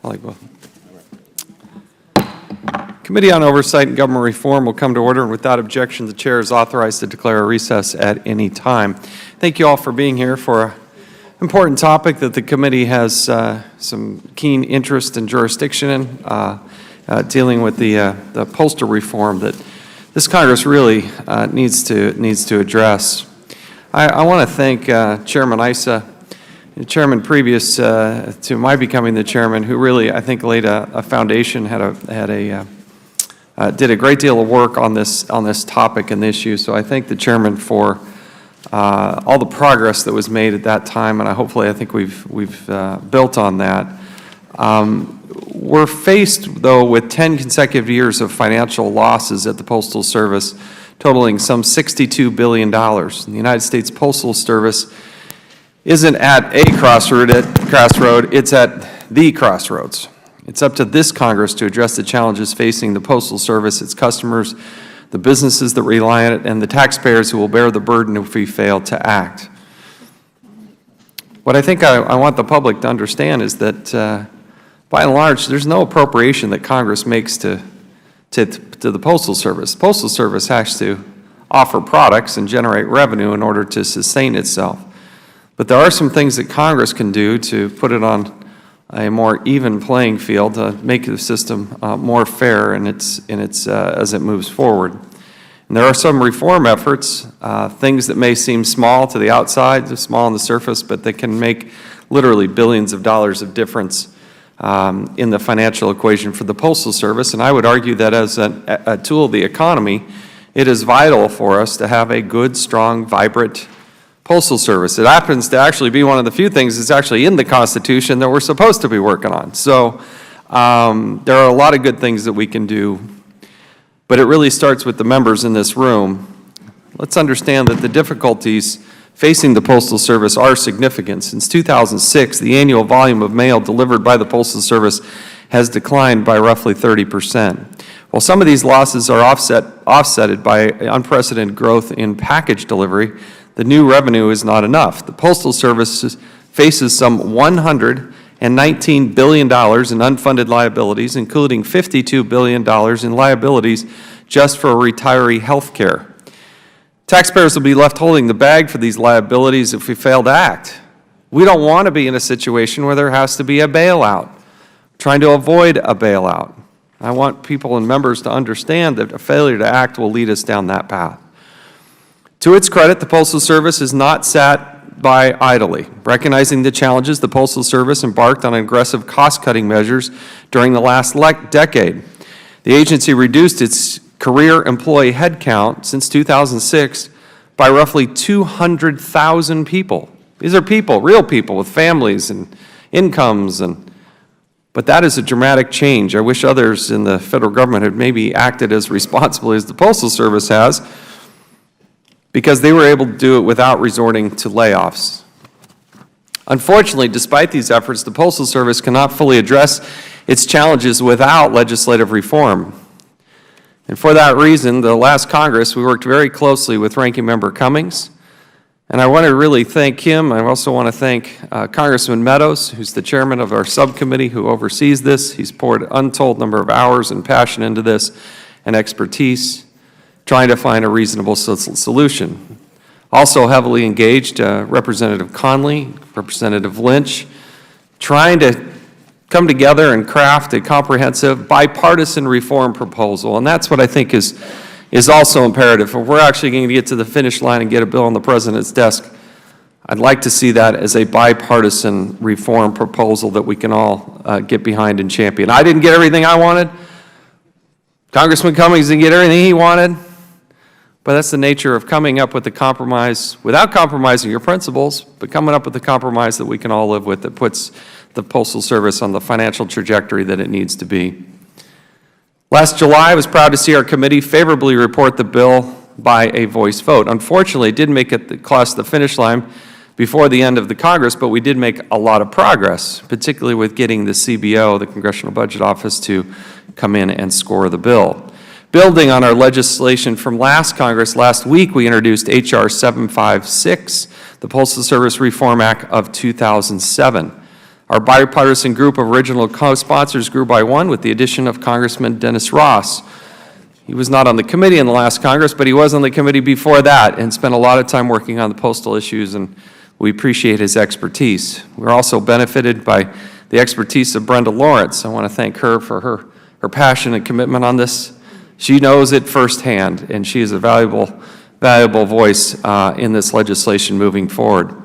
I like both. Committee on Oversight and Government Reform will come to order, and without objection, the Chair is authorized to declare a recess at any time. Thank you all for being here for an important topic that the committee has some keen interest and jurisdiction in, dealing with the postal reform that this Congress really needs to address. I want to thank Chairman Issa, the chairman previous to my becoming the chairman, who really, I think, laid a foundation, did a great deal of work on this topic and the issue. So I thank the chairman for all the progress that was made at that time, and I think we've built on that. We're faced, though, with 10 consecutive years of financial losses at the Postal Service, totaling some $62 billion. And the United States Postal Service isn't at a crossroad, it's at the crossroads. It's up to this Congress to address the challenges facing the Postal Service, its customers, the businesses that rely on it, and the taxpayers who will bear the burden if we fail to act. What I think I want the public to understand is that, by and large, there's no appropriation that Congress makes to the Postal Service. The Postal Service has to offer products and generate revenue in order to sustain itself. But there are some things that Congress can do to put it on a more even playing field, to make the system more fair as it moves forward. And there are some reform efforts, things that may seem small to the outside, small on the surface, but that can make literally billions of dollars of difference in the financial equation for the Postal Service. And I would argue that as a tool of the economy, it is vital for us to have a good, strong, vibrant Postal Service. It happens to actually be one of the few things that's actually in the Constitution that we're supposed to be working on. So there are a lot of good things that we can do, but it really starts with the members in this room. Let's understand that the difficulties facing the Postal Service are significant. Since 2006, the annual volume of mail delivered by the Postal Service has declined by roughly 30%. While some of these losses are offsetted by unprecedented growth in package delivery, the new revenue is not enough. The Postal Service faces some $119 billion in unfunded liabilities, including $52 billion in liabilities just for retiree health care. Taxpayers will be left holding the bag for these liabilities if we fail to act. We don't want to be in a situation where there has to be a bailout, trying to avoid a bailout. I want people and members to understand that a failure to act will lead us down that path. To its credit, the Postal Service has not sat by idly. Recognizing the challenges, the Postal Service embarked on aggressive cost-cutting measures during the last decade. The agency reduced its career employee headcount since 2006 by roughly 200,000 people. These are people, real people with families and incomes, but that is a dramatic change. I wish others in the federal government had maybe acted as responsibly as the Postal Service has, because they were able to do it without resorting to layoffs. Unfortunately, despite these efforts, the Postal Service cannot fully address its challenges without legislative reform. And for that reason, the last Congress, we worked very closely with Ranking Member Cummings, and I want to really thank him. I also want to thank Congressman Meadows, who's the chairman of our subcommittee who oversees this. He's poured an untold number of hours and passion into this and expertise, trying to find a reasonable solution. Also heavily engaged, Representative Conley, Representative Lynch, trying to come together and craft a comprehensive bipartisan reform proposal. And that's what I think is also imperative. If we're actually going to get to the finish line and get a bill on the President's desk, I'd like to see that as a bipartisan reform proposal that we can all get behind and champion. I didn't get everything I wanted. Congressman Cummings didn't get everything he wanted. But that's the nature of coming up with a compromise without compromising your principles, but coming up with a compromise that we can all live with that puts the Postal Service on the financial trajectory that it needs to be. Last July, I was proud to see our committee favorably report the bill by a voice vote. Unfortunately, it didn't make it across the finish line before the end of the Congress, but we did make a lot of progress, particularly with getting the CBO, the Congressional Budget Office, to come in and score the bill. Building on our legislation from last Congress, last week we introduced H.R. 756, the Postal Service Reform Act of 2007. Our bipartisan group of original co-sponsors grew by one with the addition of Congressman Dennis Ross. He was not on the committee in the last Congress, but he was on the committee before that and spent a lot of time working on the postal issues, and we appreciate his expertise. We're also benefited by the expertise of Brenda Lawrence. I want to thank her for her passion and commitment on this. She knows it firsthand, and she is a valuable voice in this legislation moving forward.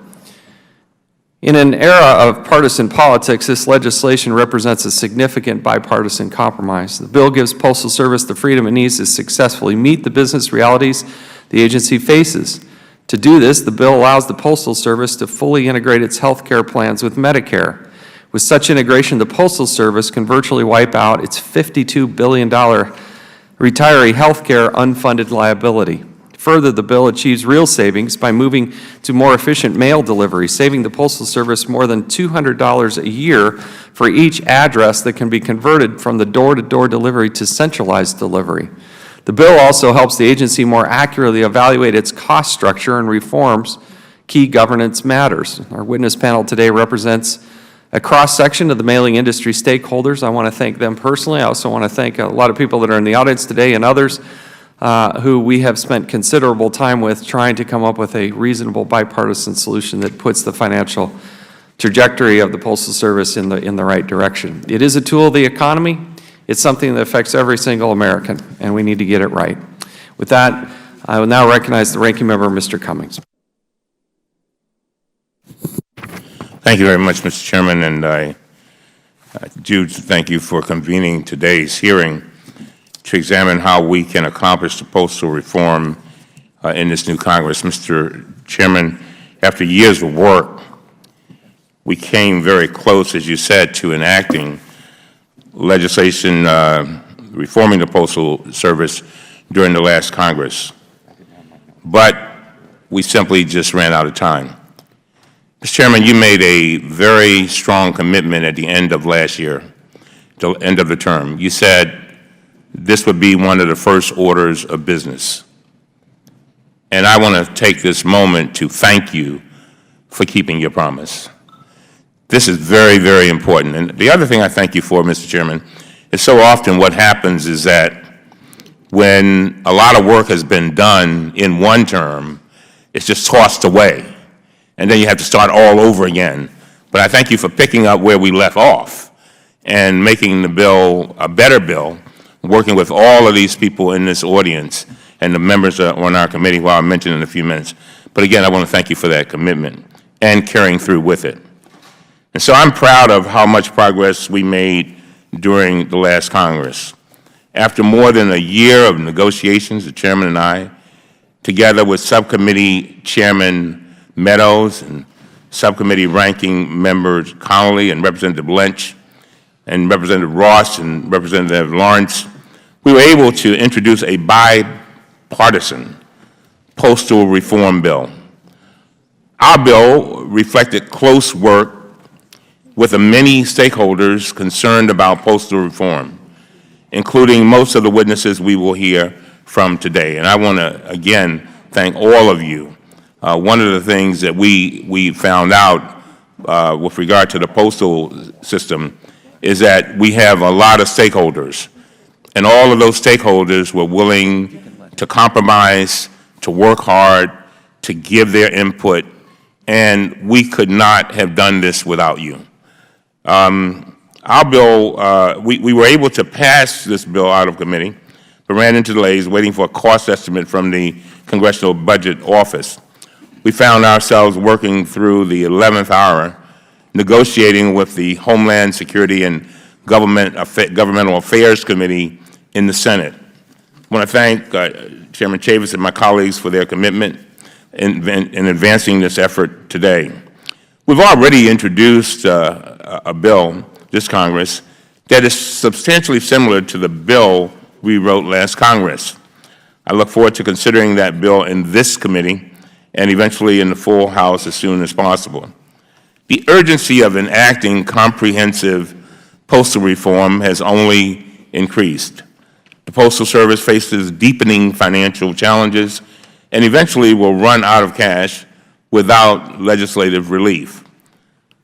In an era of partisan politics, this legislation represents a significant bipartisan compromise. The bill gives Postal Service the freedom it needs to successfully meet the business realities the agency faces. To do this, the bill allows the Postal Service to fully integrate its health care plans with Medicare. With such integration, the Postal Service can virtually wipe out its $52 billion retiree health care unfunded liability. Further, the bill achieves real savings by moving to more efficient mail delivery, saving the Postal Service more than $200 a year for each address that can be converted from the door-to-door delivery to centralized delivery. The bill also helps the agency more accurately evaluate its cost structure and reforms key governance matters. Our witness panel today represents a cross-section of the mailing industry stakeholders. I want to thank them personally. I also want to thank a lot of people that are in the audience today and others who we have spent considerable time with trying to come up with a reasonable bipartisan solution that puts the financial trajectory of the Postal Service in the right direction. It is a tool of the economy. It's something that affects every single American, and we need to get it right. With that, I will now recognize the ranking member, Mr. Cummings. Thank you very much, Mr. Chairman, and I do thank you for convening today's hearing to examine how we can accomplish the postal reform in this new Congress. Mr. Chairman, after years of work, we came very close, as you said, to enacting legislation reforming the Postal Service during the last Congress. But we simply just ran out of time. Mr. Chairman, you made a very strong commitment at the end of last year, the end of the term. You said this would be one of the first orders of business. And I want to take this moment to thank you for keeping your promise. This is very, very important. And the other thing I thank you for, Mr. Chairman, is so often what happens is that when a lot of work has been done in one term, it's just tossed away. And then you have to start all over again. But I thank you for picking up where we left off and making the bill a better bill, working with all of these people in this audience and the members on our committee, who I'll mention in a few minutes. But again, I want to thank you for that commitment and carrying through with it. And so I'm proud of how much progress we made during the last Congress. After more than a year of negotiations, the chairman and I, together with Subcommittee Chairman Meadows and Subcommittee Ranking Members Connolly and Representative Lynch and Representative Ross and Representative Lawrence, we were able to introduce a bipartisan postal reform bill. Our bill reflected close work with the many stakeholders concerned about postal reform, including most of the witnesses we will hear from today. And I want to, again, thank all of you. One of the things that we found out with regard to the postal system is that we have a lot of stakeholders, and all of those stakeholders were willing to compromise, to work hard, to give their input, and we could not have done this without you. Our bill, we were able to pass this bill out of committee, but ran into delays waiting for a cost estimate from the Congressional Budget Office. We found ourselves working through the 11th hour, negotiating with the Homeland Security and Governmental Affairs Committee in the Senate. I want to thank Chairman Chavis and my colleagues for their commitment in advancing this effort today. We've already introduced a bill, this Congress, that is substantially similar to the bill we wrote last Congress. I look forward to considering that bill in this committee and eventually in the full House as soon as possible. The urgency of enacting comprehensive postal reform has only increased. The Postal Service faces deepening financial challenges and eventually will run out of cash without legislative relief.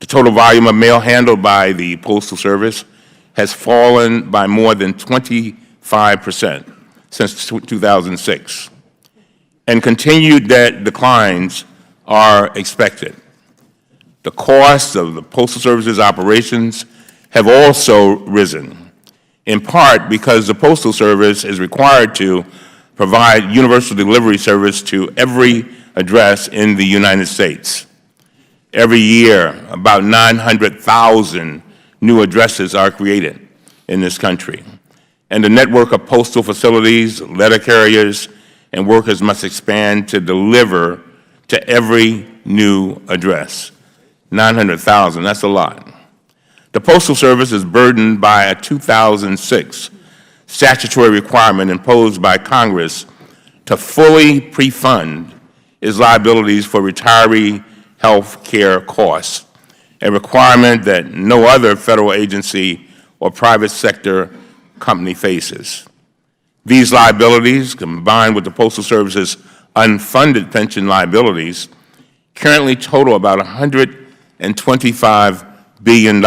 The total volume of mail handled by the Postal Service has fallen by more than 25% since 2006, and continued declines are expected. The costs of the Postal Service's operations have also risen, in part because the Postal Service is required to provide universal delivery service to every address in the United States. Every year, about 900,000 new addresses are created in this country, and the network of postal facilities, letter carriers, and workers must expand to deliver to every new address. 900,000, that's a lot. The Postal Service is burdened by a 2006 statutory requirement imposed by Congress to fully pre-fund its liabilities for retiree health care costs, a requirement that no other federal agency or private sector company faces. These liabilities, combined with the Postal Service's unfunded pension liabilities, currently total about $125 billion,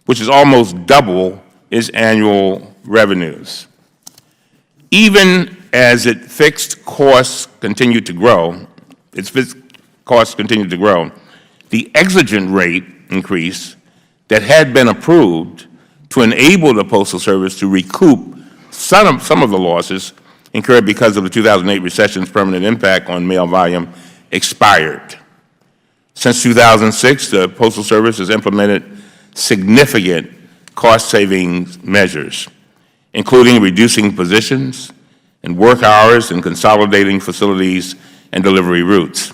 which is almost double its annual revenues. Even as its fixed costs continue to grow, the exigent rate increase that had been approved to enable the Postal Service to recoup some of the losses incurred because of the 2008 recession's permanent impact on mail volume expired. Since 2006, the Postal Service has implemented significant cost-saving measures, including reducing positions and work hours and consolidating facilities and delivery routes.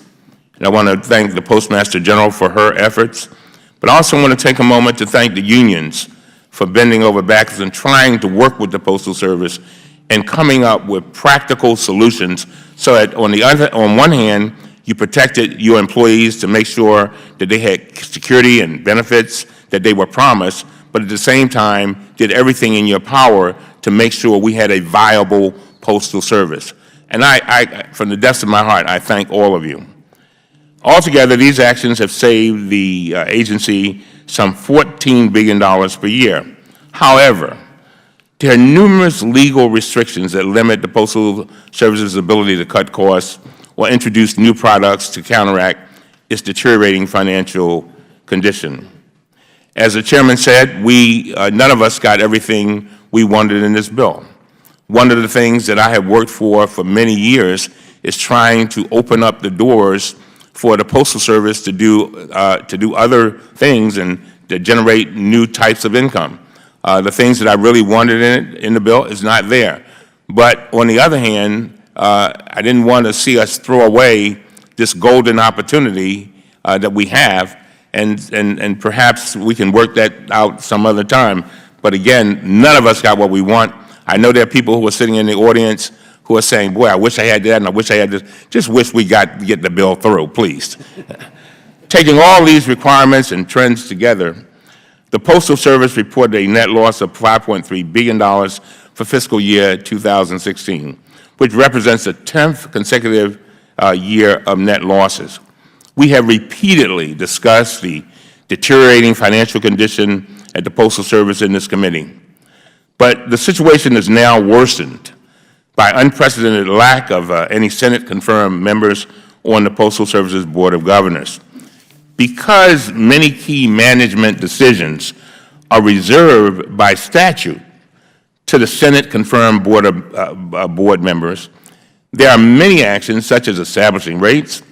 And I want to thank the Postmaster General for her efforts, but I also want to take a moment to thank the unions for bending over backwards and trying to work with the Postal Service and coming up with practical solutions so that on one hand, you protected your employees to make sure that they had security and benefits that they were promised, but at the same time did everything in your power to make sure we had a viable Postal Service. And from the depths of my heart, I thank all of you. Altogether, these actions have saved the agency some $14 billion per year. However, there are numerous legal restrictions that limit the Postal Service's ability to cut costs or introduce new products to counteract its deteriorating financial condition. As the Chairman said, none of us got everything we wanted in this bill. One of the things that I have worked for many years is trying to open up the doors for the Postal Service to do other things and to generate new types of income. The things that I really wanted in the bill is not there. But on the other hand, I didn't want to see us throw away this golden opportunity that we have, and perhaps we can work that out some other time. But again, none of us got what we want. I know there are people who are sitting in the audience who are saying, boy, I wish I had that and I wish I had this. Just wish we get the bill through, please. Taking all these requirements and trends together, the Postal Service reported a net loss of $5.3 billion for fiscal year 2016, which represents the 10th consecutive year of net losses. We have repeatedly discussed the deteriorating financial condition at the Postal Service in this committee, but the situation is now worsened by unprecedented lack of any Senate-confirmed members on the Postal Service's Board of Governors. Because many key management decisions are reserved by statute to the Senate-confirmed board members, there are many actions such as establishing rates,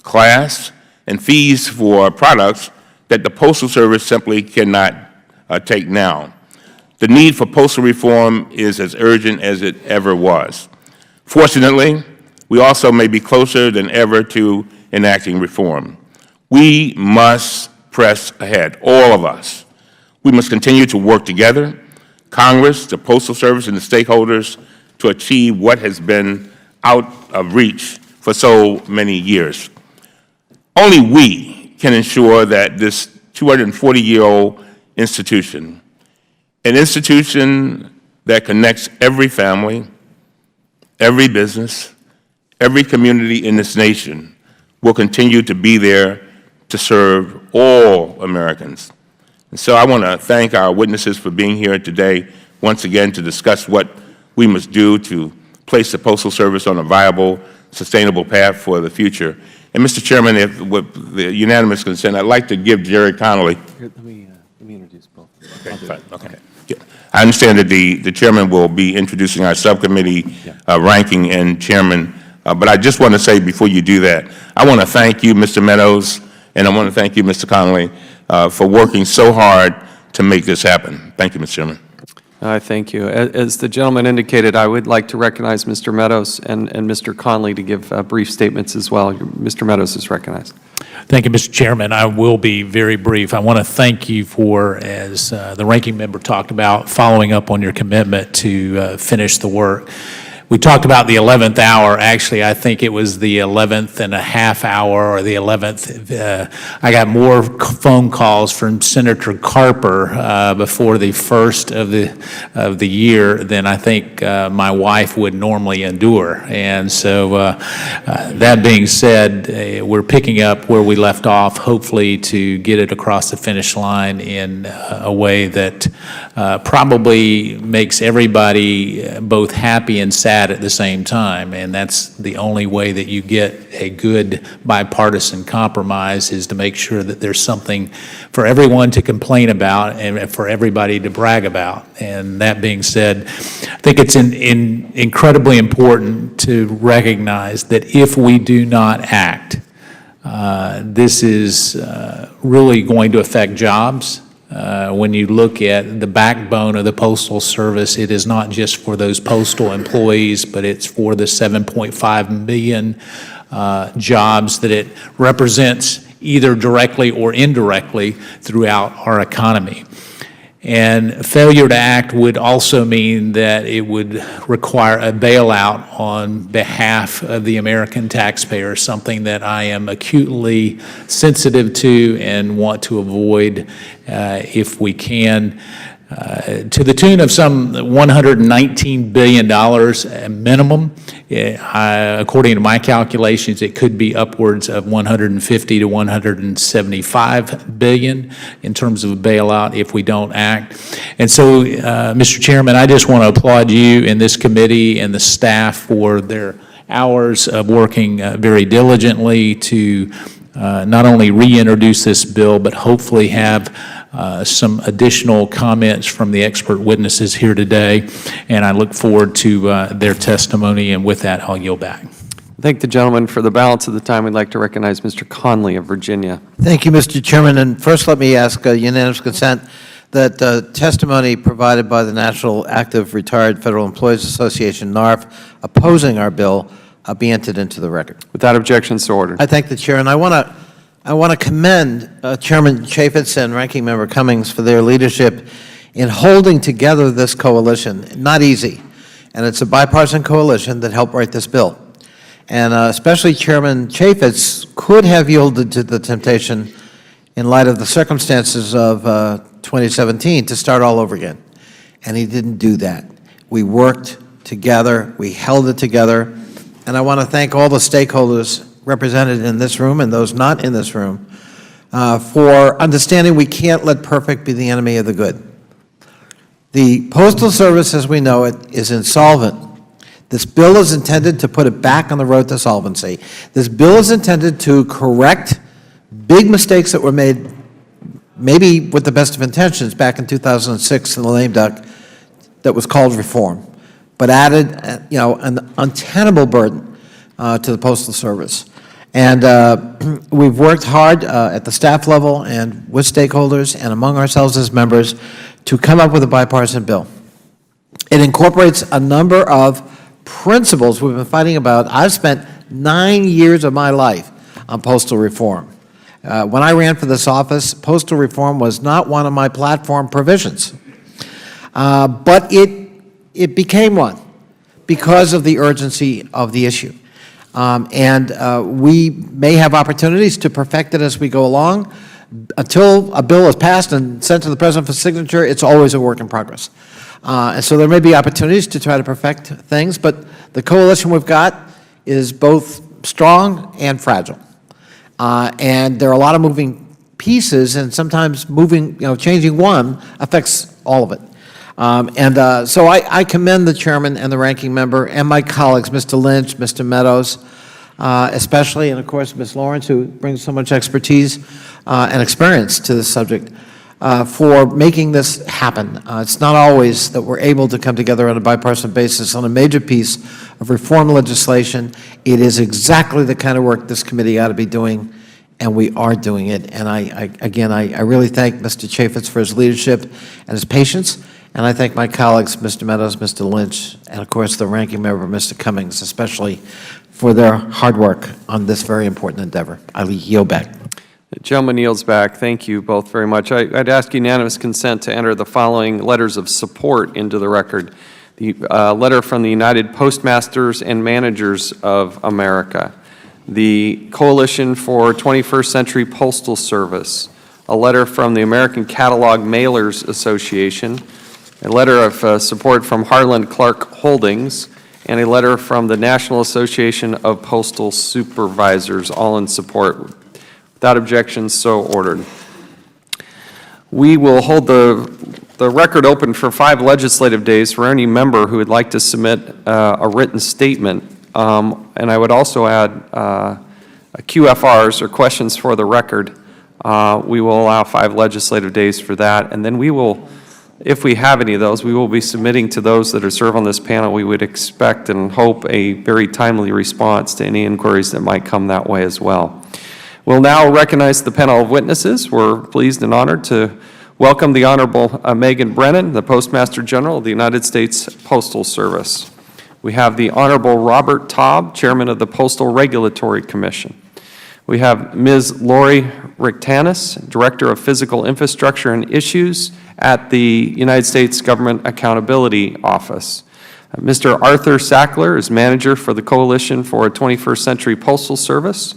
class, and fees for products that the Postal Service simply cannot take now. The need for postal reform is as urgent as it ever was. Fortunately, we also may be closer than ever to enacting reform. We must press ahead, all of us. We must continue to work together, Congress, the Postal Service, and the stakeholders, to achieve what has been out of reach for so many years. Only we can ensure that this 240-year-old institution, an institution that connects every family, every business, every community in this nation, will continue to be there to serve all Americans. And so I want to thank our witnesses for being here today once again to discuss what we must do to place the Postal Service on a viable, sustainable path for the future. And, Mr. Chairman, if with the unanimous consent, I'd like to give Jerry Connolly. Let me introduce both. Okay, fine. Okay. Yeah. I understand that the chairman will be introducing our subcommittee ranking and chairman, but I just want to say before you do that, I want to thank you, Mr. Meadows, and I want to thank you, Mr. Connolly, for working so hard to make this happen. Thank you, Mr. Chairman. I thank you. As the gentleman indicated, I would like to recognize Mr. Meadows and Mr. Conley to give brief statements as well. Mr. Meadows is recognized. Thank you, Mr. Chairman. I will be very brief. I want to thank you for, as the ranking member talked about, following up on your commitment to finish the work. We talked about the 11th hour. Actually, I think it was the 11th and a half hour or the 11th. I got more phone calls from Senator Carper before the first of the year than I think my wife would normally endure. And so that being said, we're picking up where we left off, hopefully to get it across the finish line in a way that probably makes everybody both happy and sad at the same time, and that's the only way that you get a good bipartisan compromise, is to make sure that there's something for everyone to complain about and for everybody to brag about. And that being said, I think it's incredibly important to recognize that if we do not act, this is really going to affect jobs. When you look at the backbone of the Postal Service, it is not just for those postal employees, but it's for the 7.5 million jobs that it represents either directly or indirectly throughout our economy. And failure to act would also mean that it would require a bailout on behalf of the American taxpayer, something that I am acutely sensitive to and want to avoid if we can. To the tune of some $119 billion minimum. According to my calculations, it could be upwards of $150 to $175 billion in terms of a bailout if we don't act. And so, Mr. Chairman, I just want to applaud you and this committee and the staff for their hours of working very diligently to not only reintroduce this bill, but hopefully have some additional comments from the expert witnesses here today, and I look forward to their testimony, and with that, I'll yield back. Thank the gentleman. For the balance of the time, we'd like to recognize Mr. Conley of Virginia. Thank you, Mr. Chairman. And first, let me ask unanimous consent that testimony provided by the National Active Retired Federal Employees Association, NARF, opposing our bill be entered into the record. Without objection, so ordered. I thank the Chair, and I want to commend Chairman Chaffetz and Ranking Member Cummings for their leadership in holding together this coalition. Not easy, and it's a bipartisan coalition that helped write this bill. And especially Chairman Chaffetz could have yielded to the temptation, in light of the circumstances of 2017, to start all over again. And he didn't do that. We worked together, we held it together, and I want to thank all the stakeholders represented in this room and those not in this room for understanding we can't let perfect be the enemy of the good. The Postal Service, as we know it, is insolvent. This bill is intended to put it back on the road to solvency. This bill is intended to correct big mistakes that were made, maybe with the best of intentions, back in 2006 in the lame duck that was called reform, but added an untenable burden to the Postal Service. And we've worked hard at the staff level and with stakeholders and among ourselves as members to come up with a bipartisan bill. It incorporates a number of principles we've been fighting about. I've spent 9 years of my life on postal reform. When I ran for this office, postal reform was not one of my platform provisions. But it became one because of the urgency of the issue. We may have opportunities to perfect it as we go along. Until a bill is passed and sent to the President for signature, it's always a work in progress. And so there may be opportunities to try to perfect things, but the coalition we've got is both strong and fragile. And there are a lot of moving pieces, and sometimes moving, changing one affects all of it. So I commend the chairman and the ranking member and my colleagues, Mr. Lynch, Mr. Meadows, especially, and of course, Ms. Lawrence, who brings so much expertise and experience to this subject, for making this happen. It's not always that we're able to come together on a bipartisan basis on a major piece of reform legislation. It is exactly the kind of work this committee ought to be doing, and we are doing it. And I really thank Mr. Chaffetz for his leadership and his patience, and I thank my colleagues, Mr. Meadows, Mr. Lynch, and of course the ranking member, Mr. Cummings, especially for their hard work on this very important endeavor. I yield back. The gentleman yields back. Thank you both very much. I'd ask unanimous consent to enter the following letters of support into the record. The letter from the United Postmasters and Managers of America, the Coalition for 21st Century Postal Service, a letter from the American Catalog Mailers Association, a letter of support from Harlan Clark Holdings, and a letter from the National Association of Postal Supervisors, all in support. Without objection, so ordered. We will hold the record open for 5 legislative days for any member who would like to submit a written statement. And I would also add QFRs, or questions for the record. We will allow 5 legislative days for that. And then we will, if we have any of those, we will be submitting to those that are served on this panel. We would expect and hope a very timely response to any inquiries that might come that way as well. We'll now recognize the panel of witnesses. We're pleased and honored to welcome the Honorable Megan Brennan, the Postmaster General of the United States Postal Service. We have the Honorable Robert Taub, Chairman of the Postal Regulatory Commission. We have Ms. Lori Rictanis, Director of Physical Infrastructure and Issues at the United States Government Accountability Office. Mr. Arthur Sackler is Manager for the Coalition for a 21st Century Postal Service.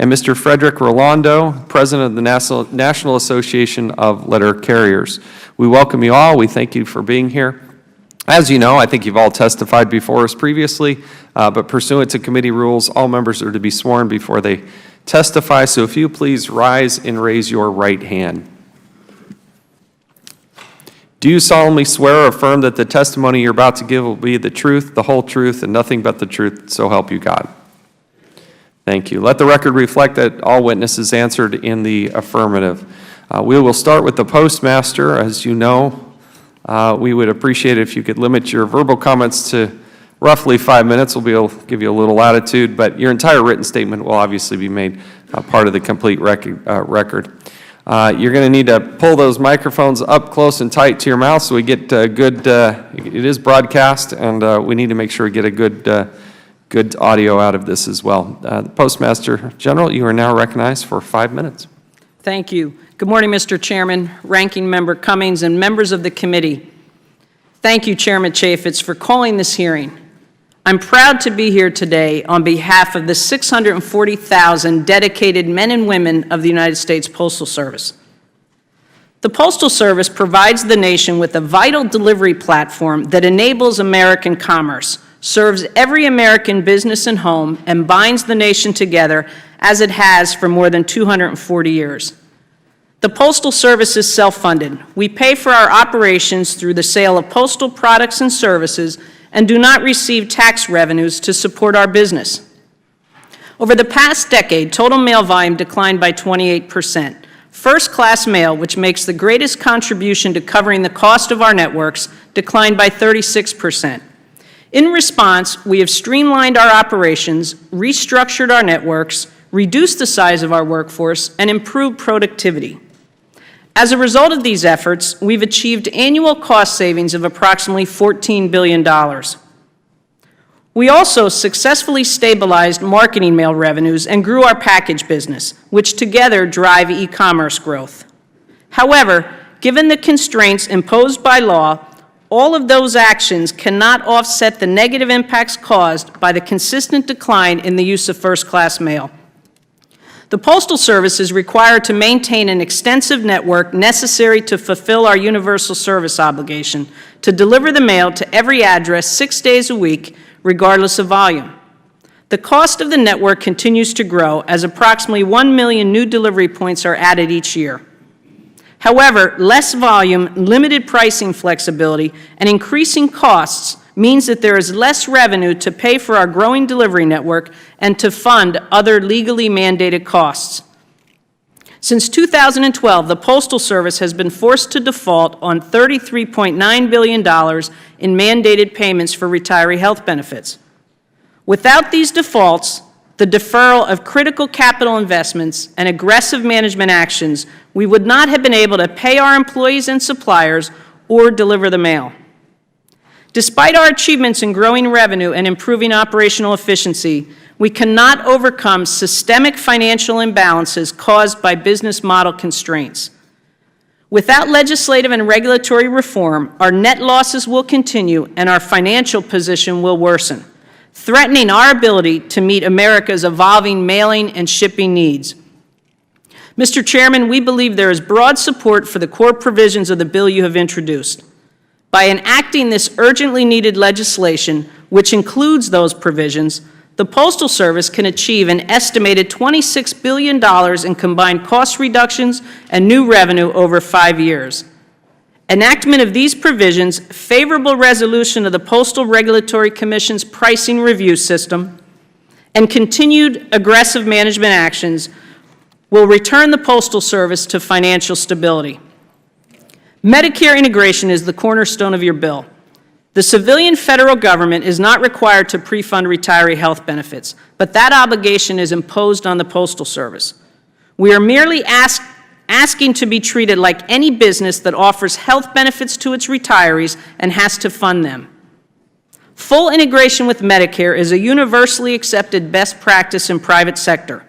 And Mr. Frederick Rolando, President of the National Association of Letter Carriers. We welcome you all. We thank you for being here. As you know, I think you've all testified before us previously, but pursuant to committee rules, all members are to be sworn before they testify. So if you please rise and raise your right hand. Do you solemnly swear or affirm that the testimony you're about to give will be the truth, the whole truth, and nothing but the truth, so help you God? Thank you. Let the record reflect that all witnesses answered in the affirmative. We will start with the postmaster. As you know, we would appreciate it if you could limit your verbal comments to roughly 5 minutes. We'll be able to give you a little latitude, but your entire written statement will obviously be made part of the complete record. You're going to need to pull those microphones up close and tight to your mouth so we get good, it is broadcast, and we need to make sure we get a good audio out of this as well. The Postmaster General, you are now recognized for 5 minutes. Thank you. Good morning, Mr. Chairman, Ranking Member Cummings, and members of the committee. Thank you, Chairman Chaffetz, for calling this hearing. I'm proud to be here today on behalf of the 640,000 dedicated men and women of the United States Postal Service. The Postal Service provides the nation with a vital delivery platform that enables American commerce, serves every American business and home, and binds the nation together as it has for more than 240 years. The Postal Service is self-funded. We pay for our operations through the sale of postal products and services and do not receive tax revenues to support our business. Over the past decade, total mail volume declined by 28%. First-class mail, which makes the greatest contribution to covering the cost of our networks, declined by 36%. In response, we have streamlined our operations, restructured our networks, reduced the size of our workforce, and improved productivity. As a result of these efforts, we've achieved annual cost savings of approximately $14 billion. We also successfully stabilized marketing mail revenues and grew our package business, which together drive e-commerce growth. However, given the constraints imposed by law, all of those actions cannot offset the negative impacts caused by the consistent decline in the use of first-class mail. The Postal Service is required to maintain an extensive network necessary to fulfill our universal service obligation to deliver the mail to every address 6 days a week, regardless of volume. The cost of the network continues to grow as approximately 1 million new delivery points are added each year. However, less volume, limited pricing flexibility, and increasing costs means that there is less revenue to pay for our growing delivery network and to fund other legally mandated costs. Since 2012, the Postal Service has been forced to default on $33.9 billion in mandated payments for retiree health benefits. Without these defaults, the deferral of critical capital investments and aggressive management actions, we would not have been able to pay our employees and suppliers or deliver the mail. Despite our achievements in growing revenue and improving operational efficiency, we cannot overcome systemic financial imbalances caused by business model constraints. Without legislative and regulatory reform, our net losses will continue and our financial position will worsen, threatening our ability to meet America's evolving mailing and shipping needs. Mr. Chairman, we believe there is broad support for the core provisions of the bill you have introduced. By enacting this urgently needed legislation, which includes those provisions, the Postal Service can achieve an estimated $26 billion in combined cost reductions and new revenue over 5 years. Enactment of these provisions, favorable resolution of the Postal Regulatory Commission's pricing review system, and continued aggressive management actions will return the Postal Service to financial stability. Medicare integration is the cornerstone of your bill. The civilian federal government is not required to pre-fund retiree health benefits, but that obligation is imposed on the Postal Service. We are merely asking to be treated like any business that offers health benefits to its retirees and has to fund them. Full integration with Medicare is a universally accepted best practice in private sector.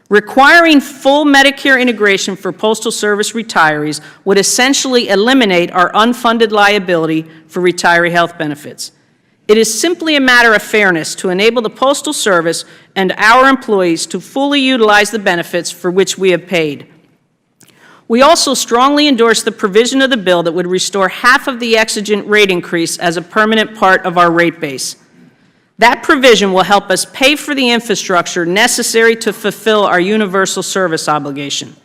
Requiring full Medicare integration for Postal Service retirees would essentially eliminate our unfunded liability for retiree health benefits. It is simply a matter of fairness to enable the Postal Service and our employees to fully utilize the benefits for which we have paid. We also strongly endorse the provision of the bill that would restore half of the exigent rate increase as a permanent part of our rate base. That provision will help us pay for the infrastructure necessary to fulfill our universal service obligation.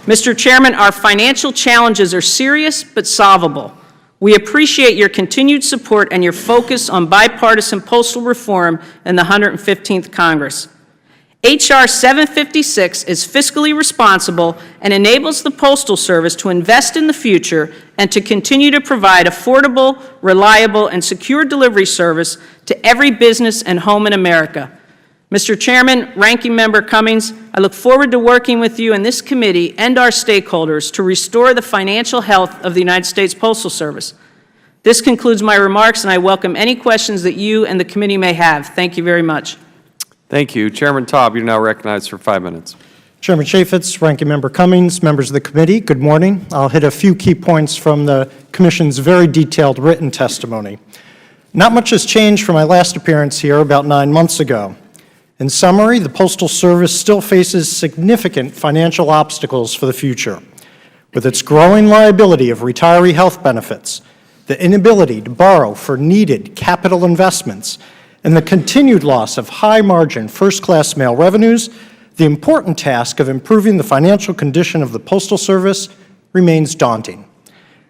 Mr. Chairman, our financial challenges are serious but solvable. We appreciate your continued support and your focus on bipartisan postal reform in the 115th Congress. H.R. 756 is fiscally responsible and enables the Postal Service to invest in the future and to continue to provide affordable, reliable, and secure delivery service to every business and home in America. Mr. Chairman, Ranking Member Cummings, I look forward to working with you and this committee and our stakeholders to restore the financial health of the United States Postal Service. This concludes my remarks, and I welcome any questions that you and the committee may have. Thank you very much. Thank you. Chairman Taub, you're now recognized for 5 minutes. Chairman Chaffetz, Ranking Member Cummings, members of the committee, good morning. I'll hit a few key points from the Commission's very detailed written testimony. Not much has changed from my last appearance here about 9 months ago. In summary, the Postal Service still faces significant financial obstacles for the future. With its growing liability of retiree health benefits, the inability to borrow for needed capital investments, and the continued loss of high-margin first-class mail revenues, the important task of improving the financial condition of the Postal Service remains daunting.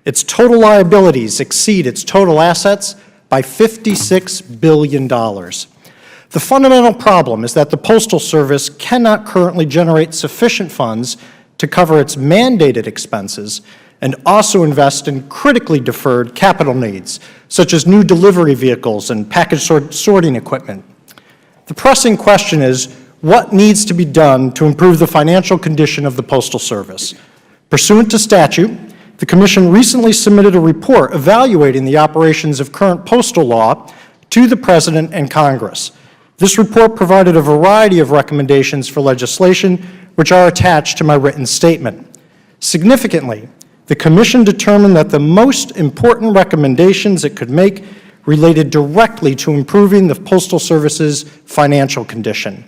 Its total liabilities exceed its total assets by $56 billion. The fundamental problem is that the Postal Service cannot currently generate sufficient funds to cover its mandated expenses and also invest in critically deferred capital needs, such as new delivery vehicles and package sorting equipment. The pressing question is, what needs to be done to improve the financial condition of the Postal Service? Pursuant to statute, the Commission recently submitted a report evaluating the operations of current postal law to the President and Congress. This report provided a variety of recommendations for legislation, which are attached to my written statement. Significantly, the Commission determined that the most important recommendations it could make related directly to improving the Postal Service's financial condition.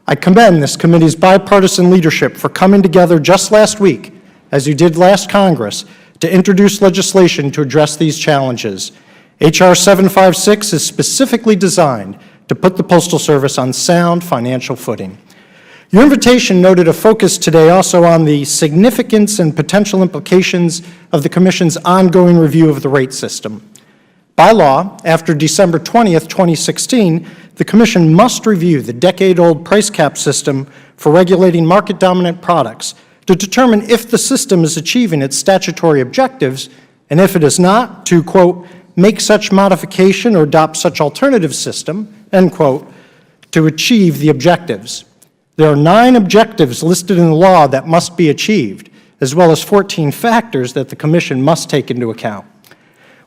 I commend this committee's bipartisan leadership for coming together just last week, as you did last Congress, to introduce legislation to address these challenges. H.R. 756 is specifically designed to put the Postal Service on sound financial footing. Your invitation noted a focus today also on the significance and potential implications of the Commission's ongoing review of the rate system. By law, after December 20th, 2016, the Commission must review the decade-old price cap system for regulating market-dominant products to determine if the system is achieving its statutory objectives, and if it is not, to, quote, make such modification or adopt such alternative system, end quote, to achieve the objectives. There are 9 objectives listed in the law that must be achieved, as well as 14 factors that the Commission must take into account.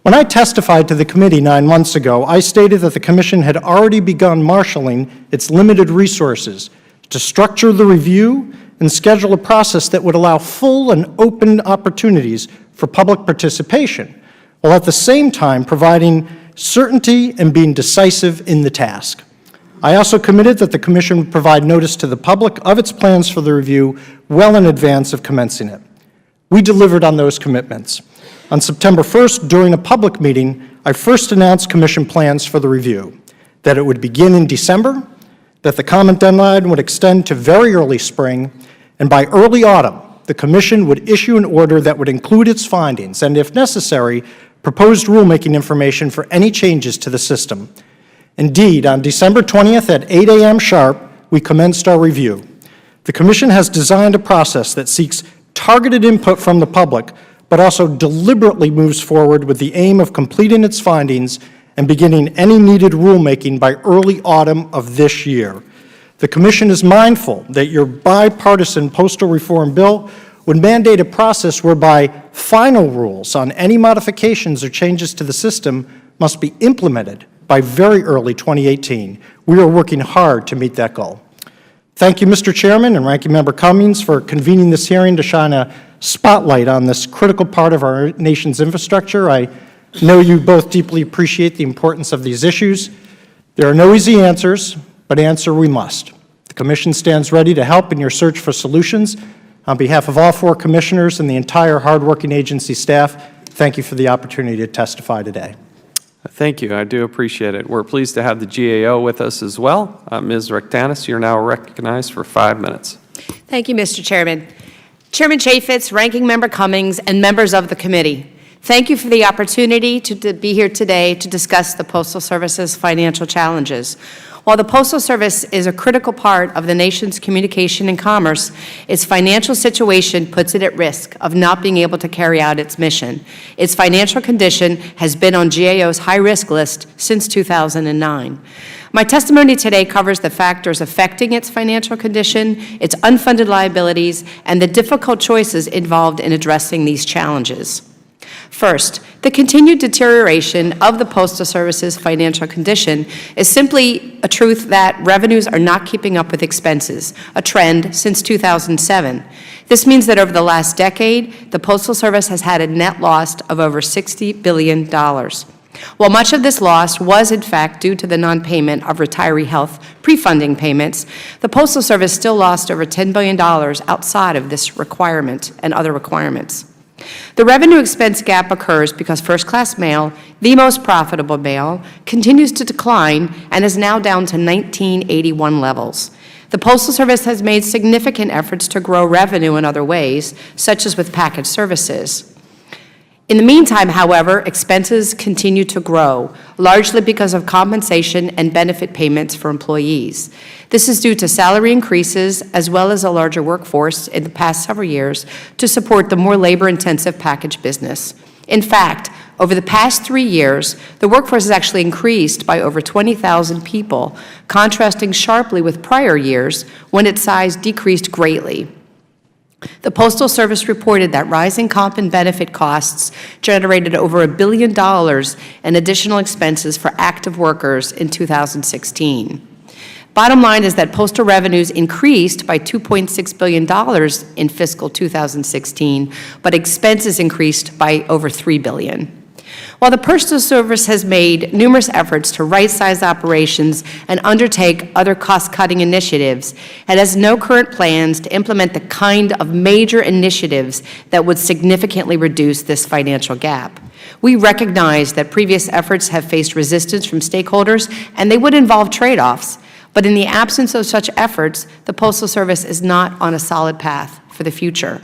When I testified to the committee 9 months ago, I stated that the Commission had already begun marshaling its limited resources to structure the review and schedule a process that would allow full and open opportunities for public participation, while at the same time providing certainty and being decisive in the task. I also committed that the Commission would provide notice to the public of its plans for the review well in advance of commencing it. We delivered on those commitments. On September 1st, during a public meeting, I first announced Commission plans for the review, that it would begin in December, that the comment deadline would extend to very early spring, and by early autumn, the Commission would issue an order that would include its findings and, if necessary, proposed rulemaking information for any changes to the system. Indeed, on December 20th at 8 a.m. sharp, we commenced our review. The Commission has designed a process that seeks targeted input from the public, but also deliberately moves forward with the aim of completing its findings and beginning any needed rulemaking by early autumn of this year. The Commission is mindful that your bipartisan postal reform bill would mandate a process whereby final rules on any modifications or changes to the system must be implemented by very early 2018. We are working hard to meet that goal. Thank you, Mr. Chairman and Ranking Member Cummings, for convening this hearing to shine a spotlight on this critical part of our nation's infrastructure. I know you both deeply appreciate the importance of these issues. There are no easy answers, but answer we must. The Commission stands ready to help in your search for solutions. On behalf of all 4 commissioners and the entire hardworking agency staff, thank you for the opportunity to testify today. Thank you. I do appreciate it. We're pleased to have the GAO with us as well. Ms. Rectanis, you're now recognized for 5 minutes. Thank you, Mr. Chairman. Chairman Chaffetz, Ranking Member Cummings, and members of the committee, thank you for the opportunity to be here today to discuss the Postal Service's financial challenges. While the Postal Service is a critical part of the nation's communication and commerce, its financial situation puts it at risk of not being able to carry out its mission. Its financial condition has been on GAO's high-risk list since 2009. My testimony today covers the factors affecting its financial condition, its unfunded liabilities, and the difficult choices involved in addressing these challenges. First, the continued deterioration of the Postal Service's financial condition is simply a truth that revenues are not keeping up with expenses, a trend since 2007. This means that over the last decade, the Postal Service has had a net loss of over $60 billion. While much of this loss was, in fact, due to the non-payment of retiree health pre-funding payments, the Postal Service still lost over $10 billion outside of this requirement and other requirements. The revenue expense gap occurs because first-class mail, the most profitable mail, continues to decline and is now down to 1981 levels. The Postal Service has made significant efforts to grow revenue in other ways, such as with package services. In the meantime, however, expenses continue to grow, largely because of compensation and benefit payments for employees. This is due to salary increases as well as a larger workforce in the past several years to support the more labor-intensive package business. In fact, over the past 3 years, the workforce has actually increased by over 20,000 people, contrasting sharply with prior years when its size decreased greatly. The Postal Service reported that rising comp and benefit costs generated over $1 billion in additional expenses for active workers in 2016. Bottom line is that postal revenues increased by $2.6 billion in fiscal 2016, but expenses increased by over $3 billion. While the Postal Service has made numerous efforts to right-size operations and undertake other cost-cutting initiatives, it has no current plans to implement the kind of major initiatives that would significantly reduce this financial gap. We recognize that previous efforts have faced resistance from stakeholders, and they would involve trade-offs. But in the absence of such efforts, the Postal Service is not on a solid path for the future.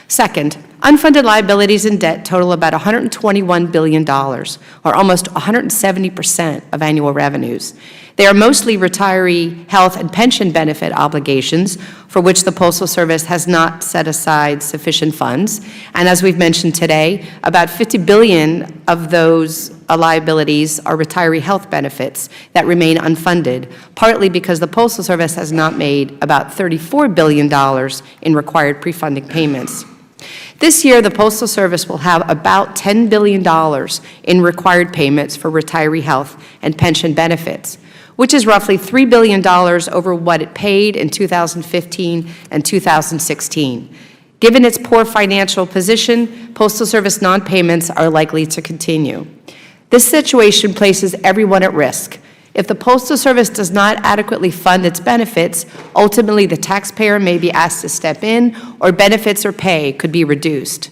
Second, unfunded liabilities and debt total about $121 billion, or almost 170% of annual revenues. They are mostly retiree health and pension benefit obligations for which the Postal Service has not set aside sufficient funds. And as we've mentioned today, about $50 billion of those liabilities are retiree health benefits that remain unfunded, partly because the Postal Service has not made about $34 billion in required pre-funding payments. This year, the Postal Service will have about $10 billion in required payments for retiree health and pension benefits, which is roughly $3 billion over what it paid in 2015 and 2016. Given its poor financial position, Postal Service non-payments are likely to continue. This situation places everyone at risk. If the Postal Service does not adequately fund its benefits, ultimately the taxpayer may be asked to step in, or benefits or pay could be reduced.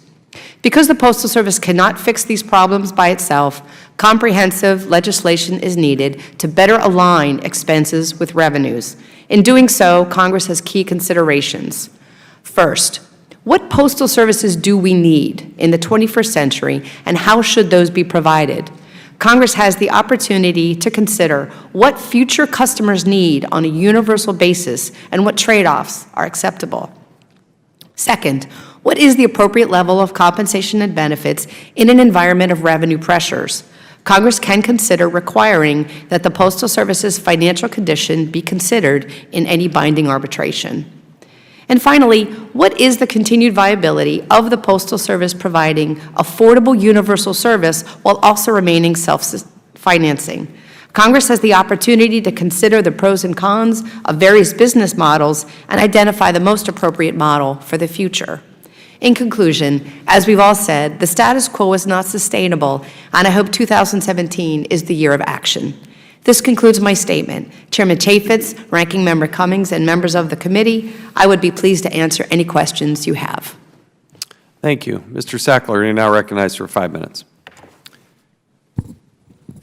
Because the Postal Service cannot fix these problems by itself, comprehensive legislation is needed to better align expenses with revenues. In doing so, Congress has key considerations. First, what postal services do we need in the 21st century, and how should those be provided? Congress has the opportunity to consider what future customers need on a universal basis and what trade-offs are acceptable. Second, what is the appropriate level of compensation and benefits in an environment of revenue pressures? Congress can consider requiring that the Postal Service's financial condition be considered in any binding arbitration. And finally, what is the continued viability of the Postal Service providing affordable universal service while also remaining self-financing? Congress has the opportunity to consider the pros and cons of various business models and identify the most appropriate model for the future. In conclusion, as we've all said, the status quo is not sustainable, and I hope 2017 is the year of action. This concludes my statement. Chairman Chaffetz, Ranking Member Cummings, and members of the committee, I would be pleased to answer any questions you have. Thank you. Mr. Sackler, you're now recognized for 5 minutes.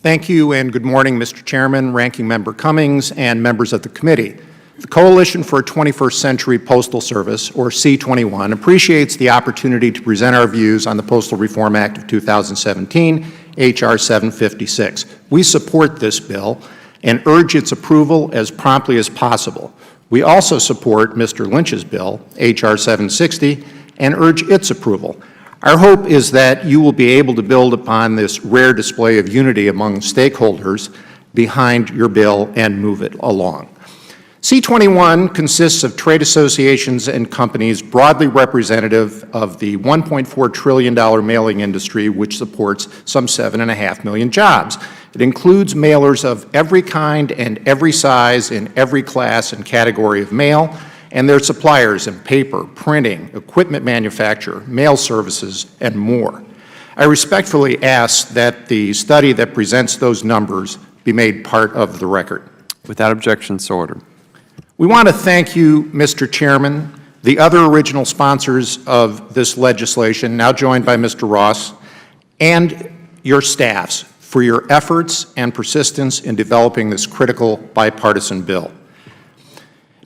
Thank you, and good morning, Mr. Chairman, Ranking Member Cummings, and members of the committee. The Coalition for a 21st Century Postal Service, or C21, appreciates the opportunity to present our views on the Postal Reform Act of 2017, H.R. 756. We support this bill and urge its approval as promptly as possible. We also support Mr. Lynch's bill, H.R. 760, and urge its approval. Our hope is that you will be able to build upon this rare display of unity among stakeholders behind your bill and move it along. C21 consists of trade associations and companies broadly representative of the $1.4 trillion mailing industry, which supports some 7.5 million jobs. It includes mailers of every kind and every size in every class and category of mail, and their suppliers in paper, printing, equipment manufacture, mail services, and more. I respectfully ask that the study that presents those numbers be made part of the record. Without objection, so ordered. We want to thank you, Mr. Chairman, the other original sponsors of this legislation, now joined by Mr. Ross, and your staffs for your efforts and persistence in developing this critical bipartisan bill.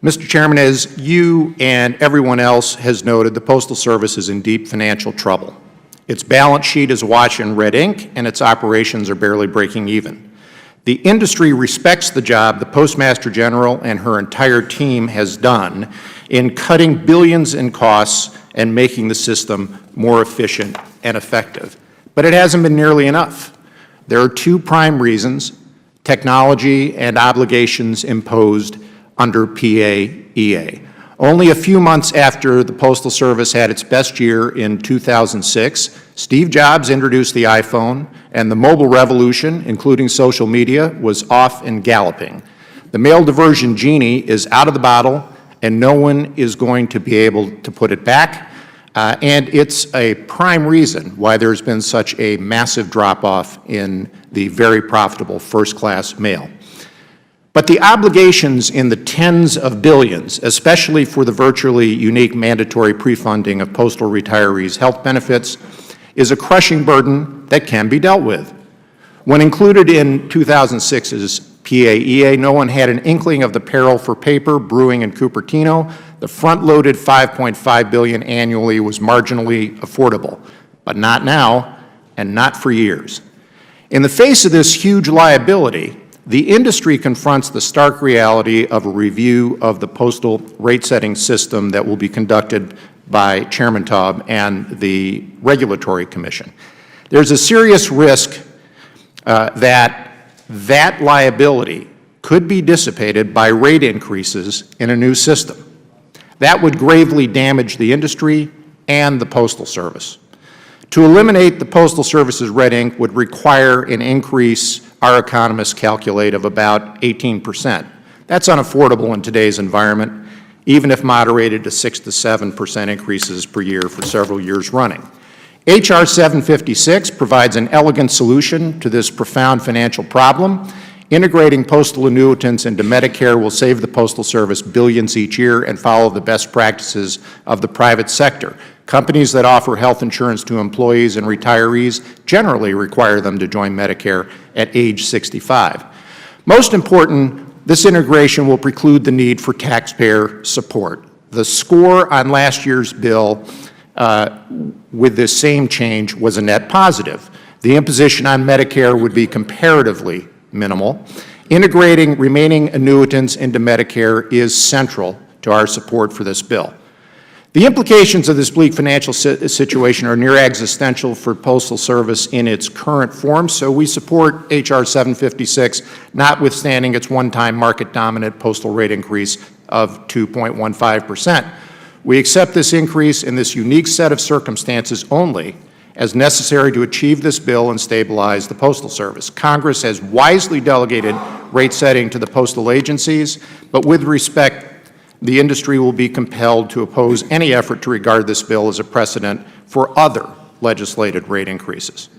Mr. Chairman, as you and everyone else has noted, the Postal Service is in deep financial trouble. Its balance sheet is awash in red ink, and its operations are barely breaking even. The industry respects the job the Postmaster General and her entire team has done in cutting billions in costs and making the system more efficient and effective. But it hasn't been nearly enough. There are two prime reasons: technology and obligations imposed under PAEA. Only a few months after the Postal Service had its best year in 2006, Steve Jobs introduced the iPhone, and the mobile revolution, including social media, was off and galloping. The mail diversion genie is out of the bottle, and no one is going to be able to put it back. And it's a prime reason why there's been such a massive drop-off in the very profitable first-class mail. But the obligations in the tens of billions, especially for the virtually unique mandatory pre-funding of postal retirees' health benefits, is a crushing burden that can be dealt with. When included in 2006's PAEA, no one had an inkling of the peril for paper, brewing, and Cupertino. The front-loaded $5.5 billion annually was marginally affordable, but not now, and not for years. In the face of this huge liability, the industry confronts the stark reality of a review of the postal rate-setting system that will be conducted by Chairman Taub and the Regulatory Commission. There's a serious risk that liability could be dissipated by rate increases in a new system. That would gravely damage the industry and the Postal Service. To eliminate the Postal Service's red ink would require an increase our economists calculate of about 18%. That's unaffordable in today's environment, even if moderated to 6 to 7% increases per year for several years running. H.R. 756 provides an elegant solution to this profound financial problem. Integrating postal annuitants into Medicare will save the Postal Service billions each year and follow the best practices of the private sector. Companies that offer health insurance to employees and retirees generally require them to join Medicare at age 65. Most important, this integration will preclude the need for taxpayer support. The score on last year's bill with this same change was a net positive. The imposition on Medicare would be comparatively minimal. Integrating remaining annuitants into Medicare is central to our support for this bill. The implications of this bleak financial situation are near existential for Postal Service in its current form, so we support H.R. 756, notwithstanding its one-time market-dominant postal rate increase of 2.15%. We accept this increase in this unique set of circumstances only as necessary to achieve this bill and stabilize the Postal Service. Congress has wisely delegated rate setting to the postal agencies, but with respect, the industry will be compelled to oppose any effort to regard this bill as a precedent for other legislated rate increases.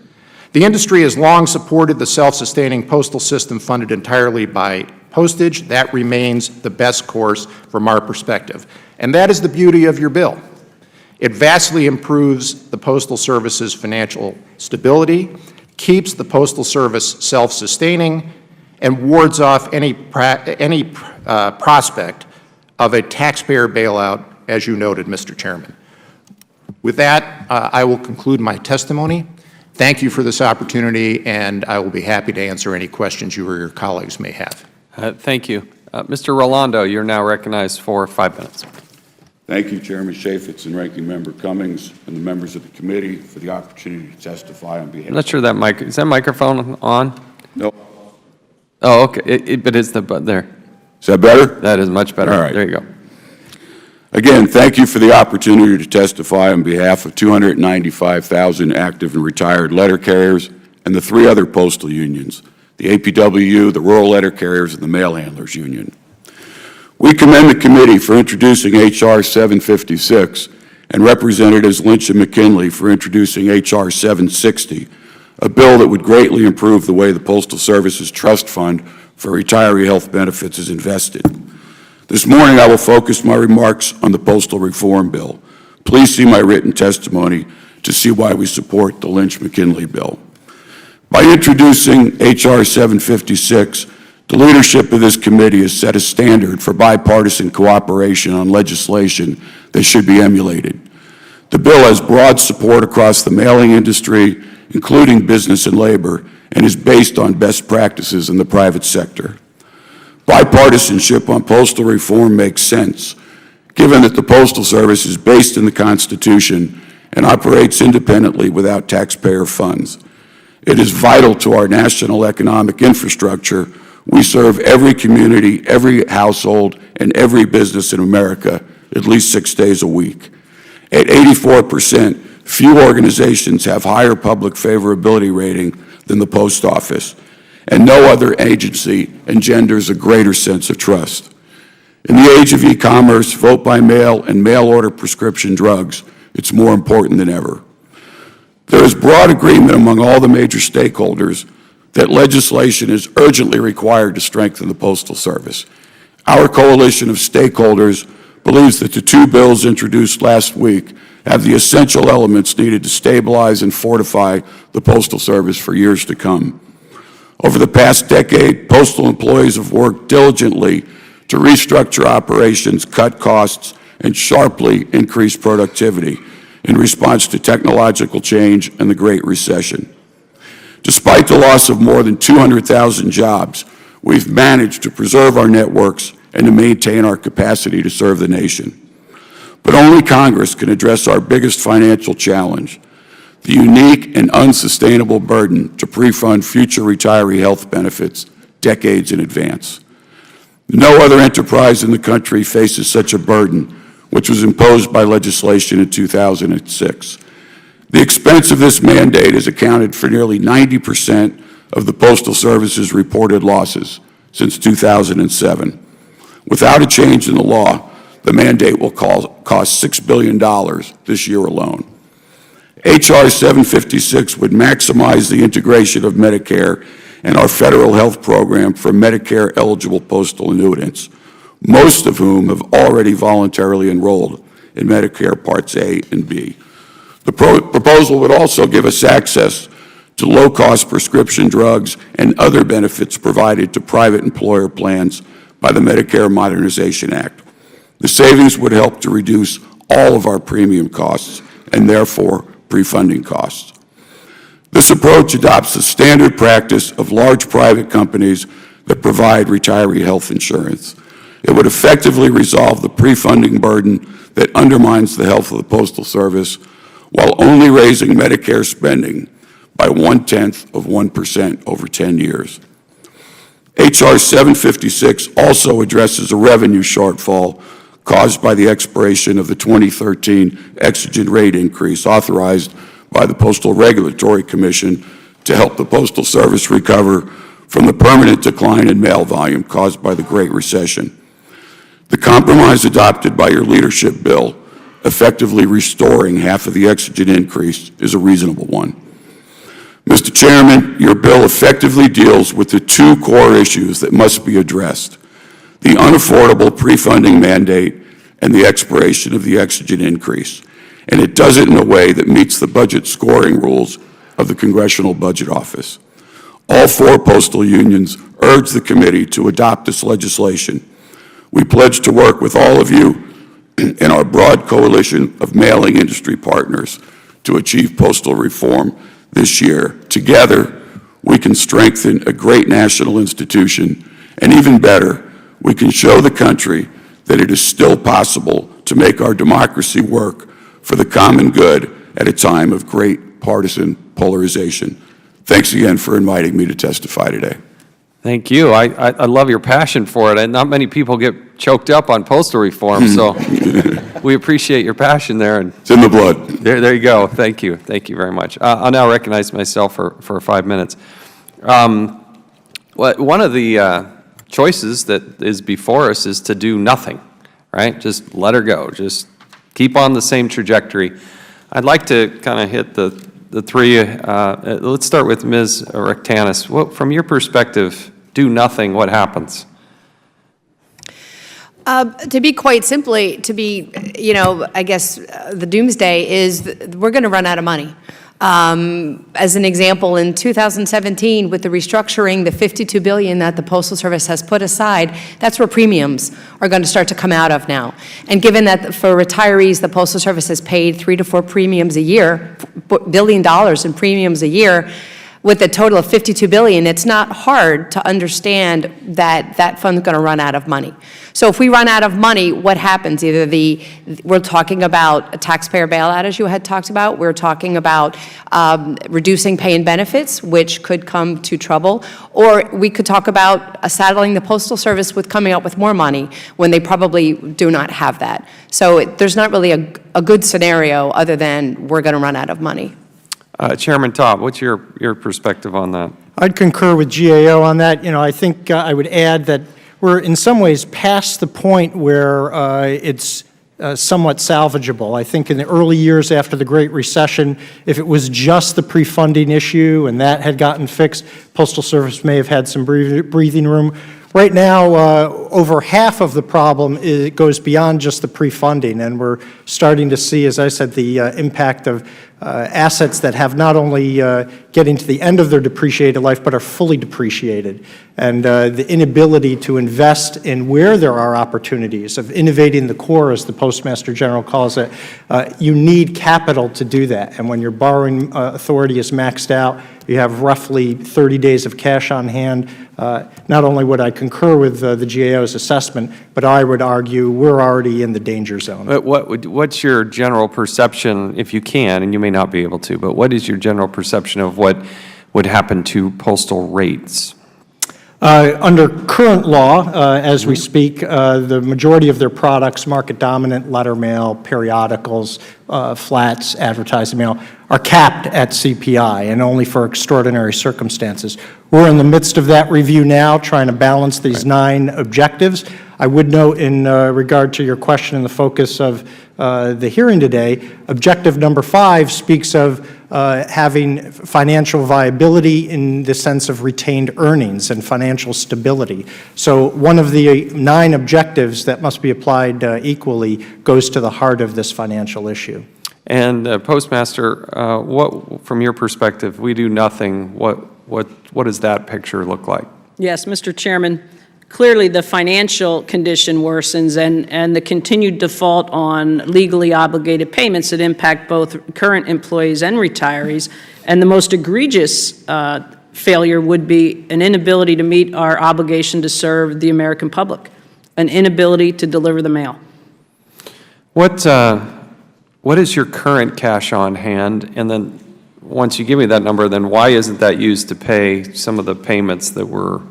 The industry has long supported the self-sustaining postal system funded entirely by postage. That remains the best course from our perspective. And that is the beauty of your bill. It vastly improves the Postal Service's financial stability, keeps the Postal Service self-sustaining, and wards off any prospect of a taxpayer bailout, as you noted, Mr. Chairman. With that, I will conclude my testimony. Thank you for this opportunity, and I will be happy to answer any questions you or your colleagues may have. Thank you. Mr. Rolando, you're now recognized for 5 minutes. Thank you, Chairman Chaffetz and Ranking Member Cummings and the members of the committee for the opportunity to testify on behalf. I'm not sure that is that microphone on? No. Oh, okay, but it's there. Is that better? That is much better. All right. There you go. Again, thank you for the opportunity to testify on behalf of 295,000 active and retired letter carriers and the 3 other postal unions, the APWU, the Rural Letter Carriers, and the Mail Handlers Union. We commend the committee for introducing H.R. 756 and Representatives Lynch and McKinley for introducing H.R. 760, a bill that would greatly improve the way the Postal Service's trust fund for retiree health benefits is invested. This morning, I will focus my remarks on the Postal Reform Bill. Please see my written testimony to see why we support the Lynch-McKinley bill. By introducing H.R. 756, the leadership of this committee has set a standard for bipartisan cooperation on legislation that should be emulated. The bill has broad support across the mailing industry, including business and labor, and is based on best practices in the private sector. Bipartisanship on postal reform makes sense, given that the Postal Service is based in the Constitution and operates independently without taxpayer funds. It is vital to our national economic infrastructure. We serve every community, every household, and every business in America at least 6 days a week. At 84%, few organizations have higher public favorability rating than the Post Office, and no other agency engenders a greater sense of trust. In the age of e-commerce, vote by mail, and mail-order prescription drugs, it's more important than ever. There is broad agreement among all the major stakeholders that legislation is urgently required to strengthen the Postal Service. Our coalition of stakeholders believes that the two bills introduced last week have the essential elements needed to stabilize and fortify the Postal Service for years to come. Over the past decade, postal employees have worked diligently to restructure operations, cut costs, and sharply increase productivity in response to technological change and the Great Recession. Despite the loss of more than 200,000 jobs, we've managed to preserve our networks and to maintain our capacity to serve the nation. But only Congress can address our biggest financial challenge, the unique and unsustainable burden to pre-fund future retiree health benefits decades in advance. No other enterprise in the country faces such a burden, which was imposed by legislation in 2006. The expense of this mandate has accounted for nearly 90% of the Postal Service's reported losses since 2007. Without a change in the law, the mandate will cost $6 billion this year alone. H.R. 756 would maximize the integration of Medicare and our federal health program for Medicare-eligible postal annuitants, most of whom have already voluntarily enrolled in Medicare Parts A and B. The proposal would also give us access to low-cost prescription drugs and other benefits provided to private employer plans by the Medicare Modernization Act. The savings would help to reduce all of our premium costs and therefore pre-funding costs. This approach adopts the standard practice of large private companies that provide retiree health insurance. It would effectively resolve the pre-funding burden that undermines the health of the Postal Service while only raising Medicare spending by 0.1% over 10 years. H.R. 756 also addresses a revenue shortfall caused by the expiration of the 2013 exigent rate increase authorized by the Postal Regulatory Commission to help the Postal Service recover from the permanent decline in mail volume caused by the Great Recession. The compromise adopted by your leadership bill, effectively restoring half of the exigent increase, is a reasonable one. Mr. Chairman, your bill effectively deals with the two core issues that must be addressed: the unaffordable pre-funding mandate and the expiration of the exigent increase, and it does it in a way that meets the budget scoring rules of the Congressional Budget Office. All four postal unions urge the committee to adopt this legislation. We pledge to work with all of you in our broad coalition of mailing industry partners to achieve postal reform this year. Together, we can strengthen a great national institution, and even better, we can show the country that it is still possible to make our democracy work for the common good at a time of great partisan polarization. Thanks again for inviting me to testify today. Thank you. I love your passion for it. And not many people get choked up on postal reform, so we appreciate your passion there. And it's in the blood. There you go. Thank you. Thank you very much. I'll now recognize myself for 5 minutes. One of the choices that is before us is to do nothing, right? Just let her go. Just keep on the same trajectory. I'd like to kind of hit the three. Let's start with Ms. Rectanis. From your perspective, do nothing, what happens? To be quite simply, I guess the doomsday is we're going to run out of money. As an example, in 2017, with the restructuring, the $52 billion that the Postal Service has put aside, that's where premiums are going to start to come out of now. And given that for retirees, the Postal Service has paid 3 to 4 premiums a year, $1 billion in premiums a year, with a total of $52 billion, it's not hard to understand that that fund's going to run out of money. So if we run out of money, what happens? We're talking about a taxpayer bailout, as you had talked about. We're talking about reducing pay and benefits, which could come to trouble. Or we could talk about saddling the Postal Service with coming up with more money when they probably do not have that. So there's not really a good scenario other than we're going to run out of money. Chairman Taub, what's your perspective on that? I'd concur with GAO on that. I think I would add that we're in some ways past the point where it's somewhat salvageable. I think in the early years after the Great Recession, if it was just the pre-funding issue and that had gotten fixed, Postal Service may have had some breathing room. Right now, over half of the problem goes beyond just the pre-funding, and we're starting to see, as I said, the impact of assets that have not only getting to the end of their depreciated life, but are fully depreciated. And the inability to invest in where there are opportunities of innovating the core, as the Postmaster General calls it, you need capital to do that. And when your borrowing authority is maxed out, you have roughly 30 days of cash on hand. Not only would I concur with the GAO's assessment, but I would argue we're already in the danger zone. But what's your general perception, if you can, and you may not be able to, but what is your general perception of what would happen to postal rates? Under current law, as we speak, the majority of their products, market dominant, letter mail, periodicals, flats, advertising mail, are capped at CPI and only for extraordinary circumstances. We're in the midst of that review now, trying to balance these 9 objectives. I would note in regard to your question and the focus of the hearing today, objective number 5 speaks of having financial viability in the sense of retained earnings and financial stability. So one of the 9 objectives that must be applied equally goes to the heart of this financial issue. And Postmaster, what, from your perspective, we do nothing, what does that picture look like? Yes, Mr. Chairman, clearly the financial condition worsens and the continued default on legally obligated payments that impact both current employees and retirees. And the most egregious failure would be an inability to meet our obligation to serve the American public, an inability to deliver the mail. What is your current cash on hand? And then once you give me that number, then why isn't that used to pay some of the payments that were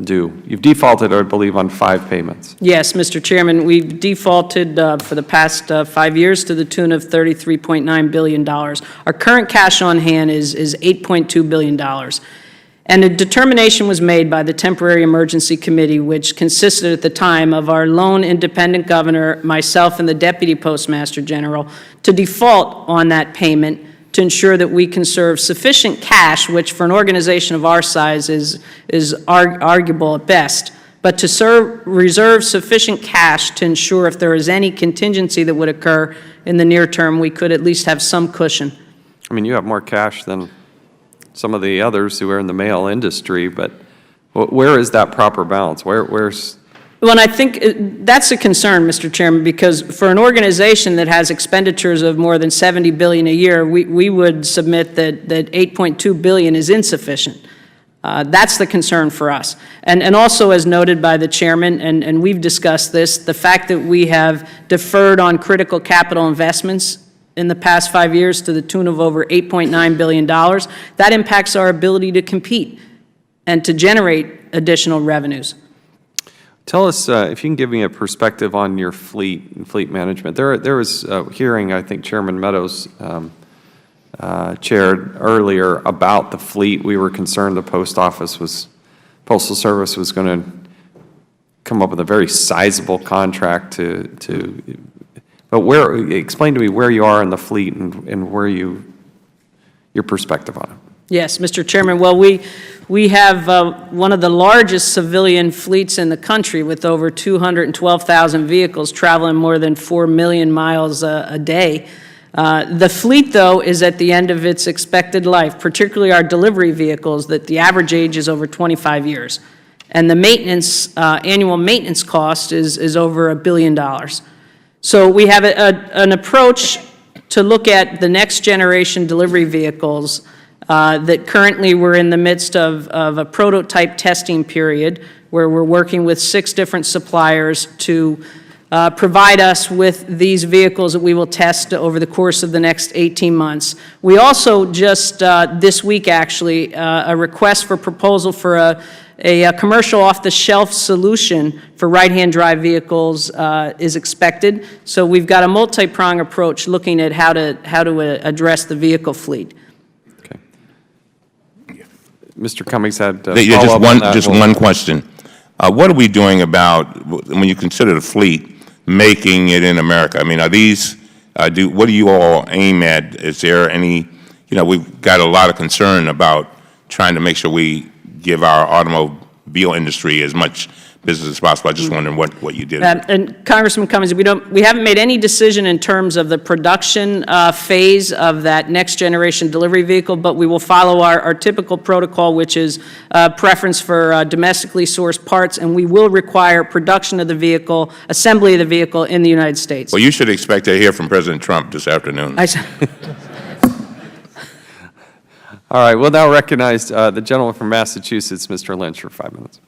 due? You've defaulted, I believe, on 5 payments. Yes, Mr. Chairman, we've defaulted for the past 5 years to the tune of $33.9 billion. Our current cash on hand is $8.2 billion. And a determination was made by the Temporary Emergency Committee, which consisted at the time of our lone independent governor, myself, and the Deputy Postmaster General, to default on that payment to ensure that we conserve sufficient cash, which for an organization of our size is arguable at best, but to reserve sufficient cash to ensure if there is any contingency that would occur in the near term, we could at least have some cushion. I mean, you have more cash than some of the others who are in the mail industry, but where is that proper balance? Where's... Well, and I think that's a concern, Mr. Chairman, because for an organization that has expenditures of more than $70 billion a year, we would submit that $8.2 billion is insufficient. That's the concern for us. And also, as noted by the chairman, and we've discussed this, the fact that we have deferred on critical capital investments in the past 5 years to the tune of over $8.9 billion, that impacts our ability to compete and to generate additional revenues. Tell us, if you can give me a perspective on your fleet and fleet management. There was a hearing, I think Chairman Meadows chaired earlier about the fleet. We were concerned the Postal Service was going to come up with a very sizable contract but explain to me where you are in the fleet and where your perspective on it. Yes, Mr. Chairman. Well, we have one of the largest civilian fleets in the country with over 212,000 vehicles traveling more than 4 million miles a day. The fleet, though, is at the end of its expected life, particularly our delivery vehicles, that the average age is over 25 years. And the maintenance, annual maintenance cost is over $1 billion. So we have an approach to look at the next generation delivery vehicles that currently we're in the midst of a prototype testing period where we're working with 6 different suppliers to provide us with these vehicles that we will test over the course of the next 18 months. We also just, this week actually, a request for proposal for a commercial off-the-shelf solution for right-hand drive vehicles is expected. So we've got a multi-pronged approach looking at how to address the vehicle fleet. Okay. Mr. Cummings had just one question. What are we doing about, when you consider the fleet, making it in America? I mean, are these, what do you all aim at? Is there any, we've got a lot of concern about trying to make sure we give our automobile industry as much business as possible. I just wondering what you did. And Congressman Cummings, we haven't made any decision in terms of the production phase of that next generation delivery vehicle, but we will follow our typical protocol, which is preference for domestically sourced parts, and we will require production of the vehicle, assembly of the vehicle in the United States. Well, you should expect to hear from President Trump this afternoon. All right, we'll now recognize the gentleman from Massachusetts, Mr. Lynch, for 5 minutes.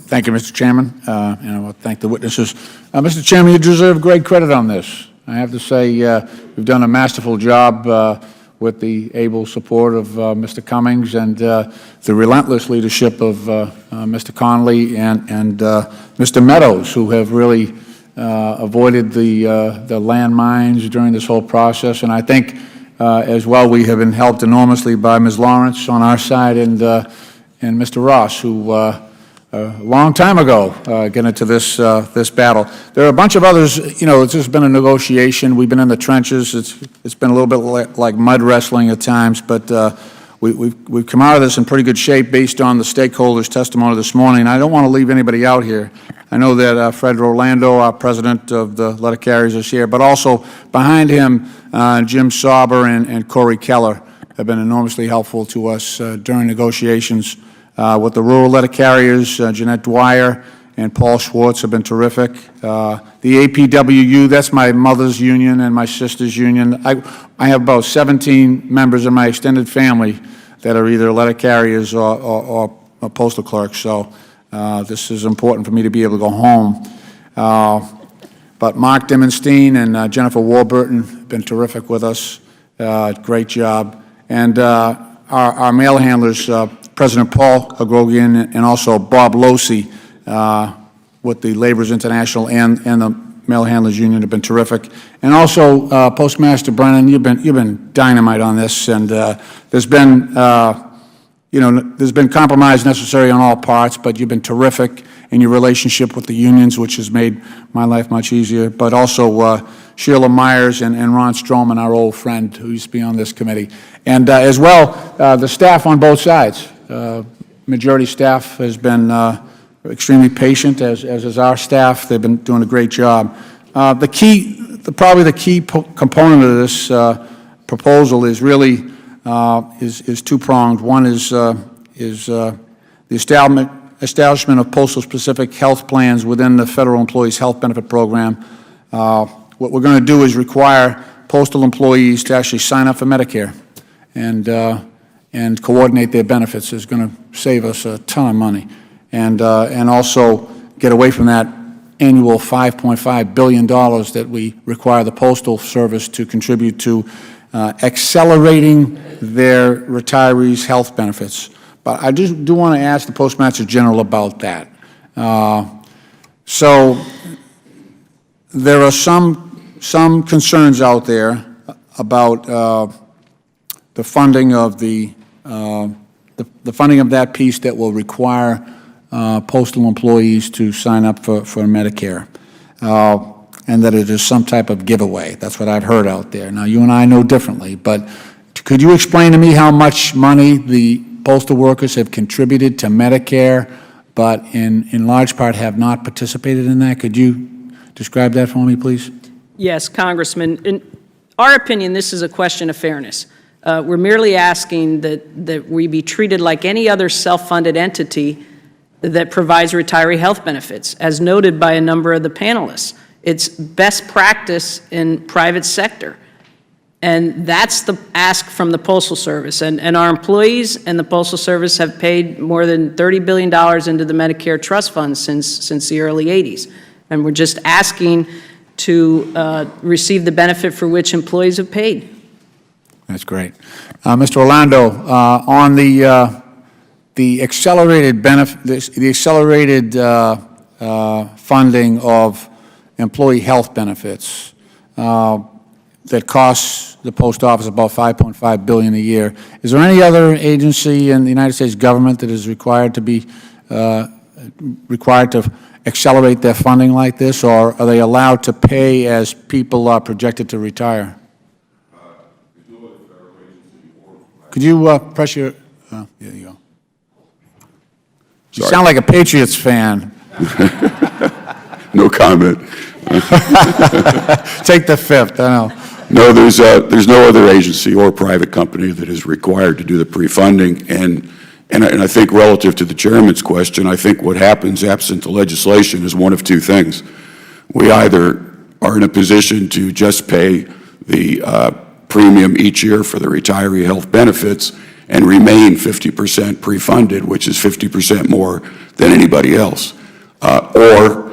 Thank you, Mr. Chairman, and I want to thank the witnesses. Mr. Chairman, you deserve great credit on this. I have to say you've done a masterful job with the able support of Mr. Cummings and the relentless leadership of Mr. Connolly and Mr. Meadows, who have really avoided the landmines during this whole process. And I think as well we have been helped enormously by Ms. Lawrence on our side and Mr. Ross, who a long time ago get into this battle. There are a bunch of others. You know, it's just been a negotiation. We've been in the trenches. It's been a little bit like mud wrestling at times, but we've come out of this in pretty good shape based on the stakeholders' testimony this morning. I don't want to leave anybody out here. I know that Fred Rolando, our president of the letter carriers, is here, but also behind him, Jim Sauber and Corey Keller have been enormously helpful to us during negotiations. With the rural letter carriers, Jeanette Dwyer and Paul Schwartz have been terrific. The APWU, that's my mother's union and my sister's union. I have about 17 members of my extended family that are either letter carriers or postal clerks, so this is important for me to be able to go home. But Mark Dimmenstein and Jennifer Warburton have been terrific with us. Great job. And our mail handlers, President Paul Hagrogian and also Bob Losey with the Laborers International and the Mail Handlers Union have been terrific. And also Postmaster Brennan, you've been dynamite on this, and there's been there's been compromise necessary on all parts, but you've been terrific in your relationship with the unions, which has made my life much easier. But also Sheila Myers and Ron Stroman, our old friend who used to be on this committee, and as well the staff on both sides. Majority staff has been extremely patient, as is our staff. They've been doing a great job. Probably the key component of this proposal is really is two-pronged. One is the establishment of postal-specific health plans within the Federal Employees Health Benefit Program. What we're going to do is require postal employees to actually sign up for Medicare and coordinate their benefits. Is going to save us a ton of money, and also get away from that annual $5.5 billion that we require the Postal Service to contribute to accelerating their retirees' health benefits. But I just do want to ask the Postmaster General about that. So there are some concerns out there about the funding of the funding of that piece that will require postal employees to sign up for Medicare, and that it is some type of giveaway. That's what I've heard out there. Now, you and I know differently, but could you explain to me how much money the postal workers have contributed to Medicare, but in large part have not participated in that? Could you describe that for me, please? Yes, Congressman. In our opinion, this is a question of fairness. We're merely asking that we be treated like any other self-funded entity that provides retiree health benefits, as noted by a number of the panelists. It's best practice in private sector. And that's the ask from the Postal Service. And our employees and the Postal Service have paid more than $30 billion into the Medicare Trust Fund since the early 80s. And we're just asking to receive the benefit for which employees have paid. That's great. Mr. Orlando, on the accelerated funding of employee health benefits that costs the Post Office about $5.5 billion a year, is there any other agency in the United States government that is required to accelerate their funding like this, or are they allowed to pay as people are projected to retire? Could you press your, there you go. You sound like a Patriots fan. No comment. Take the fifth, I know. No, there's no other agency or private company that is required to do the pre-funding. And I think relative to the chairman's question, I think what happens absent the legislation is one of two things. We either are in a position to just pay the premium each year for the retiree health benefits and remain 50% pre-funded, which is 50% more than anybody else. Or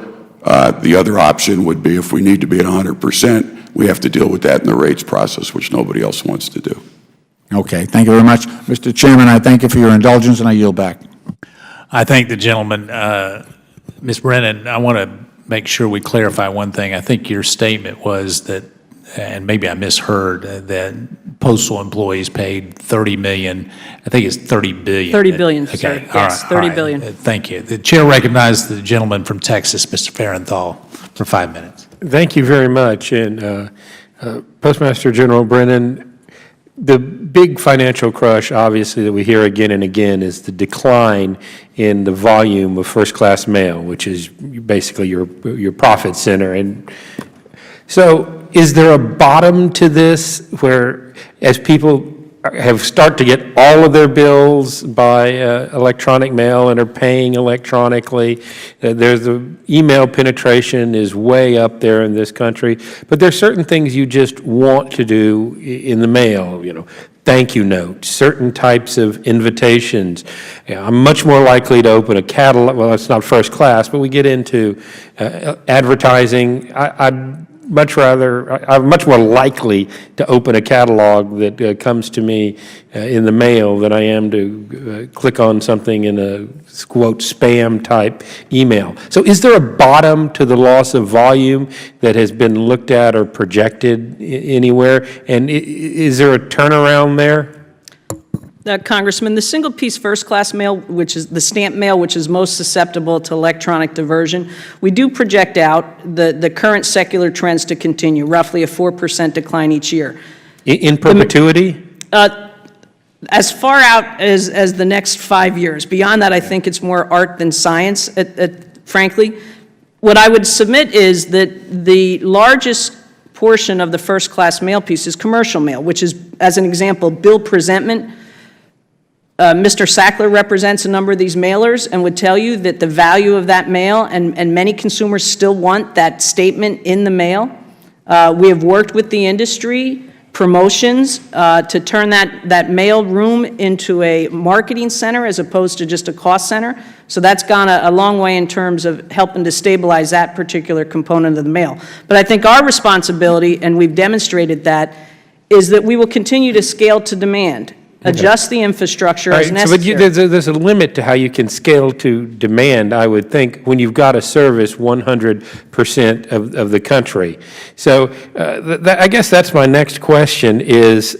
the other option would be if we need to be at 100%, we have to deal with that in the rates process, which nobody else wants to do. Okay, thank you very much. Mr. Chairman, I thank you for your indulgence, and I yield back. I thank the gentleman. Ms. Brennan, I want to make sure we clarify one thing. I think your statement was that, and maybe I misheard, that postal employees paid $30 million. I think it's $30 billion. $30 billion, Okay, sir. all Yes, right, all $30 right. billion. Thank you. The chair recognizes the gentleman from Texas, Mr. Farenthold, for 5 minutes. Thank you very much. And Postmaster General Brennan, the big financial crush, obviously, that we hear again and again is the decline in the volume of first-class mail, which is basically your profit center. And so is there a bottom to this where, as people have started to get all of their bills by electronic mail and are paying electronically, there's the email penetration is way up there in this country, but there's certain things you just want to do in the mail, thank you notes, certain types of invitations. I'm much more likely to open a catalog, well, it's not first class, but we get into advertising. I'm much more likely to open a catalog that comes to me in the mail than I am to click on something in a, quote, spam type email. So is there a bottom to the loss of volume that has been looked at or projected anywhere? And is there a turnaround there? Congressman, the single-piece first-class mail, which is the stamped mail, which is most susceptible to electronic diversion, we do project out the current secular trends to continue, roughly a 4% decline each year. In perpetuity? As far out as the next 5 years. Beyond that, I think it's more art than science, frankly. What I would submit is that the largest portion of the first-class mail piece is commercial mail, which is, as an example, bill presentment. Mr. Sackler represents a number of these mailers and would tell you that the value of that mail, and many consumers still want that statement in the mail. We have worked with the industry, promotions, to turn that mail room into a marketing center as opposed to just a cost center. So that's gone a long way in terms of helping to stabilize that particular component of the mail. But I think our responsibility, and we've demonstrated that, is that we will continue to scale to demand. Adjust the infrastructure as necessary. But there's a limit to how you can scale to demand, I would think, when you've got to service 100% of the country. So I guess that's my next question is,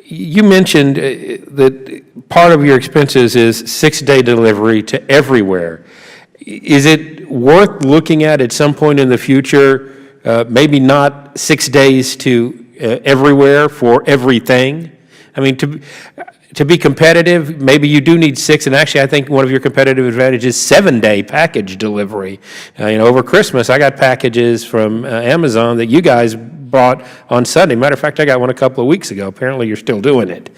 you mentioned that part of your expenses is 6-day delivery to everywhere. Is it worth looking at some point in the future, maybe not 6 days to everywhere for everything? I mean, to be competitive, maybe you do need 6, and actually I think one of your competitive advantages is 7-day package delivery. Over Christmas, I got packages from Amazon that you guys bought on Sunday. Matter of fact, I got one a couple of weeks ago. Apparently, you're still doing it.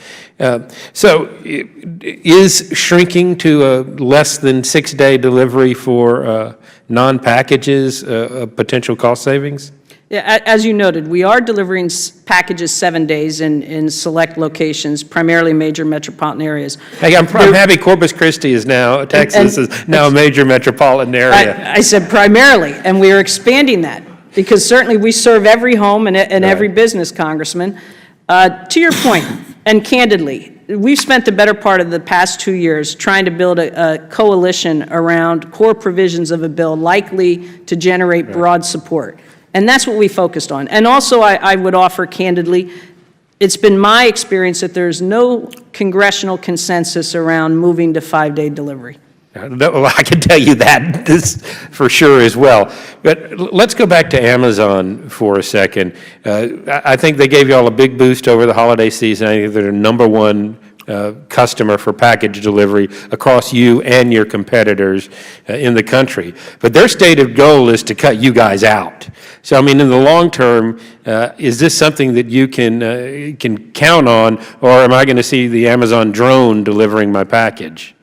So is shrinking to a less than 6-day delivery for non-packages a potential cost savings? Yeah, as you noted, we are delivering packages 7 days in select locations, primarily major metropolitan areas. Hey, I'm happy Corpus Christi is now, Texas is now a major metropolitan area. I said primarily, and we are expanding that, because certainly we serve every home and every business, Congressman. To your point, and candidly, we've spent the better part of the past 2 years trying to build a coalition around core provisions of a bill likely to generate broad support. And that's what we focused on. And also, I would offer candidly, it's been my experience that there's no congressional consensus around moving to 5-day delivery. Well, I can tell you that this for sure as well. But let's go back to Amazon for a second. I think they gave you all a big boost over the holiday season. I think they're the #1 customer for package delivery across you and your competitors in the country. But their stated goal is to cut you guys out. So, I mean, in the long term, is this something that you can count on, or am I going to see the Amazon drone delivering my package?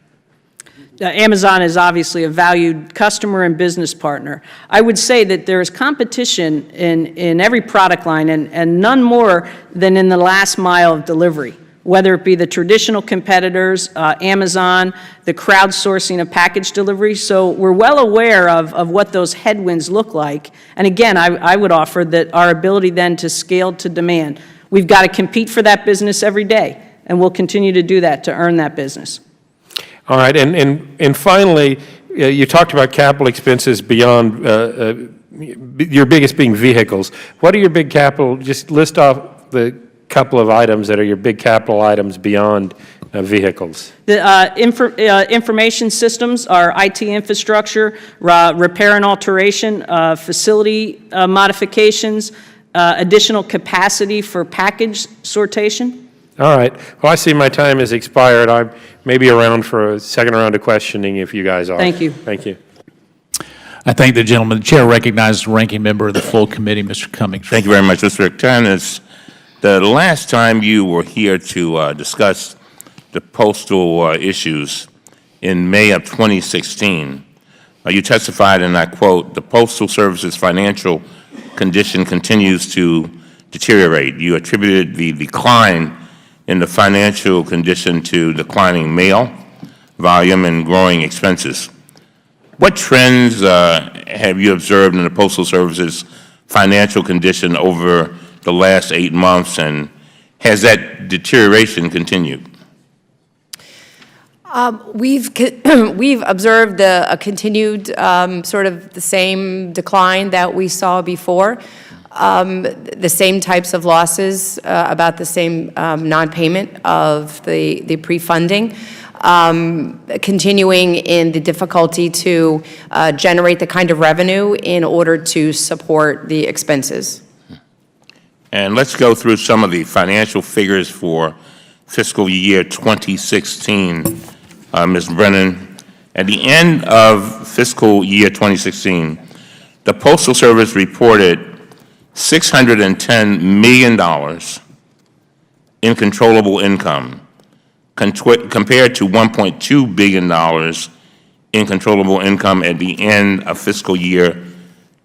Amazon is obviously a valued customer and business partner. I would say that there is competition in every product line, and none more than in the last mile of delivery, whether it be the traditional competitors, Amazon, the crowdsourcing of package delivery. So we're well aware of what those headwinds look like. And again, I would offer that our ability then to scale to demand. We've got to compete for that business every day, and we'll continue to do that to earn that business. All right, and finally, you talked about capital expenses beyond, your biggest being vehicles. What are your big capital, just list off the couple of items that are your big capital items beyond vehicles. The information systems, our IT infrastructure, repair and alteration, facility modifications, additional capacity for package sortation. All right. Well, I see my time has expired. I may be around for a second round of questioning if you guys are. Thank you. Thank you. I thank the gentleman. The chair recognizes the ranking member of the full committee, Mr. Cummings. Thank you very much, Mr. Rectanus. The last time you were here to discuss the postal issues in May of 2016, you testified, and I quote, "The Postal Service's financial condition continues to deteriorate." You attributed the decline in the financial condition to declining mail volume and growing expenses. What trends have you observed in the Postal Service's financial condition over the last 8 months, and has that deterioration continued? We've observed a continued sort of the same decline that we saw before. The same types of losses, about the same non-payment of the pre-funding, continuing in the difficulty to generate the kind of revenue in order to support the expenses. And let's go through some of the financial figures for fiscal year 2016. Ms. Brennan, at the end of fiscal year 2016, the Postal Service reported $610 million in controllable income, compared to $1.2 billion in controllable income at the end of fiscal year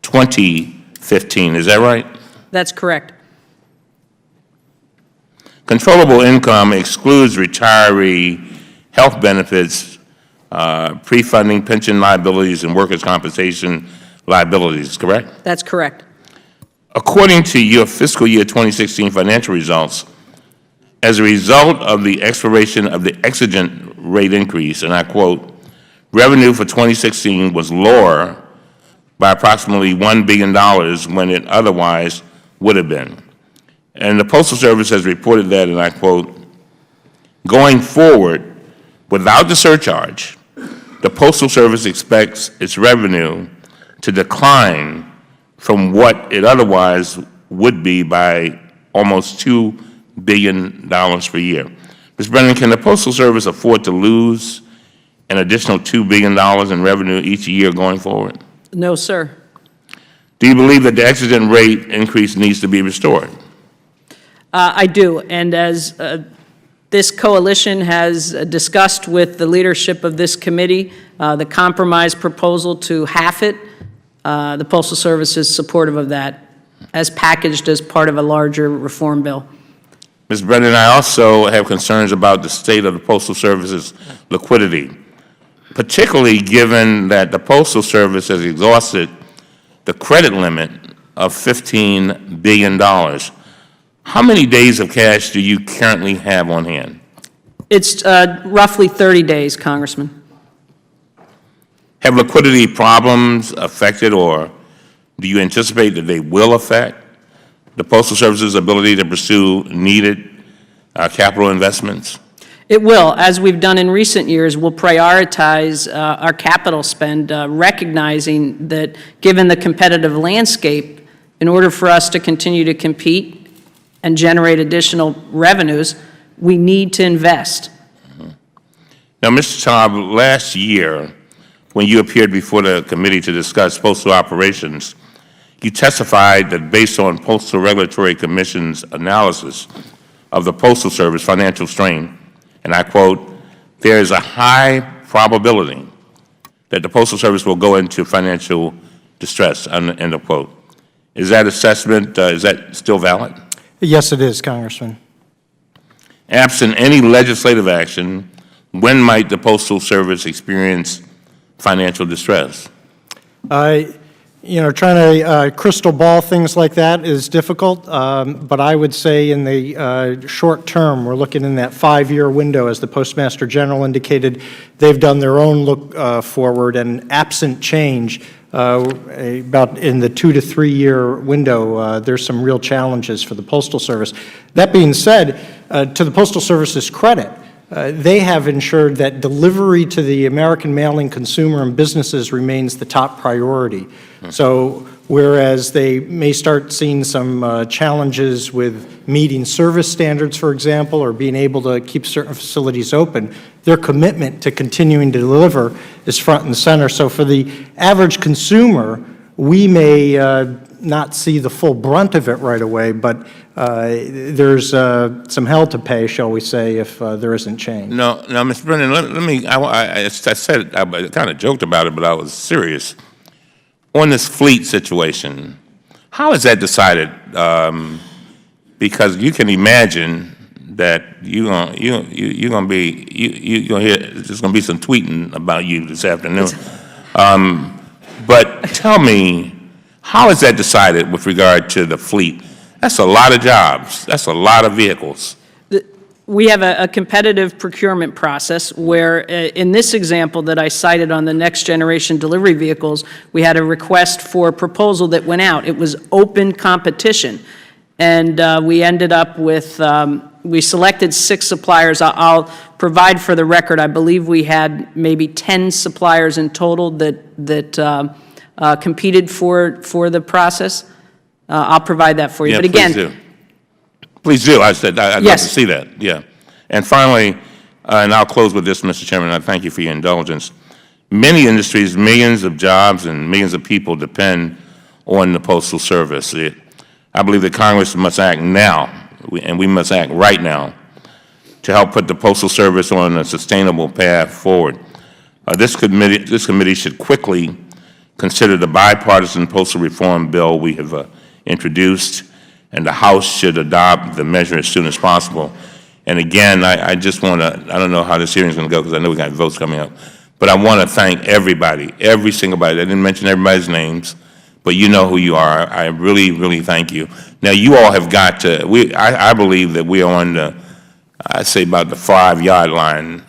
2015. Is that right? That's correct. Controllable income excludes retiree health benefits, pre-funding pension liabilities, and workers' compensation liabilities, correct? That's correct. According to your fiscal year 2016 financial results, as a result of the expiration of the exigent rate increase, and I quote, "Revenue for 2016 was lower by approximately $1 billion when it otherwise would have been." And the Postal Service has reported that, and I quote, "Going forward, without the surcharge, the Postal Service expects its revenue to decline from what it otherwise would be by almost $2 billion per year." Ms. Brennan, can the Postal Service afford to lose an additional $2 billion in revenue each year going forward? No, sir. Do you believe that the exigent rate increase needs to be restored? I do, and as this coalition has discussed with the leadership of this committee, the compromise proposal to half it, the Postal Service is supportive of that, as packaged as part of a larger reform bill. Ms. Brennan, I also have concerns about the state of the Postal Service's liquidity, particularly given that the Postal Service has exhausted the credit limit of $15 billion. How many days of cash do you currently have on hand? It's roughly 30 days, Congressman. Have liquidity problems affected, or do you anticipate that they will affect the Postal Service's ability to pursue needed capital investments? It will. As we've done in recent years, we'll prioritize our capital spend, recognizing that given the competitive landscape, in order for us to continue to compete and generate additional revenues, We need to invest. Now, Mr. Taub, last year, when you appeared before the committee to discuss postal operations, you testified that based on Postal Regulatory Commission's analysis of the Postal Service financial strain, and I quote, "There is a high probability that the Postal Service will go into financial distress," end of quote. Is that assessment, is that still valid? Yes, it is, Congressman. Absent any legislative action, when might the Postal Service experience financial distress? Trying to crystal ball things like that is difficult, but I would say in the short term, we're looking in that 5-year window, as the Postmaster General indicated. They've done their own look forward, and absent change, about in the 2 to 3 year window, there's some real challenges for the Postal Service. That being said, to the Postal Service's credit, they have ensured that delivery to the American mailing consumer and businesses remains the top priority. So whereas they may start seeing some challenges with meeting service standards, for example, or being able to keep certain facilities open, their commitment to continuing to deliver is front and center. So for the average consumer, we may not see the full brunt of it right away, but there's some hell to pay, shall we say, if there isn't change. No, Mr. Brennan, let me, I said, I kind of joked about it, but I was serious. On this fleet situation, how is that decided? Because you can imagine that you're gonna hear there's gonna be some tweeting about you this afternoon. But tell me, how is that decided with regard to the fleet? That's a lot of jobs. That's a lot of vehicles. We have a competitive procurement process where, in this example that I cited on the next generation delivery vehicles, we had a request for a proposal that went out. It was open competition. And we ended up with, we selected 6 suppliers. I'll provide for the record, I believe we had maybe 10 suppliers in total that competed for the process. I'll provide that for you. Yeah, but again, please do. Please do. I said I'd yes. love to see that. Yeah. And finally, and I'll close with this, Mr. Chairman, and I thank you for your indulgence. Many industries, millions of jobs and millions of people depend on the Postal Service. I believe that Congress must act now, and we must act right now, to help put the Postal Service on a sustainable path forward. This committee should quickly consider the bipartisan postal reform bill we have introduced, and the House should adopt the measure as soon as possible. And again, I just want to, I don't know how this hearing is going to go because I know we got votes coming up, but I want to thank everybody, every single body. I didn't mention everybody's names, but you know who you are. I really, really thank you. Now, you all have got to, I believe that we are on the, I'd say about the 5-yard line,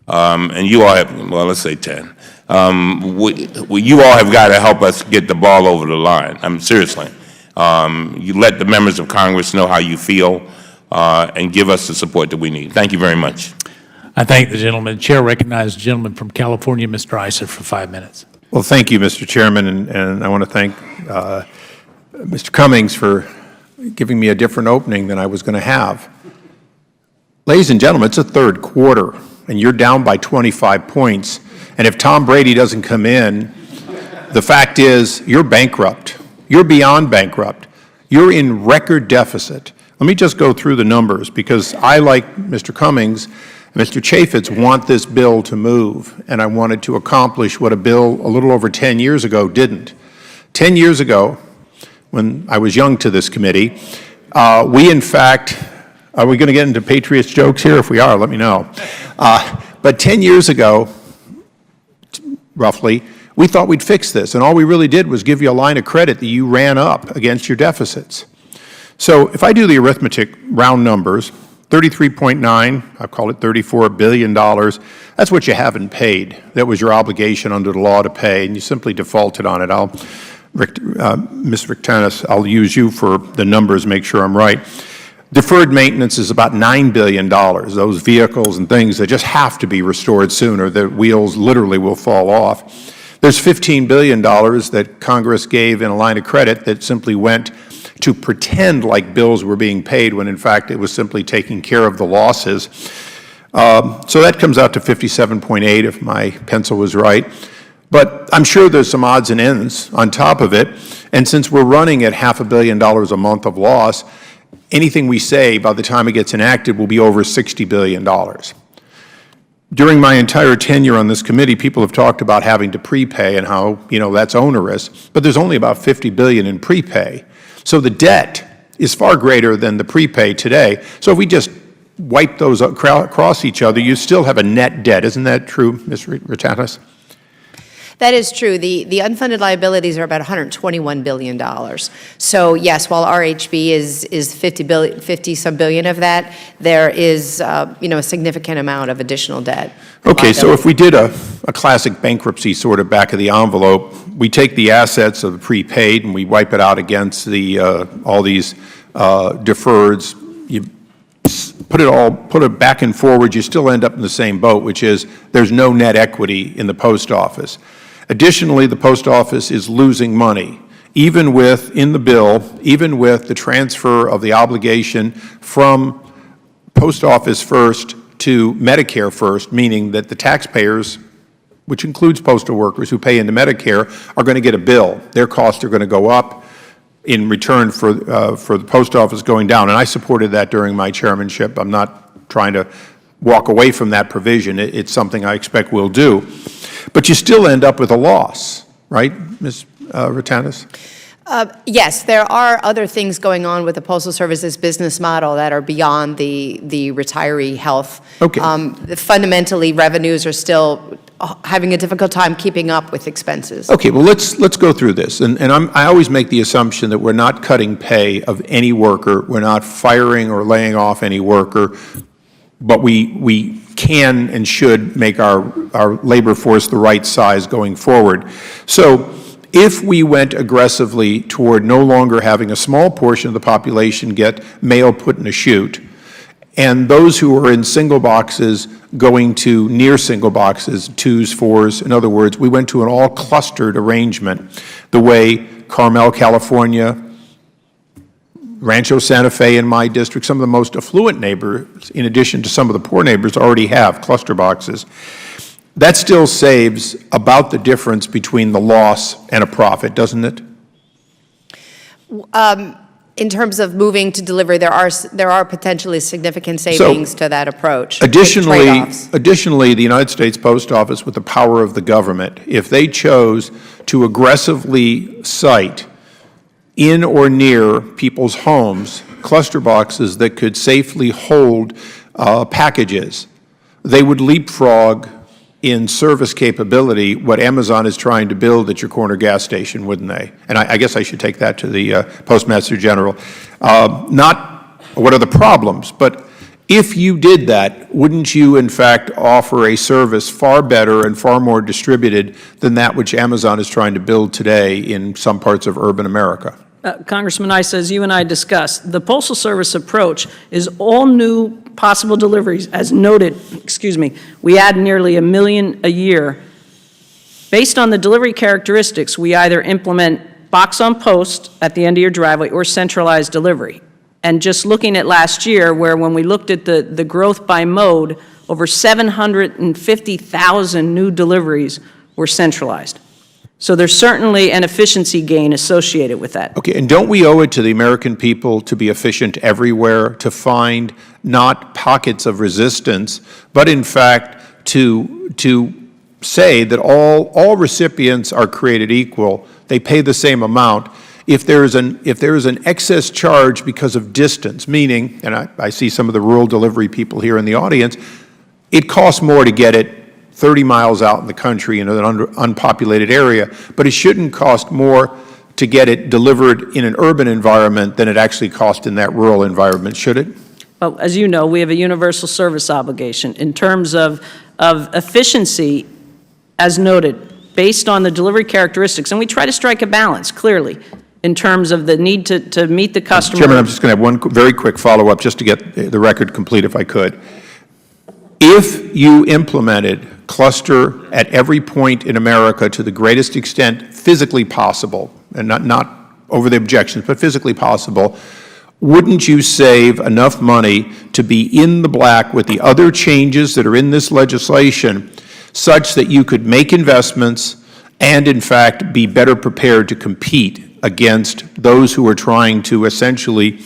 and you all have, well, let's say 10. You all have got to help us get the ball over the line. I mean, seriously. You let the members of Congress know how you feel and give us the support that we need. Thank you very much. I thank the gentleman. The chair recognizes the gentleman from California, Mr. Iser, for 5 minutes. Well, thank you, Mr. Chairman, and I want to thank Mr. Cummings for giving me a different opening than I was going to have. Ladies and gentlemen, it's a third quarter, and you're down by 25 points. And if Tom Brady doesn't come in, the fact is you're bankrupt. You're beyond bankrupt. You're in record deficit. Let me just go through the numbers, because I, like Mr. Cummings and Mr. Chaffetz, want this bill to move, and I wanted to accomplish what a bill a little over 10 years ago didn't. 10 years ago, when I was young to this committee, we in fact, are we going to get into Patriots jokes here? If we are, let me know. But 10 years ago, roughly, we thought we'd fix this, and all we really did was give you a line of credit that you ran up against your deficits. So if I do the arithmetic, round numbers, 33.9, I'll call it $34 billion, that's what you haven't paid. That was your obligation under the law to pay, and you simply defaulted on it. Ms. Victanis, I'll use you for the numbers, make sure I'm right. Deferred maintenance is about $9 billion, those vehicles and things that just have to be restored sooner. The wheels literally will fall off. There's $15 billion that Congress gave in a line of credit that simply went to pretend like bills were being paid when in fact it was simply taking care of the losses. So that comes out to 57.8 if my pencil was right. But I'm sure there's some odds and ends on top of it. And since we're running at $500 million a month of loss, anything we say by the time it gets enacted will be over $60 billion. During my entire tenure on this committee, people have talked about having to prepay and how, that's onerous, but there's only about $50 billion in prepay. So the debt is far greater than the prepay today. So if we just wipe those across each other, you still have a net debt. Isn't that true, Ms. Retatis? That is true. The unfunded liabilities are about $121 billion. So yes, while RHB is 50-some billion of that, there is a significant amount of additional debt. Okay, so if we did a classic bankruptcy sort of back of the envelope, we take the assets of the prepaid and we wipe it out against the all these deferreds. You put it back and forward, you still end up in the same boat, which is there's no net equity in the post office. Additionally, the post office is losing money, even with, in the bill, even with the transfer of the obligation from Post Office First to Medicare First, meaning that the taxpayers, which includes postal workers who pay into Medicare, are going to get a bill. Their costs are going to go up in return for the post office going down. And I supported that during my chairmanship. I'm not trying to walk away from that provision. It's something I expect we'll do. But you still end up with a loss, right, Ms. Retatis? Yes, there are other things going on with the Postal Service's business model that are beyond the retiree health. Okay. Fundamentally, revenues are still having a difficult time keeping up with expenses. Okay, well, let's go through this. And I always make the assumption that we're not cutting pay of any worker. We're not firing or laying off any worker. But we can and should make our labor force the right size going forward. So if we went aggressively toward no longer having a small portion of the population get mail put in a chute, and those who are in single boxes going to near single boxes, 2s, 4s, in other words, we went to an all-clustered arrangement, the way Carmel, California, Rancho Santa Fe in my district, some of the most affluent neighbors, in addition to some of the poor neighbors, already have cluster boxes. That still saves about the difference between the loss and a profit, doesn't it? In terms of moving to delivery, there are potentially significant savings to that approach. Additionally, the United States Post Office, with the power of the government, if they chose to aggressively cite in or near people's homes cluster boxes that could safely hold packages, they would leapfrog in service capability what Amazon is trying to build at your corner gas station, wouldn't they? And I guess I should take that to the Postmaster General. Not what are the problems, but if you did that, wouldn't you in fact offer a service far better and far more distributed than that which Amazon is trying to build today in some parts of urban America? Congressman Issa, as you and I discussed, the Postal Service approach is all new possible deliveries. As noted, we add nearly 1 million a year. Based on the delivery characteristics, we either implement box on post at the end of your driveway or centralized delivery. And just looking at last year, where when we looked at the growth by mode, over 750,000 new deliveries were centralized. So there's certainly an efficiency gain associated with that. Okay, and don't we owe it to the American people to be efficient everywhere, to find not pockets of resistance, but in fact to say that all recipients are created equal, they pay the same amount. If there is an excess charge because of distance, meaning, and I see some of the rural delivery people here in the audience, it costs more to get it 30 miles out in the country in an unpopulated area, but it shouldn't cost more to get it delivered in an urban environment than it actually cost in that rural environment, should it? Well, as you know, we have a universal service obligation. In terms of efficiency, as noted, based on the delivery characteristics, and we try to strike a balance, clearly, in terms of the need to meet the customer. Chairman, I'm just going to have one very quick follow-up just to get the record complete, if I could. If you implemented cluster at every point in America to the greatest extent physically possible, and not over the objections, but physically possible, wouldn't you save enough money to be in the black with the other changes that are in this legislation such that you could make investments and, in fact, be better prepared to compete against those who are trying to essentially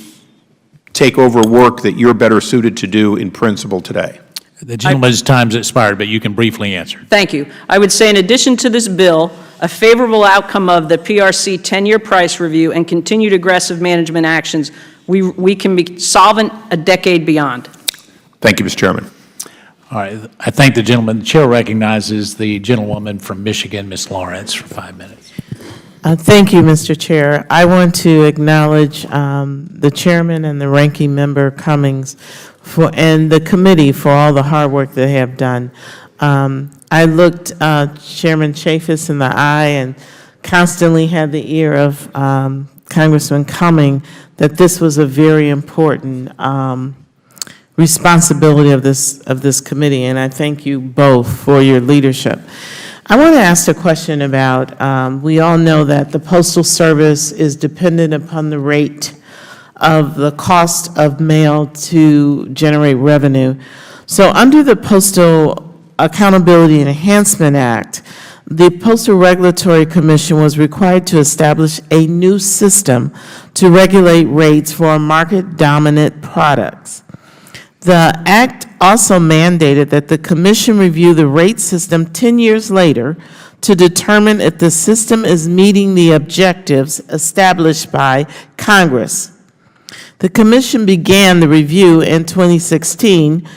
take over work that you're better suited to do in principle today? The gentleman's time's expired, but you can briefly answer. Thank you. I would say in addition to this bill, a favorable outcome of the PRC 10-year price review and continued aggressive management actions, we can be solvent a decade beyond. Thank you, Mr. Chairman. All right, I thank the gentleman. The chair recognizes the gentlewoman from Michigan, Ms. Lawrence, for 5 minutes. Thank you, Mr. Chair. I want to acknowledge the chairman and the ranking member Cummings and the committee for all the hard work they have done. I looked Chairman Chaffetz in the eye and constantly had the ear of Congressman Cummings that this was a very important responsibility of this committee, and I thank you both for your leadership. I want to ask a question about, we all know that the Postal Service is dependent upon the rate of the cost of mail to generate revenue. So under the Postal Accountability Enhancement Act, the Postal Regulatory Commission was required to establish a new system to regulate rates for market-dominant products. The Act also mandated that the Commission review the rate system 10 years later to determine if the system is meeting the objectives established by Congress. The Commission began the review in 2016,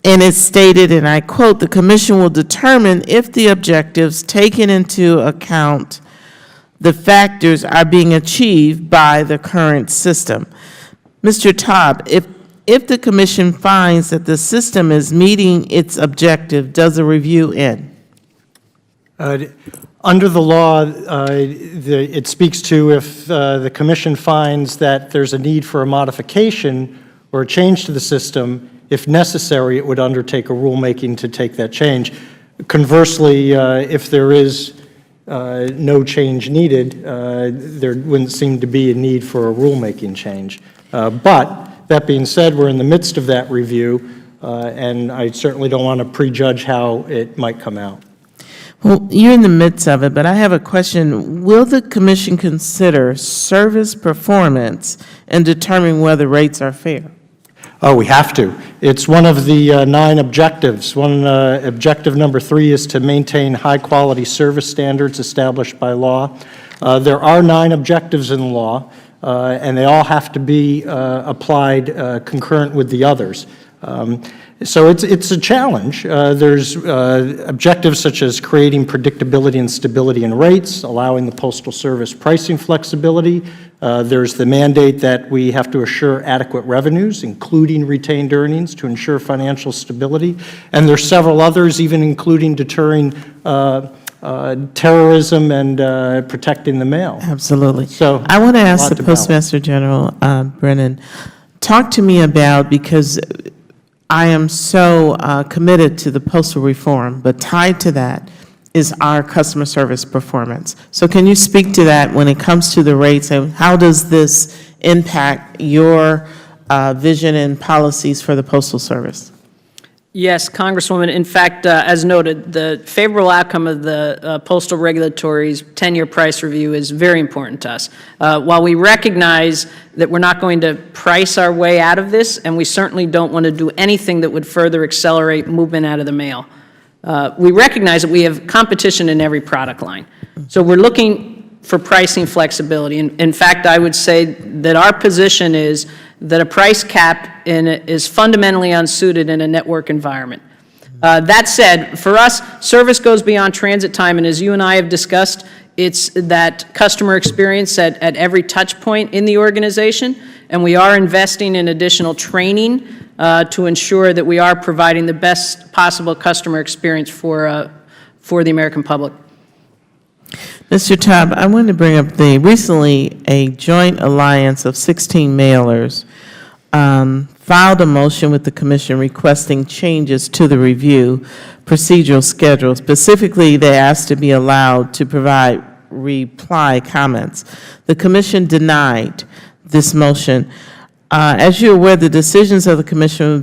and it stated, and I quote, "The Commission will determine if the objectives taken into account the factors are being achieved by the current system." Mr. Taub, if the Commission finds that the system is meeting its objective, does a review end? Under the law, it speaks to if the Commission finds that there's a need for a modification or a change to the system, if necessary, it would undertake a rulemaking to take that change. Conversely, if there is no change needed, there wouldn't seem to be a need for a rulemaking change. But that being said, we're in the midst of that review, and I certainly don't want to prejudge how it might come out. Well, you're in the midst of it, but I have a question. Will the Commission consider service performance in determining whether rates are fair? Oh, we have to. It's one of the 9 objectives. Objective number 3 is to maintain high-quality service standards established by law. There are 9 objectives in the law, and they all have to be applied concurrent with the others. So it's a challenge. There's objectives such as creating predictability and stability in rates, allowing the Postal Service pricing flexibility. There's the mandate that we have to assure adequate revenues, including retained earnings, to ensure financial stability. And there's several others, even including deterring terrorism and protecting the mail. Absolutely. So I want to ask the to balance. Postmaster General, Brennan, talk to me about, because I am so committed to the postal reform, but tied to that is our customer service performance. So can you speak to that when it comes to the rates, and how does this impact your vision and policies for the Postal Service? Yes, Congresswoman. In fact, as noted, the favorable outcome of the Postal Regulatory's 10-year price review is very important to us. While we recognize that we're not going to price our way out of this, and we certainly don't want to do anything that would further accelerate movement out of the mail, we recognize that we have competition in every product line. So we're looking for pricing flexibility. In fact, I would say that our position is that a price cap is fundamentally unsuited in a network environment. That said, for us, service goes beyond transit time, and as you and I have discussed, it's that customer experience at every touch point in the organization, and we are investing in additional training to ensure that we are providing the best possible customer experience for the American public. Mr. Taub, I wanted to bring up recently a joint alliance of 16 mailers filed a motion with the Commission requesting changes to the review procedural schedule. Specifically, they asked to be allowed to provide reply comments. The commission denied this motion. As you're aware, the decisions of the commission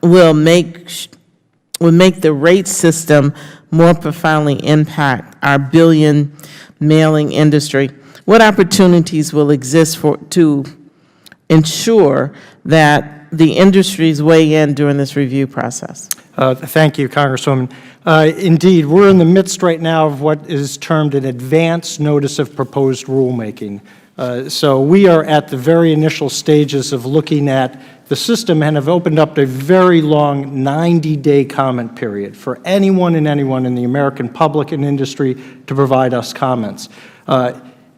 will make the rate system more profoundly impact our billion mailing industry. What opportunities will exist to ensure that the industries weigh in during this review process? Thank you, Congresswoman. Indeed, we're in the midst right now of what is termed an advance notice of proposed rulemaking. So we are at the very initial stages of looking at the system and have opened up a very long 90-day comment period for anyone in the American public and industry to provide us comments.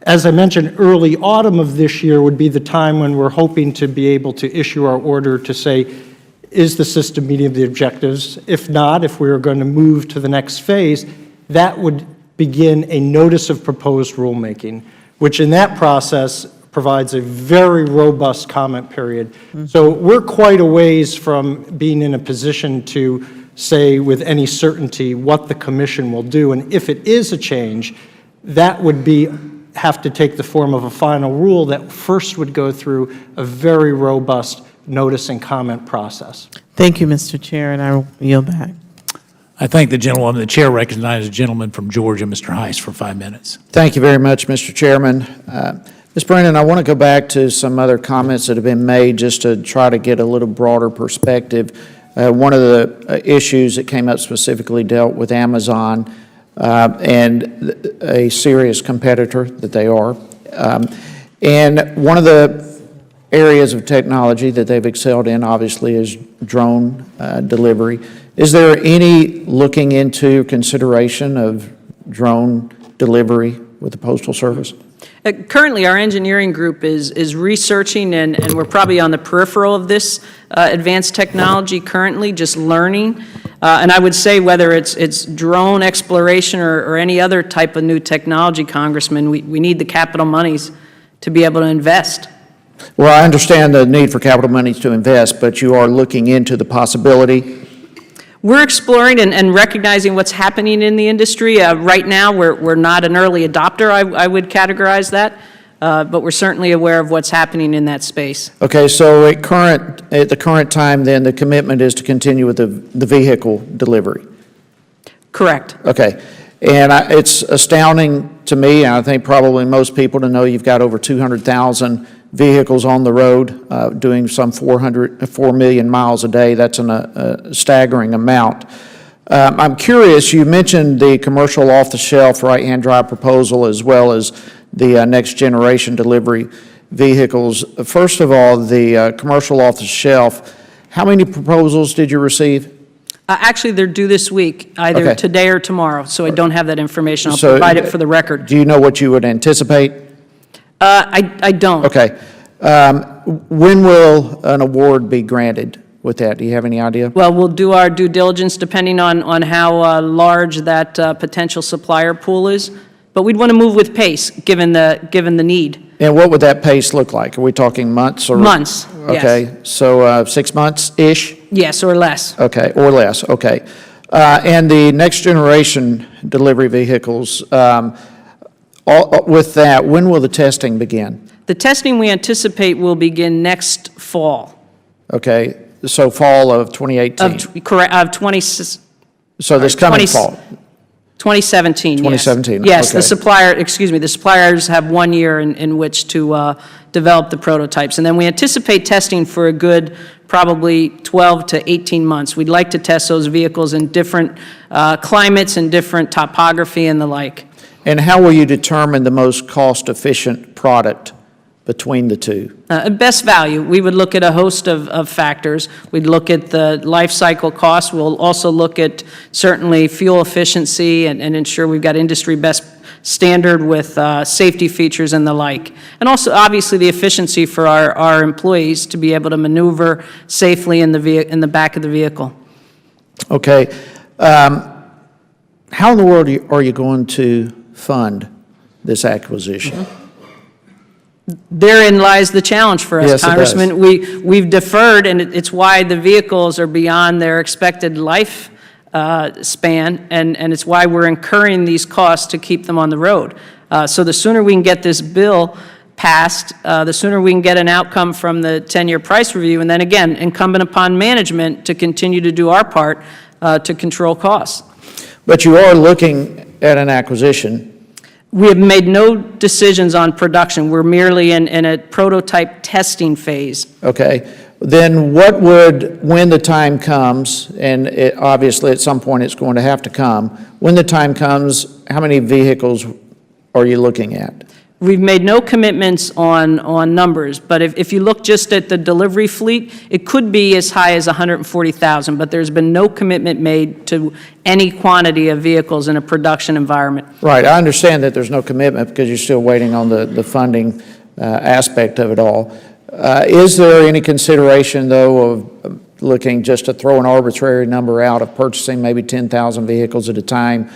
As I mentioned, early autumn of this year would be the time when we're hoping to be able to issue our order to say, is the system meeting the objectives? If not, if we are going to move to the next phase, that would begin a notice of proposed rulemaking, which in that process provides a very robust comment period. So we're quite a ways from being in a position to say with any certainty what the commission will do. And if it is a change, that would have to take the form of a final rule that first would go through a very robust notice and comment process. Thank you, Mr. Chair, and I will yield back. I thank the gentleman. The chair recognizes the gentleman from Georgia, Mr. Heiss, for 5 minutes. Thank you very much, Mr. Chairman. Ms. Brennan, I want to go back to some other comments that have been made just to try to get a little broader perspective. One of the issues that came up specifically dealt with Amazon and a serious competitor that they are. And one of the areas of technology that they've excelled in, obviously, is drone delivery. Is there any looking into consideration of drone delivery with the Postal Service? Currently, our engineering group is researching, and we're probably on the peripheral of this advanced technology currently, just learning. And I would say whether it's drone exploration or any other type of new technology, Congressman, we need the capital monies to be able to invest. Well, I understand the need for capital monies to invest, but you are looking into the possibility. We're exploring and recognizing what's happening in the industry. Right now, we're not an early adopter, I would categorize that, but we're certainly aware of what's happening in that space. Okay, so at the current time, then, the commitment is to continue with the vehicle delivery? Correct. Okay. And it's astounding to me, and I think probably most people, to know you've got over 200,000 vehicles on the road doing some 4 million miles a day. That's a staggering amount. I'm curious, you mentioned the commercial off-the-shelf right-hand drive proposal as well as the next generation delivery vehicles. First of all, the commercial off-the-shelf, how many proposals did you receive? Actually, they're due this week, either today or tomorrow, so I don't have that information. I'll So, provide it for the record. Do you know what you would anticipate? I don't. Okay. When will an award be granted with that? Do you have any idea? Well, we'll do our due diligence depending on how large that potential supplier pool is, but we'd want to move with pace, given the need. And what would that pace look like? Are we talking months or? Months, yes. Okay, so 6 months-ish? Yes, or less. Okay, or less, okay. And the next generation delivery vehicles, with that, when will the testing begin? The testing we anticipate will begin next fall. Okay, so fall of 2018? Correct, of So this coming fall? 2017, yes. 2017, Yes, okay. the suppliers have 1 year in which to develop the prototypes. And then we anticipate testing for a good probably 12 to 18 months. We'd like to test those vehicles in different climates and different topography and the like. And how will you determine the most cost-efficient product between the two? Best value. We would look at a host of factors. We'd look at the life cycle cost. We'll also look at certainly fuel efficiency and ensure we've got industry best standard with safety features and the like. And also, obviously, the efficiency for our employees to be able to maneuver safely in the back of the vehicle. Okay. How in the world are you going to fund this acquisition? Therein lies the challenge for us, Yes, it Congressman. We've deferred, and it's why the vehicles are beyond their expected life span, and it's why we're incurring these costs to keep them on the road. So the sooner we can get this bill passed, the sooner we can get an outcome from the 10-year price review, and then again, incumbent upon management to continue to do our part to control costs. But you are looking at an acquisition. We have made no decisions on production. We're merely in a prototype testing phase. Okay. Then what would, when the time comes, and obviously at some point it's going to have to come, when the time comes, how many vehicles are you looking at? We've made no commitments on numbers, but if you look just at the delivery fleet, it could be as high as 140,000, but there's been no commitment made to any quantity of vehicles in a production environment. Right. I understand that there's no commitment because you're still waiting on the funding aspect of it all. Is there any consideration, though, of looking just to throw an arbitrary number out of purchasing maybe 10,000 vehicles at a time,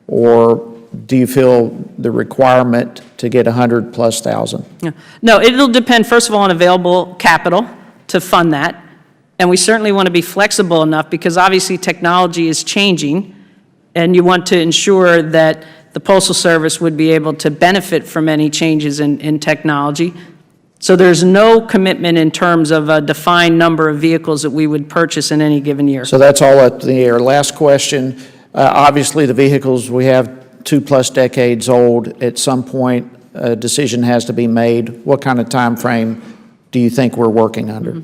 or do you feel the requirement to get 100+ thousand? Yeah. No, it'll depend, first of all, on available capital to fund that, and we certainly want to be flexible enough because obviously technology is changing, and you want to ensure that the Postal Service would be able to benefit from any changes in technology. So there's no commitment in terms of a defined number of vehicles that we would purchase in any given year. So that's all up in the air. Last question. Obviously, the vehicles we have 2+ decades old. At some point, a decision has to be made. What kind of time frame do you think we're working under?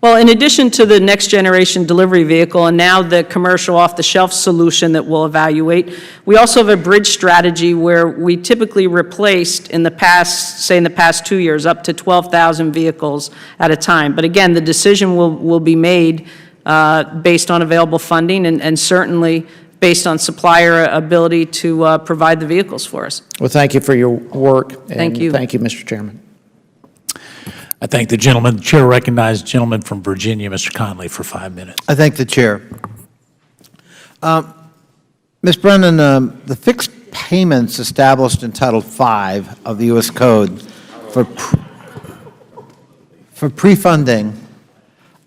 Well, in addition to the next generation delivery vehicle and now the commercial off-the-shelf solution that we'll evaluate, we also have a bridge strategy where we typically replaced in the past, say in the past 2 years, up to 12,000 vehicles at a time. But again, the decision will be made based on available funding and certainly based on supplier ability to provide the vehicles for us. Well, thank you for your work. Thank you. Thank you, Mr. Chairman. I thank the gentleman. The chair recognizes the gentleman from Virginia, Mr. Conley, for 5 minutes. I thank the chair. Ms. Brennan, the fixed payments established in Title V of the U.S. Code for pre-funding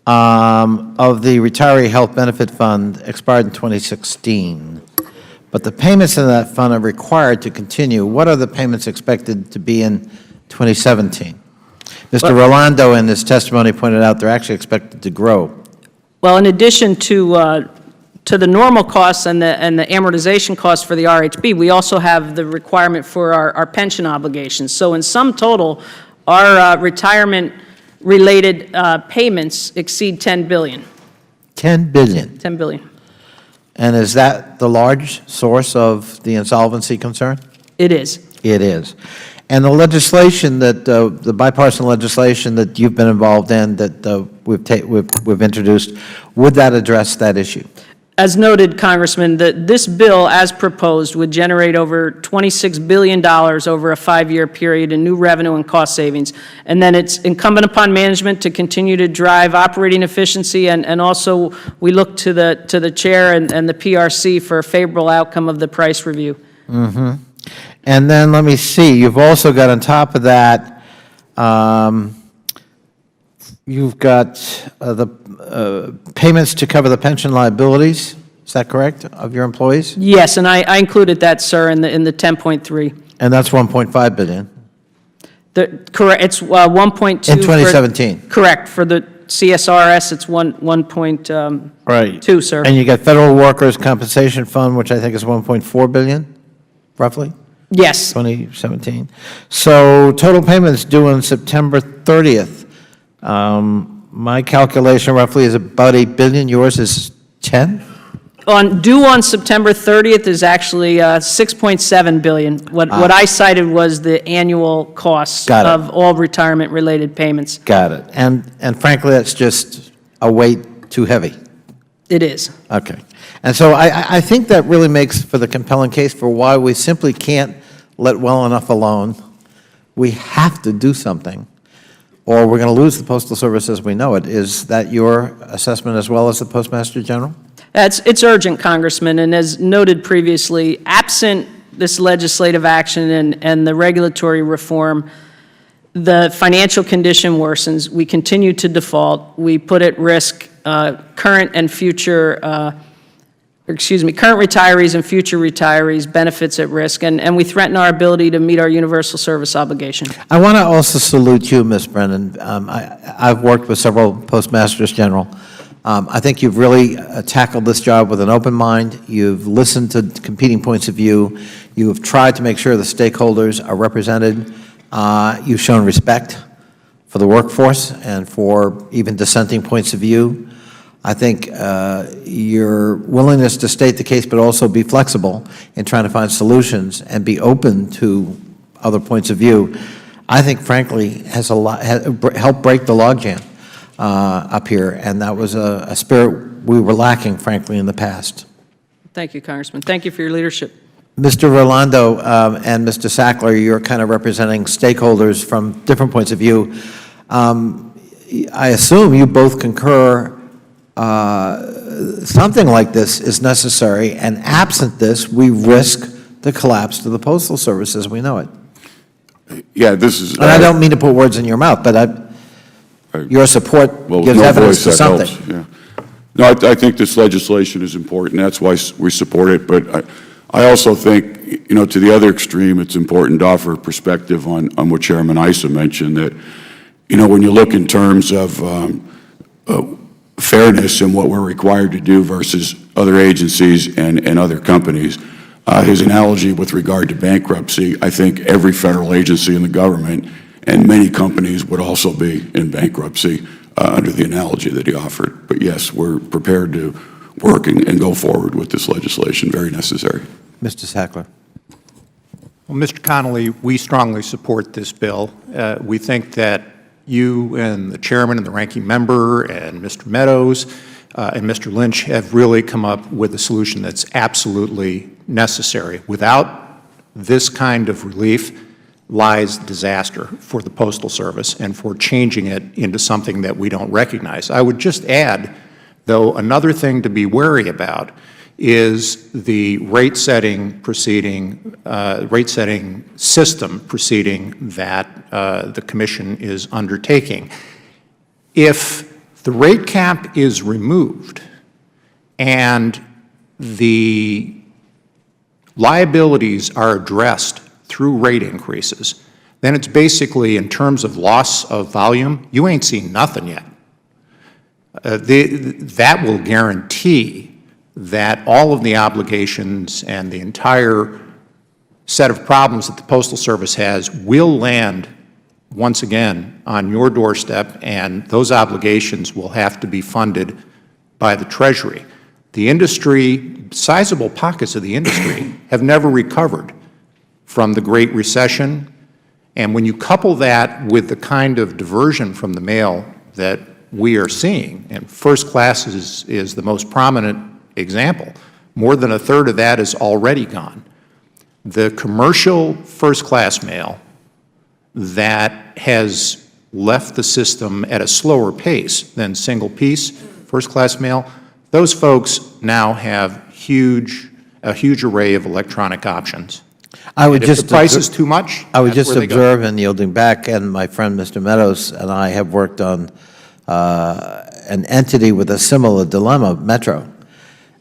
of the Retiree Health Benefit Fund expired in 2016, but the payments in that fund are required to continue. What are the payments expected to be in 2017? Mr. Rolando in his testimony pointed out they're actually expected to grow. Well, in addition to the normal costs and the amortization costs for the RHB, we also have the requirement for our pension obligations. So in sum total, our retirement-related payments exceed $10 billion. $10 billion. $10 billion. And is that the large source of the insolvency concern? It is. It is. And the legislation that, the bipartisan legislation that you've been involved in, that we've introduced, would that address that issue? As noted, Congressman, this bill, as proposed, would generate over $26 billion over a 5-year period in new revenue and cost savings. And then it's incumbent upon management to continue to drive operating efficiency, and also we look to the chair and the PRC for a favorable outcome of the price review. Mm-hmm. And then let me see, you've also got on top of that, you've got the payments to cover the pension liabilities, is that correct, of your employees? Yes, and I included that, sir, in the 10.3. And that's 1.5 billion? Correct, it's 1.2. In 2017? Correct, for the CSRS, it's 1.2, Right. sir. And you got Federal Workers' Compensation Fund, which I think is 1.4 billion, roughly? Yes. 2017. So total payments due on September 30th. My calculation roughly is about 8 billion. Yours is 10? Due on September 30th is actually 6.7 billion. What I cited was the annual costs of all retirement-related payments. Got it. And frankly, that's just a weight too heavy. It is. Okay. And so I think that really makes for the compelling case for why we simply can't let well enough alone. We have to do something, or we're going to lose the Postal Service as we know it. Is that your assessment as well as the Postmaster General? It's urgent, Congressman, and as noted previously, absent this legislative action and the regulatory reform, the financial condition worsens. We continue to default. We put at risk current and future current retirees and future retirees' benefits at risk, and we threaten our ability to meet our universal service obligation. I want to also salute you, Ms. Brennan. I've worked with several Postmasters General. I think you've really tackled this job with an open mind. You've listened to competing points of view. You have tried to make sure the stakeholders are represented. You've shown respect for the workforce and for even dissenting points of view. I think your willingness to state the case but also be flexible in trying to find solutions and be open to other points of view, I think, frankly, has helped break the logjam up here, and that was a spirit we were lacking, frankly, in the past. Thank you, Congressman. Thank you for your leadership. Mr. Rolando and Mr. Sackler, you're kind of representing stakeholders from different points of view. I assume you both concur something like this is necessary, and absent this, we risk the collapse to the Postal Service as we know it. Yeah, this is... And I don't mean to put words in your mouth, but your support gives evidence to something. Helps, yeah. No, I think this legislation is important. That's why we support it. But I also think, to the other extreme, it's important to offer perspective on what Chairman Issa mentioned, that, when you look in terms of fairness in what we're required to do versus other agencies and other companies, his analogy with regard to bankruptcy, I think every federal agency in the government and many companies would also be in bankruptcy under the analogy that he offered. But yes, we're prepared to work and go forward with this legislation. Very necessary. Mr. Sackler. Well, Mr. Connolly, we strongly support this bill. We think that you and the chairman and the ranking member and Mr. Meadows and Mr. Lynch have really come up with a solution that's absolutely necessary. Without this kind of relief lies disaster for the Postal Service and for changing it into something that we don't recognize. I would just add, though, another thing to be wary about is the rate-setting system proceeding that the Commission is undertaking. If the rate cap is removed and the liabilities are addressed through rate increases, then it's basically, in terms of loss of volume, you ain't seen nothing yet. That will guarantee that all of the obligations and the entire set of problems that the Postal Service has will land once again on your doorstep, and those obligations will have to be funded by the Treasury. The industry, sizable pockets of the industry, have never recovered from the Great Recession, and when you couple that with the kind of diversion from the mail that we are seeing, and first class is the most prominent example, more than a third of that is already gone. The commercial first class mail that has left the system at a slower pace than single piece first class mail, those folks now have a huge array of electronic options. If the price is too much, I would just observe, in yielding back, and my friend Mr. Meadows and I have worked on an entity with a similar dilemma, Metro.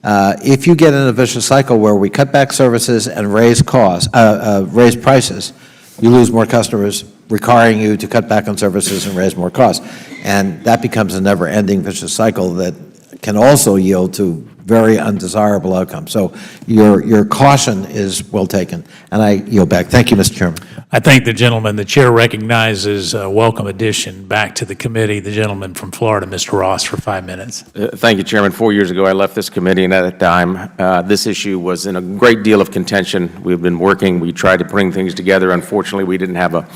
If you get in a vicious cycle where we cut back services and raise prices, you lose more customers, requiring you to cut back on services and raise more costs. And that becomes a never-ending vicious cycle that can also yield to very undesirable outcomes. So your caution is well taken. And I yield back. Thank you, Mr. Chairman. I thank the gentleman. The chair recognizes a welcome addition back to the committee, the gentleman from Florida, Mr. Ross, for 5 minutes. Thank you, Chairman. 4 years ago, I left this committee, and at that time, this issue was in a great deal of contention. We've been working. We tried to bring things together. Unfortunately, we didn't have a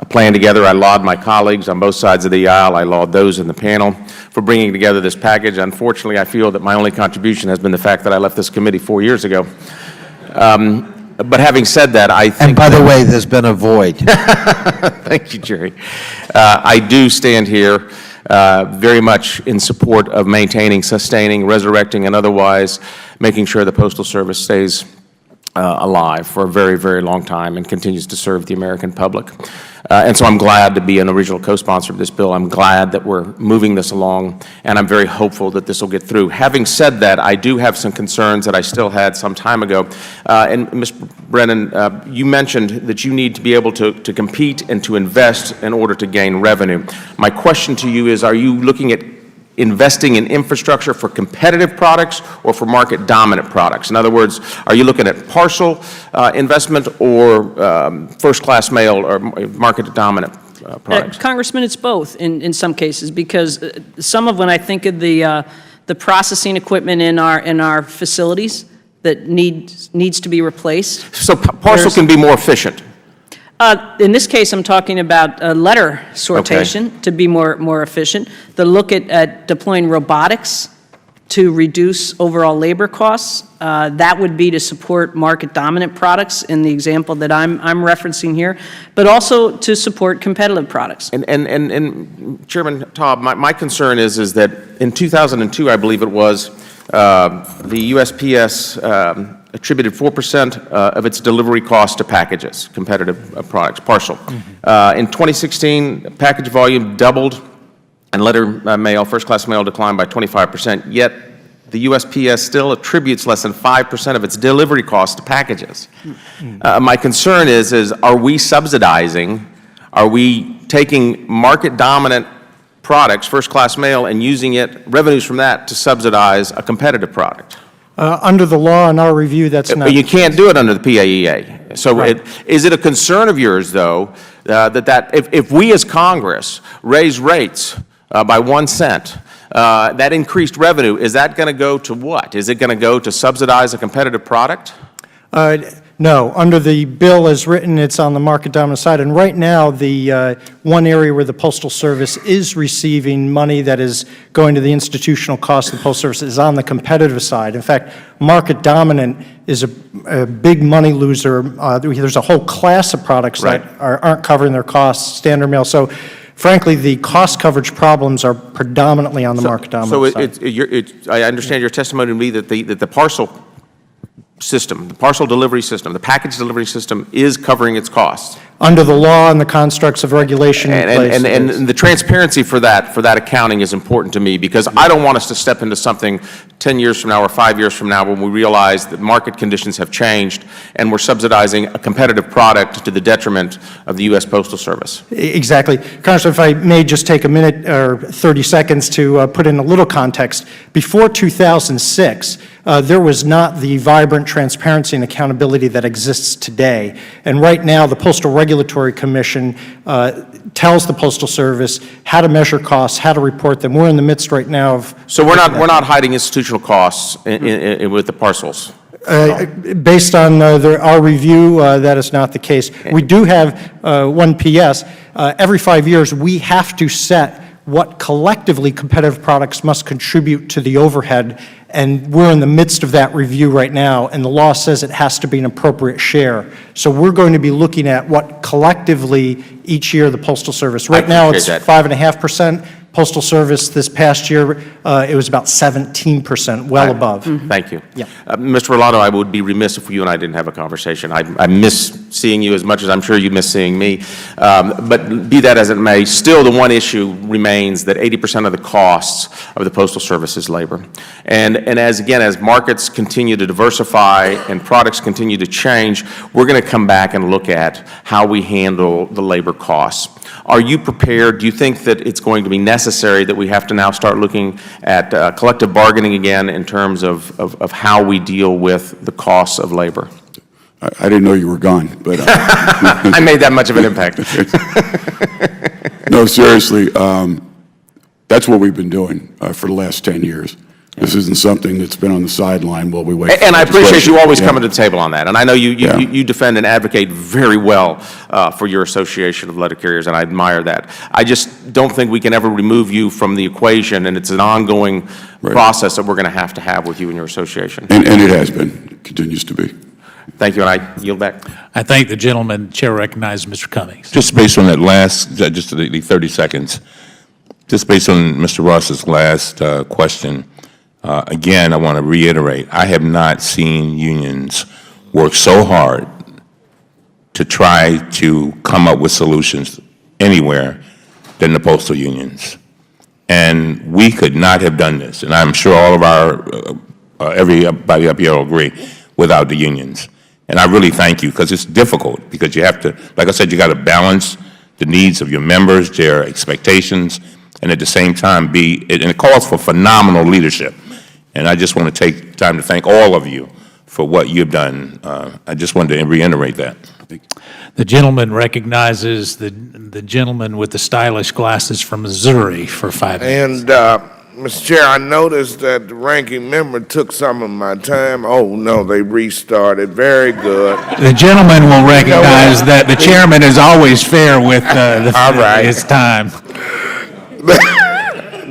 plan together. I laud my colleagues on both sides of the aisle. I laud those in the panel for bringing together this package. Unfortunately, I feel that my only contribution has been the fact that I left this committee 4 years ago. But having said that, I think... And by the way, there's been a void. Thank you, Jerry. I do stand here very much in support of maintaining, sustaining, resurrecting, and otherwise making sure the Postal Service stays alive for a very, very long time and continues to serve the American public. And so I'm glad to be an original co-sponsor of this bill. I'm glad that we're moving this along, and I'm very hopeful that this will get through. Having said that, I do have some concerns that I still had some time ago. And Ms. Brennan, you mentioned that you need to be able to compete and to invest in order to gain revenue. My question to you is, are you looking at investing in infrastructure for competitive products or for market-dominant products? In other words, are you looking at partial investment or first-class mail or market-dominant products? Congressman, it's both in some cases, because some of when I think of the processing equipment in our facilities that needs to be replaced. So parcel can be more efficient. In this case, I'm talking about letter sortation to be more efficient. The look at deploying robotics to reduce overall labor costs. That would be to support market-dominant products in the example that I'm referencing here, but also to support competitive products. And Chairman Taub, my concern is that in 2002, I believe it was, the USPS attributed 4% of its delivery cost to packages, competitive products, parcel. In 2016, package volume doubled, and letter mail, first-class mail, declined by 25%, yet the USPS still attributes less than 5% of its delivery cost to packages. My concern is are we subsidizing, are we taking market-dominant products, first-class mail, and using revenues from that to subsidize a competitive product? Under the law, in our review, that's not. You can't do it under the PAEA. So right. Is it a concern of yours, though, that if we as Congress raise rates by 1 cent, that increased revenue, is that going to go to what? Is it going to go to subsidize a competitive product? No. Under the bill as written, it's on the market dominant side. And right now, the one area where the Postal Service is receiving money that is going to the institutional cost of the Postal Service is on the competitive side. In fact, market dominant is a big money loser. There's a whole class of products right. that aren't covering their costs, standard mail. So frankly, the cost coverage problems are predominantly on the market dominant side. I understand your testimony to me that the parcel system, the parcel delivery system, the package delivery system is covering its costs. Under the law and the constructs of regulation in place. And the transparency for that accounting is important to me, because I don't want us to step into something 10 years from now or 5 years from now when we realize that market conditions have changed and we're subsidizing a competitive product to the detriment of the U.S. Postal Service. Exactly. Congressman, if I may just take a minute or 30 seconds to put in a little context. Before 2006, there was not the vibrant transparency and accountability that exists today. And right now, the Postal Regulatory Commission tells the Postal Service how to measure costs, how to report them. We're in the midst right now of. So we're not hiding institutional costs with the parcels. Based on our review, that is not the case. We do have one PS. Every 5 years, we have to set what collectively competitive products must contribute to the overhead, and we're in the midst of that review right now, and the law says it has to be an appropriate share. So we're going to be looking at what collectively each year the Postal Service. Right now it's 5.5%. Postal Service this past year, it was about 17%, well above. Thank you. Yeah. Mr. Rolando, I would be remiss if you and I didn't have a conversation. I miss seeing you as much as I'm sure you miss seeing me. But be that as it may, still the one issue remains that 80% of the costs of the Postal Service is labor. And as markets continue to diversify and products continue to change, we're going to come back and look at how we handle the labor costs. Are you prepared? Do you think that it's going to be necessary that we have to now start looking at collective bargaining again in terms of how we deal with the costs of labor? I didn't know you were gone, but I made that much of an impact. No, seriously, that's what we've been doing for the last 10 years. This isn't something that's been on the sideline while we wait. And I appreciate you always coming to the table on that. And I know you defend and advocate very well for your association of letter carriers, and I admire that. I just don't think we can ever remove you from the equation, and it's an ongoing process that we're going to have with you and your association. And it has been. It continues to be. Thank you, and I yield back. I thank the gentleman. The chair recognizes Mr. Cummings. Just based on that last, just the 30 seconds, just based on Mr. Ross's last question, again, I want to reiterate, I have not seen unions work so hard to try to come up with solutions anywhere than the postal unions. And we could not have done this, and I'm sure all of everybody up here will agree, without the unions. And I really thank you, because it's difficult, because you have to, like I said, you got to balance the needs of your members, their expectations, and at the same time and it calls for phenomenal leadership. And I just want to take time to thank all of you for what you've done. I just wanted to reiterate that. The gentleman recognizes the gentleman with the stylish glasses from Missouri for 5 minutes. And, Mr. Chair, I noticed that the ranking member took some of my time. Oh, no, they restarted. Very good. The gentleman will recognize that the chairman is always fair with his time.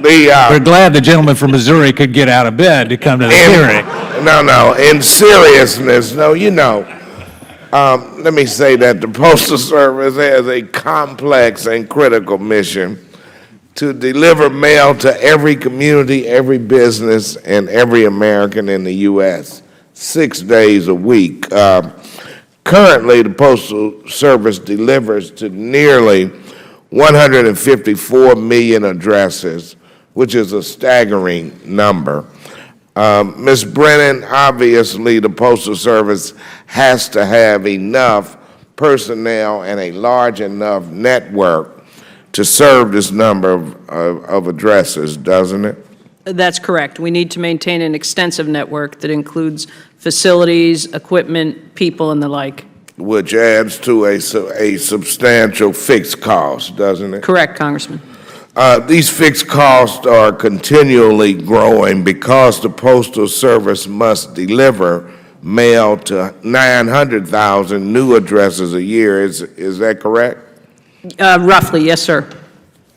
We're glad the gentleman from Missouri could get out of bed to come to the hearing. No, in seriousness, let me say that the Postal Service has a complex and critical mission to deliver mail to every community, every business, and every American in the U.S. 6 days a week. Currently, the Postal Service delivers to nearly 154 million addresses, which is a staggering number. Ms. Brennan, obviously the Postal Service has to have enough personnel and a large enough network to serve this number of addresses, doesn't it? That's correct. We need to maintain an extensive network that includes facilities, equipment, people, and the like. Which adds to a substantial fixed cost, doesn't it? Correct, Congressman. These fixed costs are continually growing because the Postal Service must deliver mail to 900,000 new addresses a year. Is that correct? Roughly, yes, sir.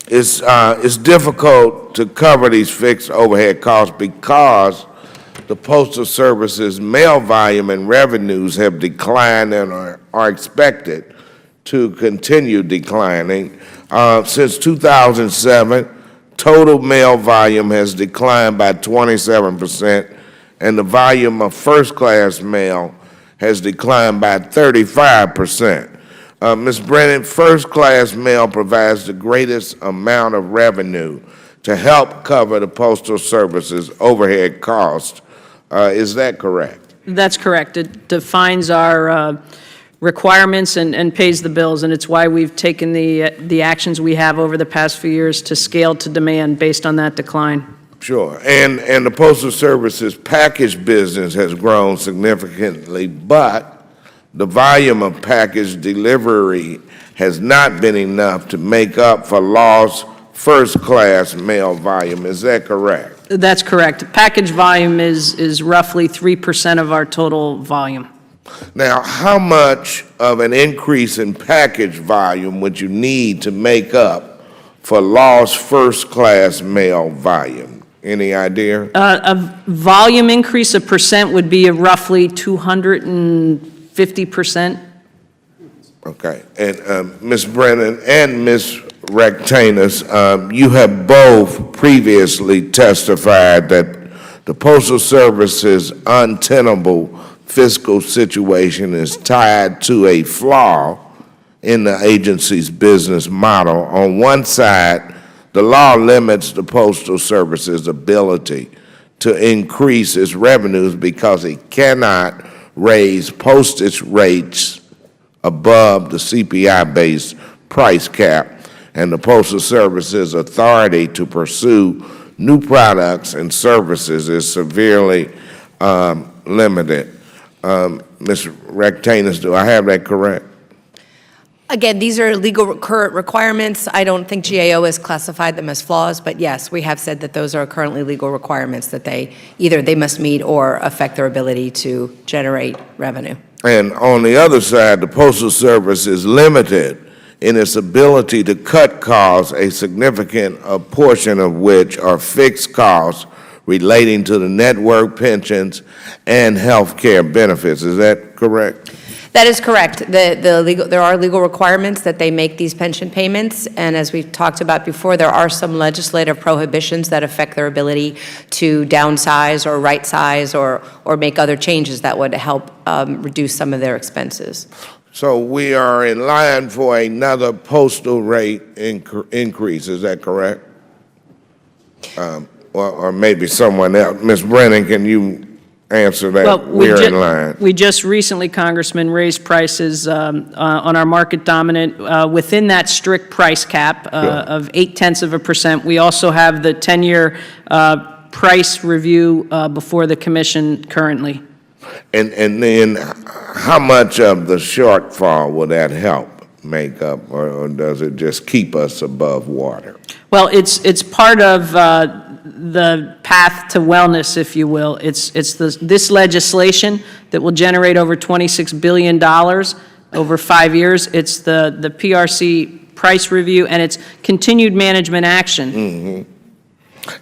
It's difficult to cover these fixed overhead costs because the Postal Service's mail volume and revenues have declined and are expected to continue declining. Since 2007, total mail volume has declined by 27%, and the volume of first-class mail has declined by 35%. Ms. Brennan, first-class mail provides the greatest amount of revenue to help cover the Postal Service's overhead costs. Is that correct? That's correct. It defines our requirements and pays the bills, and it's why we've taken the actions we have over the past few years to scale to demand based on that decline. Sure. And the Postal Service's package business has grown significantly, but the volume of package delivery has not been enough to make up for lost first-class mail volume. Is that correct? That's correct. Package volume is roughly 3% of our total volume. Now, how much of an increase in package volume would you need to make up for lost first-class mail volume? Any idea? A volume increase of percent would be roughly 250%. Okay. And Ms. Brennan and Ms. Rectanus, you have both previously testified that the Postal Service's untenable fiscal situation is tied to a flaw in the agency's business model. On one side, the law limits the Postal Service's ability to increase its revenues because it cannot raise postage rates above the CPI-based price cap, and the Postal Service's authority to pursue new products and services is severely limited. Ms. Rectanus, do I have that correct? Again, these are legal current requirements. I don't think GAO has classified them as flaws, but yes, we have said that those are currently legal requirements that either they must meet or affect their ability to generate revenue. And on the other side, the Postal Service is limited in its ability to cut costs, a significant portion of which are fixed costs relating to the network, pensions, and health care benefits. Is that correct? That is correct. There are legal requirements that they make these pension payments, and as we've talked about before, there are some legislative prohibitions that affect their ability to downsize or right-size or make other changes that would help reduce some of their expenses. So we are in line for another postal rate increase, is that correct? Or maybe someone else. Ms. Brennan, can you answer that? Well, We're in line. We just recently, Congressman, raised prices on our market dominant within that strict price cap of 0.8%. We also have the 10-year price review before the commission currently. And then how much of the shortfall will that help make up, or does it just keep us above water? Well, it's part of the path to wellness, if you will. It's this legislation that will generate over $26 billion over 5 years. It's the PRC price review, and it's continued management action. Mm-hmm.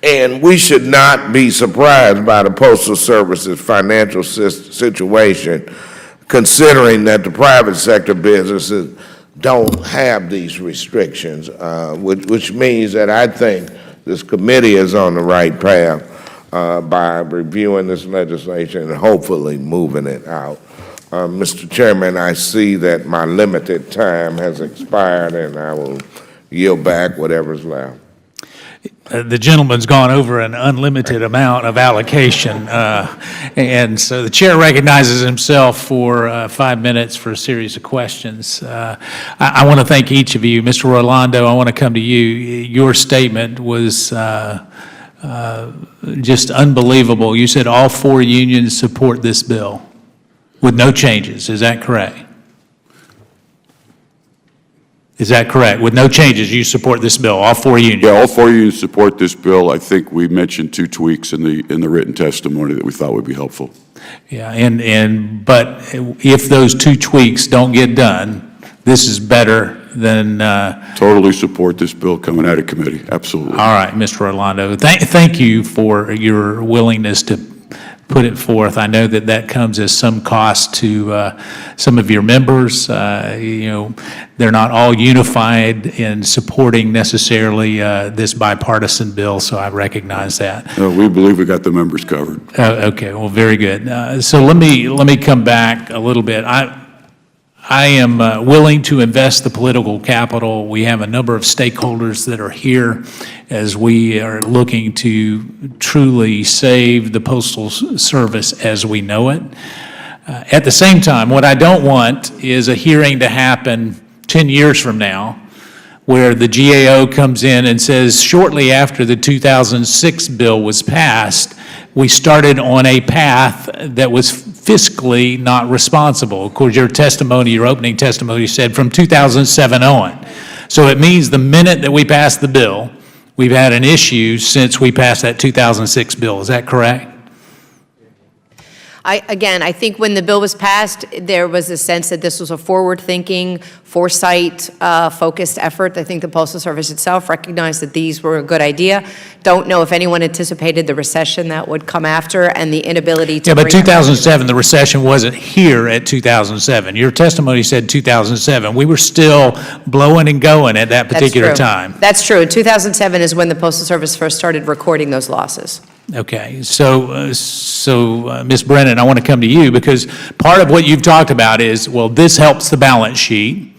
And we should not be surprised by the Postal Service's financial situation, considering that the private sector businesses don't have these restrictions, which means that I think this committee is on the right path by reviewing this legislation and hopefully moving it out. Mr. Chairman, I see that my limited time has expired, and I will yield back whatever's left. The gentleman's gone over an unlimited amount of allocation, and so the chair recognizes himself for 5 minutes for a series of questions. I want to thank each of you. Mr. Rolando, I want to come to you. Your statement was just unbelievable. You said all 4 unions support this bill with no changes. Is that correct? Is that correct? With no changes, you support this bill, all 4 unions? Yeah, all 4 unions support this bill. I think we mentioned 2 tweaks in the written testimony that we thought would be helpful. Yeah, but if those 2 tweaks don't get done, this is better than... Totally support this bill coming out of committee, absolutely. All right, Mr. Orlando. Thank you for your willingness to put it forth. I know that that comes as some cost to some of your members. They're not all unified in supporting necessarily this bipartisan bill, so I recognize that. We believe we got the members covered. Okay, well, very good. So let me come back a little bit. I am willing to invest the political capital. We have a number of stakeholders that are here as we are looking to truly save the Postal Service as we know it. At the same time, what I don't want is a hearing to happen 10 years from now where the GAO comes in and says shortly after the 2006 bill was passed, we started on a path that was fiscally not responsible. Of course, your opening testimony said from 2007 on. So it means the minute that we passed the bill, we've had an issue since we passed that 2006 bill. Is that correct? Again, I think when the bill was passed, there was a sense that this was a forward-thinking, foresight-focused effort. I think the Postal Service itself recognized that these were a good idea. Don't know if anyone anticipated the recession that would come after and the inability to... Yeah, but 2007, the recession wasn't here at 2007. Your testimony said 2007. We were still blowing and going at that particular time. That's true. 2007 is when the Postal Service first started recording those losses. Okay, so Ms. Brennan, I want to come to you because part of what you've talked about is, well, this helps the balance sheet,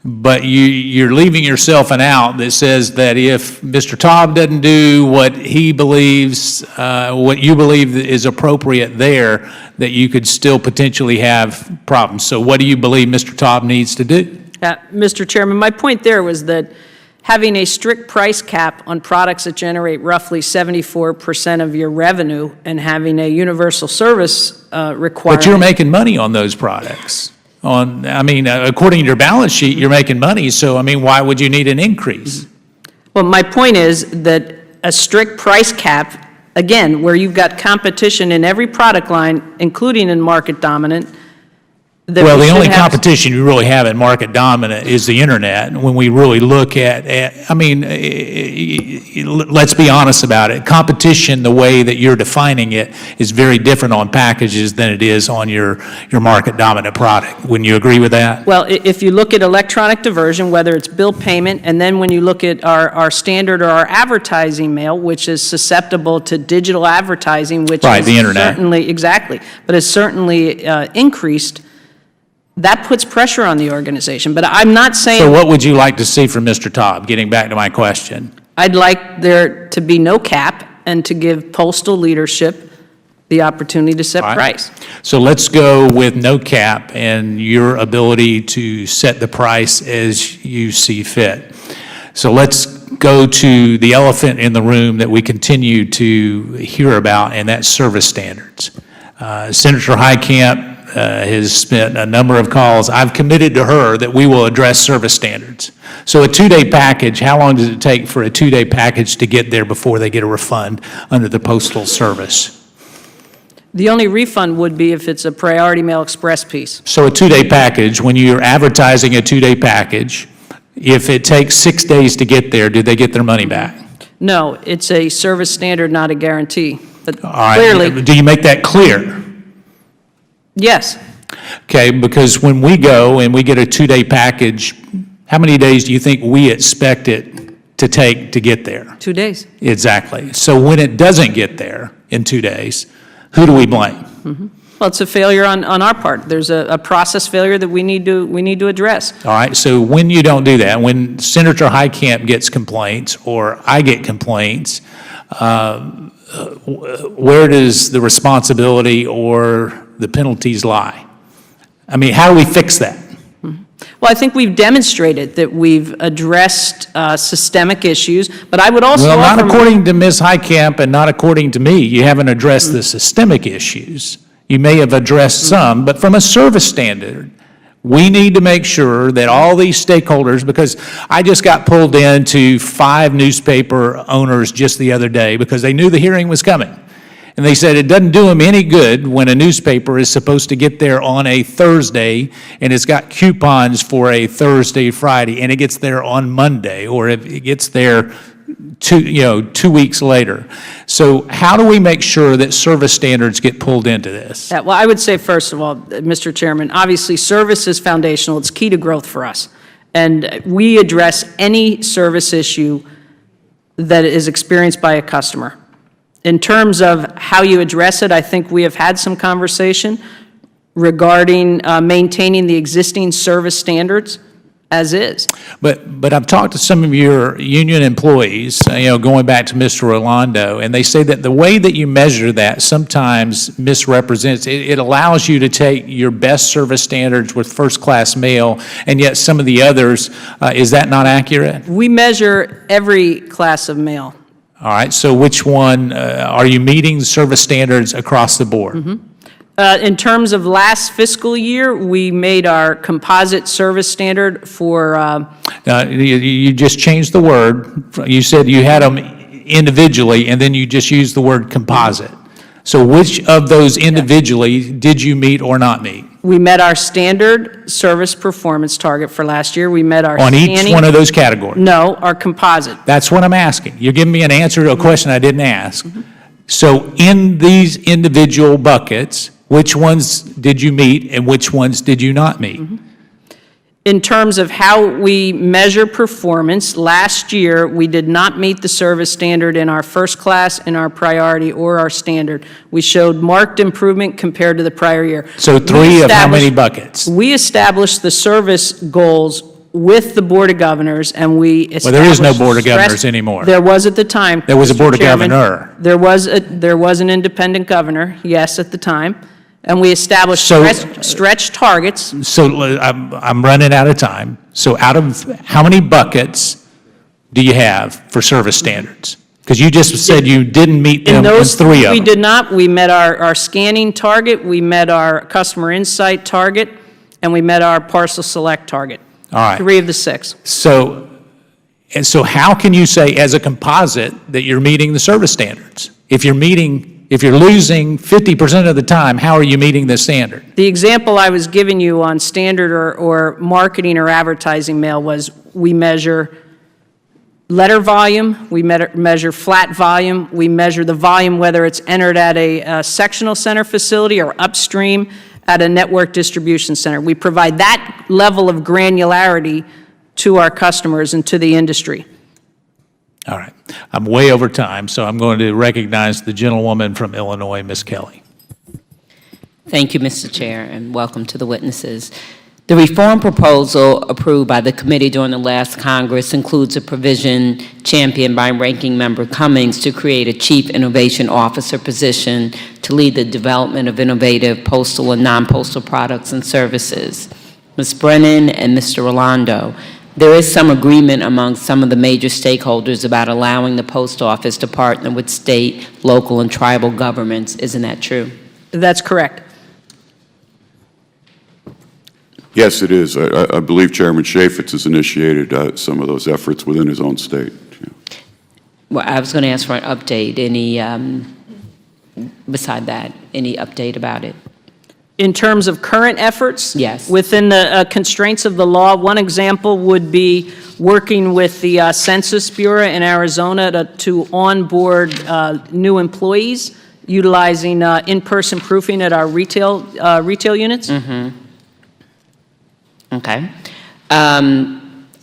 but you're leaving yourself an out that says that if Mr. Taub doesn't do what he believes, what you believe is appropriate there, that you could still potentially have problems. So what do you believe Mr. Taub needs to do? Mr. Chairman, my point there was that having a strict price cap on products that generate roughly 74% of your revenue and having a universal service requirement. But you're making money on those products. According to your balance sheet, you're making money, so, why would you need an increase? Well, my point is that a strict price cap, again, where you've got competition in every product line, including in market dominant, that Well, we the should only have- competition you really have in market dominant is the internet. When we really look at I mean, let's be honest about it. Competition, the way that you're defining it, is very different on packages than it is on your market dominant product. Wouldn't you agree with that? Well, if you look at electronic diversion, whether it's bill payment, and then when you look at our standard or our advertising mail, which is susceptible to digital advertising, which Right, is the internet. certainly, exactly, but has certainly increased, that puts pressure on the organization. But I'm not saying. So what would you like to see from Mr. Taub, getting back to my question? I'd like there to be no cap and to give postal leadership the opportunity to set All right. price. So let's go with no cap and your ability to set the price as you see fit. So let's go to the elephant in the room that we continue to hear about, and that's service standards. Senator Heitkamp has spent a number of calls. I've committed to her that we will address service standards. So a two-day package, how long does it take for a two-day package to get there before they get a refund under the Postal Service? The only refund would be if it's a Priority Mail Express piece. So a two-day package, when you're advertising a two-day package, if it takes 6 days to get there, do they get their money back? No, it's a service standard, not a guarantee. But All right. clearly, Do you make that clear? yes, Okay, because when we go and we get a two-day package, how many days do you think we expect it to take to get there? 2 days. Exactly. So when it doesn't get there in 2 days, who do we blame? Well, it's a failure on our part. There's a process failure that we need to address. All right, so when you don't do that, when Senator Heitkamp gets complaints or I get complaints, where does the responsibility or the penalties lie? I mean, how do we fix that? Well, I think we've demonstrated that we've addressed systemic issues, but I would also Well, not offer- according to Ms. Heitkamp and not according to me. You haven't addressed the systemic issues. You may have addressed some, but from a service standard, we need to make sure that all these stakeholders, because I just got pulled into 5 newspaper owners just the other day because they knew the hearing was coming. And they said it doesn't do them any good when a newspaper is supposed to get there on a Thursday and it's got coupons for a Thursday, Friday, and it gets there on Monday, or if it gets there 2 weeks later. So how do we make sure that service standards get pulled into this? Yeah, well, I would say, first of all, Mr. Chairman, obviously, service is foundational. It's key to growth for us. And we address any service issue that is experienced by a customer. In terms of how you address it, I think we have had some conversation regarding maintaining the existing service standards as is. But I've talked to some of your union employees, going back to Mr. Rolando, and they say that the way that you measure that sometimes misrepresents. It allows you to take your best service standards with first-class mail, and yet some of the others, is that not accurate? We measure every class of mail. All right, so which one, are you meeting service standards across the board? In terms of last fiscal year, we made our composite service standard for, You just changed the word. You said you had them individually, and then you just used the word composite. So which of those individually did you meet or not meet? we met our standard service performance target for last year. We met our On scanning. each one of those categories? No, our composite. That's what I'm asking. You're giving me an answer to a question I didn't ask. So in these individual buckets, which ones did you meet and which ones did you not meet? In terms of how we measure performance, last year, we did not meet the service standard in our first class, in our priority, or our standard. We showed marked improvement compared to the prior year. So three of how many buckets? We established the service goals with the Board of Governors, and we established... Well, there is no Board of Governors anymore. There was at the time. There was a Mr. Board of Chairman. Governor. There was an independent governor, yes, at the time, and we established stretch targets. So I'm running out of time. So out of how many buckets do you have for service standards? Because you just said you didn't meet them in three of them. We did not. We met our scanning target, we met our customer insight target, and we met our parcel select target. All right. 3 of the 6. So how can you say as a composite that you're meeting the service standards? If you're meeting If you're losing 50% of the time, how are you meeting this standard? The example I was giving you on standard or marketing or advertising mail was we measure letter volume, we measure flat volume, we measure the volume whether it's entered at a sectional center facility or upstream at a network distribution center. We provide that level of granularity to our customers and to the industry. All right. I'm way over time, so I'm going to recognize the gentlewoman from Illinois, Ms. Kelly. Thank you, Mr. Chair, and welcome to the witnesses. The reform proposal approved by the committee during the last Congress includes a provision championed by Ranking Member Cummings to create a Chief Innovation Officer position to lead the development of innovative postal and non-postal products and services. Ms. Brennan and Mr. Rolando, there is some agreement among some of the major stakeholders about allowing the post office to partner with state, local, and tribal governments. Isn't that true? That's correct. Yes, it is. I believe Chairman Chaffetz has initiated some of those efforts within his own state. Yeah. Well, I was going to ask for an update. Any, beside that, any update about it? In terms of current efforts? Yes. Within the constraints of the law, one example would be working with the Census Bureau in Arizona to onboard new employees, utilizing in-person proofing at our retail units. Mm-hmm. Okay.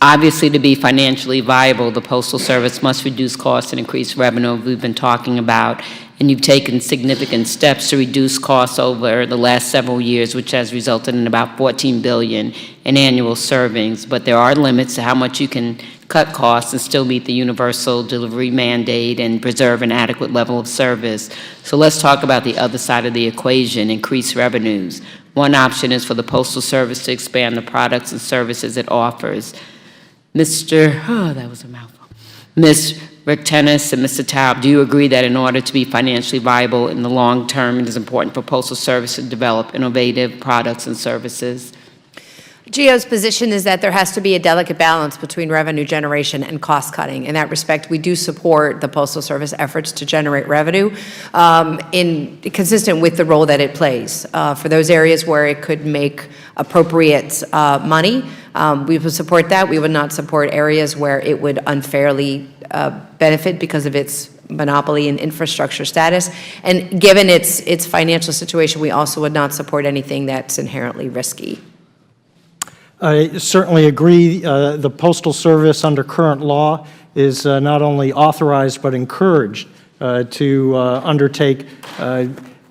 Obviously, to be financially viable, the Postal Service must reduce costs and increase revenue we've been talking about, and you've taken significant steps to reduce costs over the last several years, which has resulted in about $14 billion in annual servings. But there are limits to how much you can cut costs and still meet the universal delivery mandate and preserve an adequate level of service. So let's talk about the other side of the equation, increase revenues. One option is for the Postal Service to expand the products and services it offers. That was a mouthful. Ms. Rectenis and Mr. Taub, do you agree that in order to be financially viable in the long term, it is important for Postal Service to develop innovative products and services? GO's position is that there has to be a delicate balance between revenue generation and cost cutting. In that respect, we do support the Postal Service efforts to generate revenue consistent with the role that it plays. For those areas where it could make appropriate money, we would support that. We would not support areas where it would unfairly benefit because of its monopoly and infrastructure status. And given its financial situation, we also would not support anything that's inherently risky. I certainly agree. The Postal Service, under current law, is not only authorized but encouraged to undertake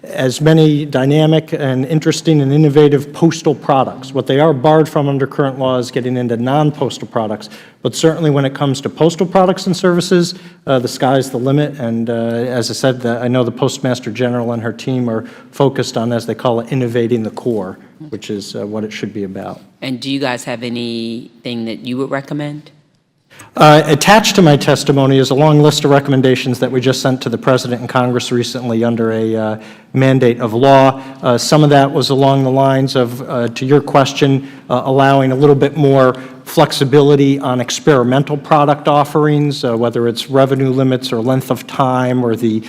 as many dynamic and interesting and innovative postal products. What they are barred from under current law is getting into non-postal products. But certainly when it comes to postal products and services, the sky's the limit. And as I said, I know the Postmaster General and her team are focused on, as they call it, innovating the core, which is what it should be about. And do you guys have anything that you would recommend? Attached to my testimony is a long list of recommendations that we just sent to the President and Congress recently under a mandate of law. Some of that was along the lines of, to your question, allowing a little bit more flexibility on experimental product offerings, whether it's revenue limits or length of time or the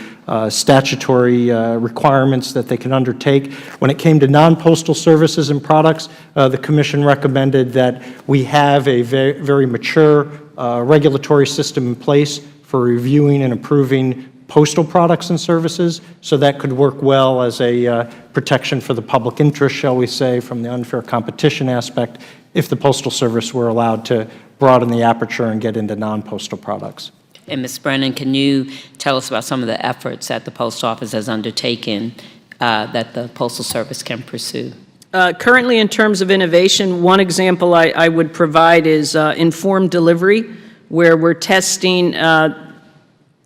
statutory requirements that they can undertake. When it came to non-postal services and products, the Commission recommended that we have a very mature regulatory system in place for reviewing and approving postal products and services, so that could work well as a protection for the public interest, shall we say, from the unfair competition aspect, if the Postal Service were allowed to broaden the aperture and get into non-postal products. And Ms. Brennan, can you tell us about some of the efforts that the Post Office has undertaken that the Postal Service can pursue? Currently, in terms of innovation, one example I would provide is informed delivery, where we're testing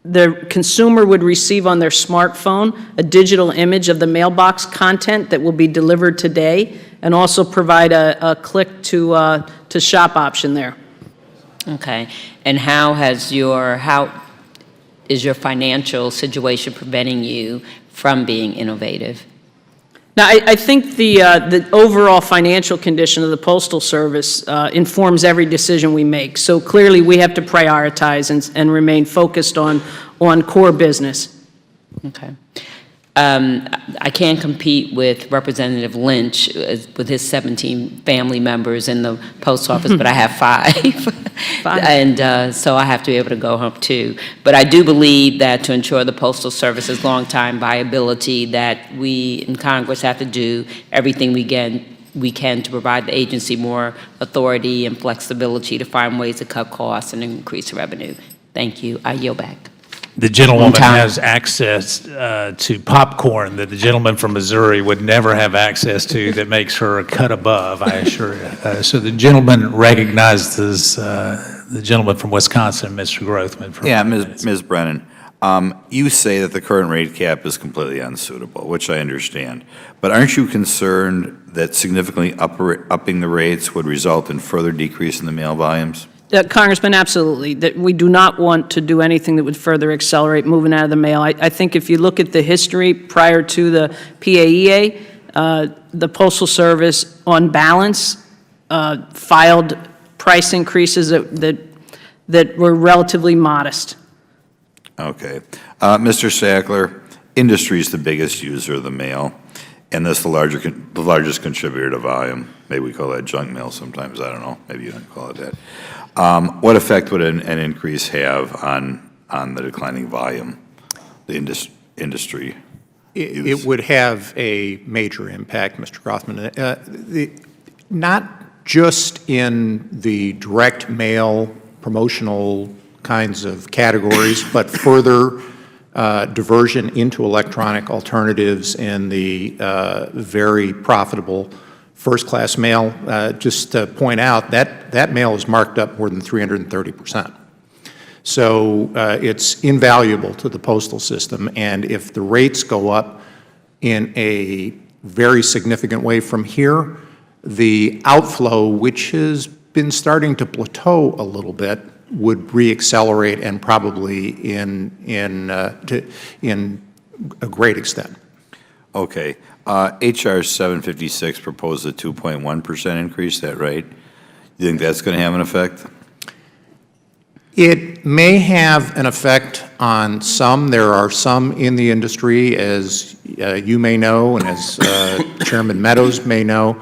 the consumer would receive on their smartphone a digital image of the mailbox content that will be delivered today, and also provide a click to shop option there. Okay. And how is your financial situation preventing you from being innovative? Now, I think the overall financial condition of the Postal Service informs every decision we make. So clearly, we have to prioritize and remain focused on core business. Okay. I can't compete with Representative Lynch with his 17 family members in the post office, but I have 5. And so I have to be able to go home too. But I do believe that to ensure the Postal Service's long-time viability, that we in Congress have to do everything we can to provide the agency more authority and flexibility to find ways to cut costs and increase revenue. Thank you. I yield back. The gentlewoman has access to popcorn that the gentleman from Missouri would never have access to, that makes her a cut above, I assure you. So the gentleman recognizes the gentleman from Wisconsin, Mr. Grothman. Yeah, Ms. Brennan, you say that the current rate cap is completely unsuitable, which I understand. But aren't you concerned that significantly upping the rates would result in further decrease in the mail volumes? Congressman, absolutely. That we do not want to do anything that would further accelerate moving out of the mail. I think if you look at the history prior to the PAEA, the Postal Service, on balance, filed price increases that were relatively modest. Okay. Mr. Sackler, industry is the biggest user of the mail, and that's the largest contributor to volume. Maybe we call that junk mail sometimes. I don't know. Maybe you don't call it that. What effect would an increase have on the declining volume, the industry? It would have a major impact, Mr. Grothman. Not just in the direct mail promotional kinds of categories, but further diversion into electronic alternatives and the very profitable first-class mail. Just to point out, that mail is marked up more than 330%. So it's invaluable to the postal system, and if the rates go up in a very significant way from here, the outflow, which has been starting to plateau a little bit, would re-accelerate, and probably in a great extent. Okay. HR 756 proposed a 2.1% increase, is that right? You think that's going to have an effect? It may have an effect on some. There are some in the industry, as you may know, and as Chairman Meadows may know,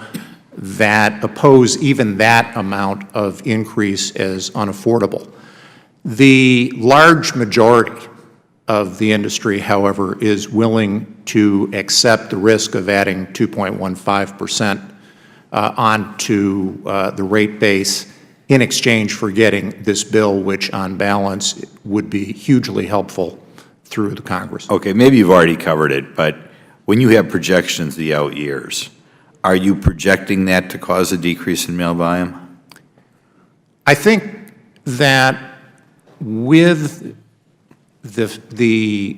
that oppose even that amount of increase as unaffordable. The large majority of the industry, however, is willing to accept the risk of adding 2.15% onto the rate base in exchange for getting this bill, which on balance would be hugely helpful through the Congress. Okay, maybe you've already covered it, but when you have projections the out years, are you projecting that to cause a decrease in mail volume? I think that with the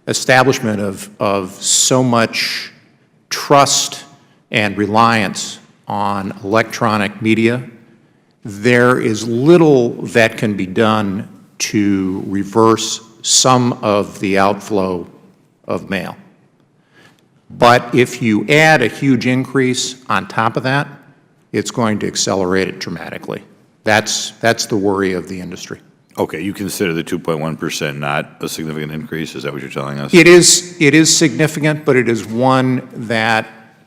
establishment of so much trust and reliance on electronic media, there is little that can be done to reverse some of the outflow of mail. But if you add a huge increase on top of that, it's going to accelerate it dramatically. That's the worry of the industry. Okay, you consider the 2.1% not a significant increase? Is that what you're telling us? It is significant, but it is one that,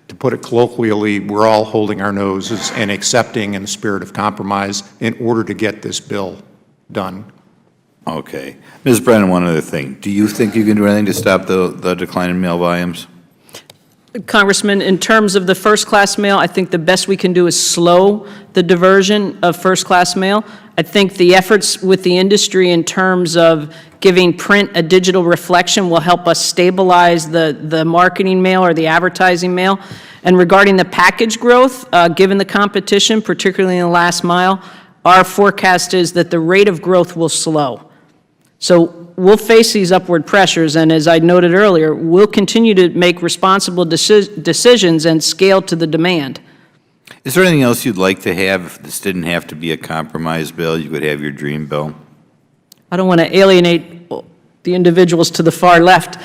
to put it colloquially, we're all holding our noses and accepting in the spirit of compromise in order to get this bill done. Okay. Ms. Brennan, one other thing. Do you think you can do anything to stop the decline in mail volumes? Congressman, in terms of the first-class mail, I think the best we can do is slow the diversion of first-class mail. I think the efforts with the industry in terms of giving print a digital reflection will help us stabilize the marketing mail or the advertising mail. And regarding the package growth, given the competition, particularly in the last mile, our forecast is that the rate of growth will slow. So we'll face these upward pressures, and as I noted earlier, we'll continue to make responsible decisions and scale to the demand. Is there anything else you'd like to have if this didn't have to be a compromise bill? You could have your dream bill? I don't want to alienate the individuals to the far left.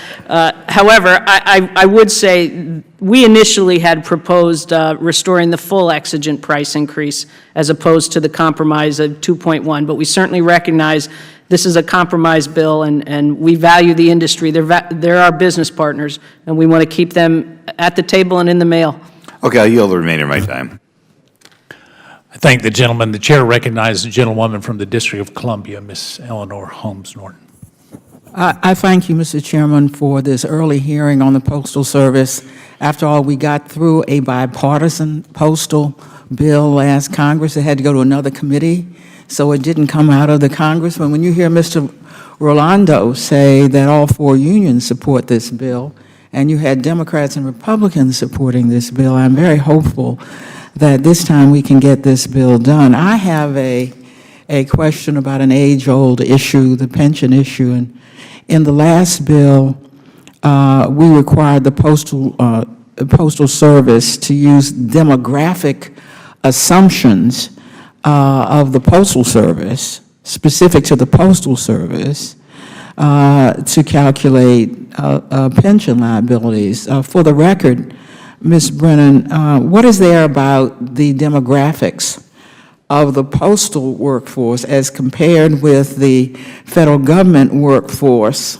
However, I would say we initially had proposed restoring the full exigent price increase as opposed to the compromise of 2.1, but we certainly recognize this is a compromise bill, and we value the industry. They're our business partners, and we want to keep them at the table and in the mail. Okay, I'll yield the remainder of my time. I thank the gentleman. The chair recognizes the gentlewoman from the District of Columbia, Ms. Eleanor Holmes Norton. I thank you, Mr. Chairman, for this early hearing on the Postal Service. After all, we got through a bipartisan postal bill last Congress. It had to go to another committee, so it didn't come out of the Congress. But when you hear Mr. Rolando say that all 4 unions support this bill, and you had Democrats and Republicans supporting this bill, I'm very hopeful that this time we can get this bill done. I have a question about an age-old issue, the pension issue. And in the last bill, we required the Postal Service to use demographic assumptions of the Postal Service, specific to the Postal Service, to calculate pension liabilities. For the record, Ms. Brennan, what is there about the demographics of the postal workforce as compared with the federal government workforce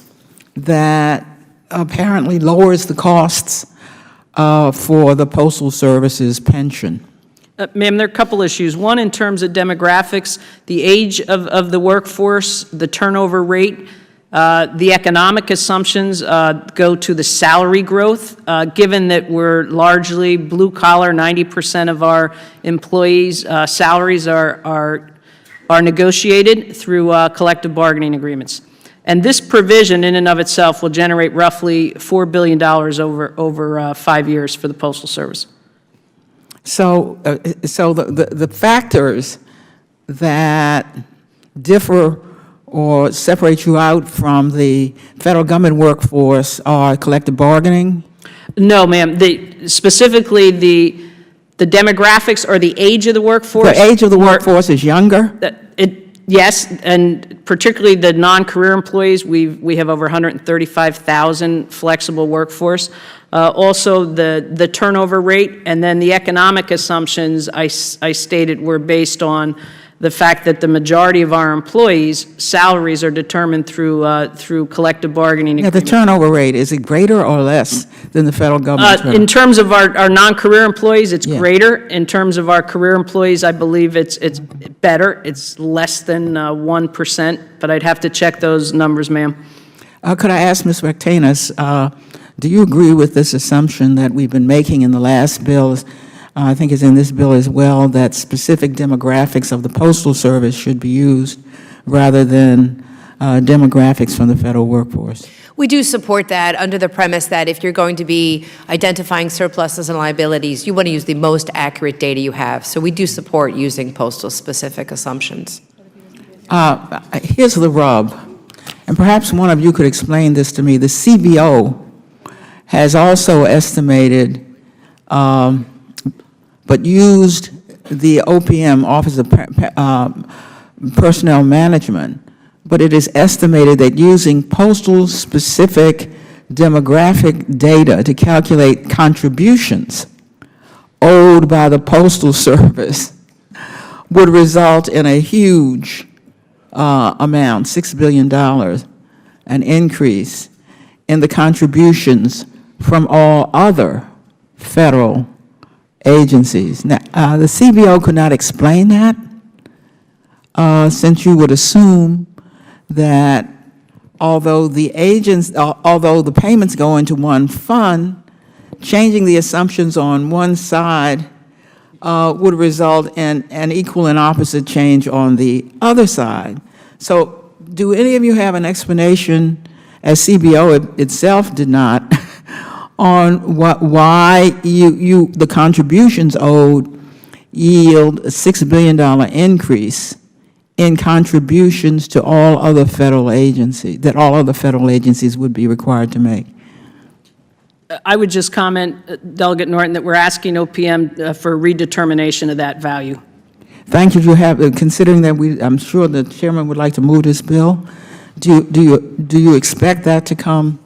that apparently lowers the costs for the Postal Service's pension? Ma'am, there are a couple issues. One, in terms of demographics, the age of the workforce, the turnover rate, the economic assumptions go to the salary growth. Given that we're largely blue-collar, 90% of our employees' salaries are negotiated through collective bargaining agreements. And this provision in and of itself will generate roughly $4 billion over 5 years for the Postal Service. So, the factors that differ or separate you out from the federal government workforce are collective bargaining? No, ma'am. Specifically, the demographics or the age of the workforce. The age of the workforce is younger? Yes, and particularly the non-career employees. We have over 135,000 flexible workforce. Also, the turnover rate, and then the economic assumptions I stated were based on the fact that the majority of our employees' salaries are determined through collective bargaining agreements. Yeah, the turnover rate, is it greater or less than the federal government? In terms of our non-career employees, it's greater. In terms of our career employees, I believe it's better. It's less than 1%, but I'd have to check those numbers, ma'am. Could I ask Ms. Rectanas, do you agree with this assumption that we've been making in the last bills? I think it's in this bill as well, that specific demographics of the Postal Service should be used rather than demographics from the federal workforce. We do support that under the premise that if you're going to be identifying surpluses and liabilities, you want to use the most accurate data you have. So we do support using postal-specific assumptions. Here's the rub, and perhaps one of you could explain this to me. The CBO has also estimated but used the OPM, Office of Personnel Management, but it is estimated that using postal-specific demographic data to calculate contributions owed by the Postal Service would result in a huge amount, $6 billion, an increase in the contributions from all other federal agencies. Now, the CBO could not explain that, since you would assume that although the payments go into one fund, changing the assumptions on one side would result in an equal and opposite change on the other side. So, do any of you have an explanation, as CBO itself did not, on why the contributions owed yield a $6 billion increase in contributions to all other federal agencies, that all other federal agencies would be required to make? I would just comment, Delegate Norton, that we're asking OPM for redetermination of that value. Thank you. Considering that I'm sure the chairman would like to move this bill, do you expect that to come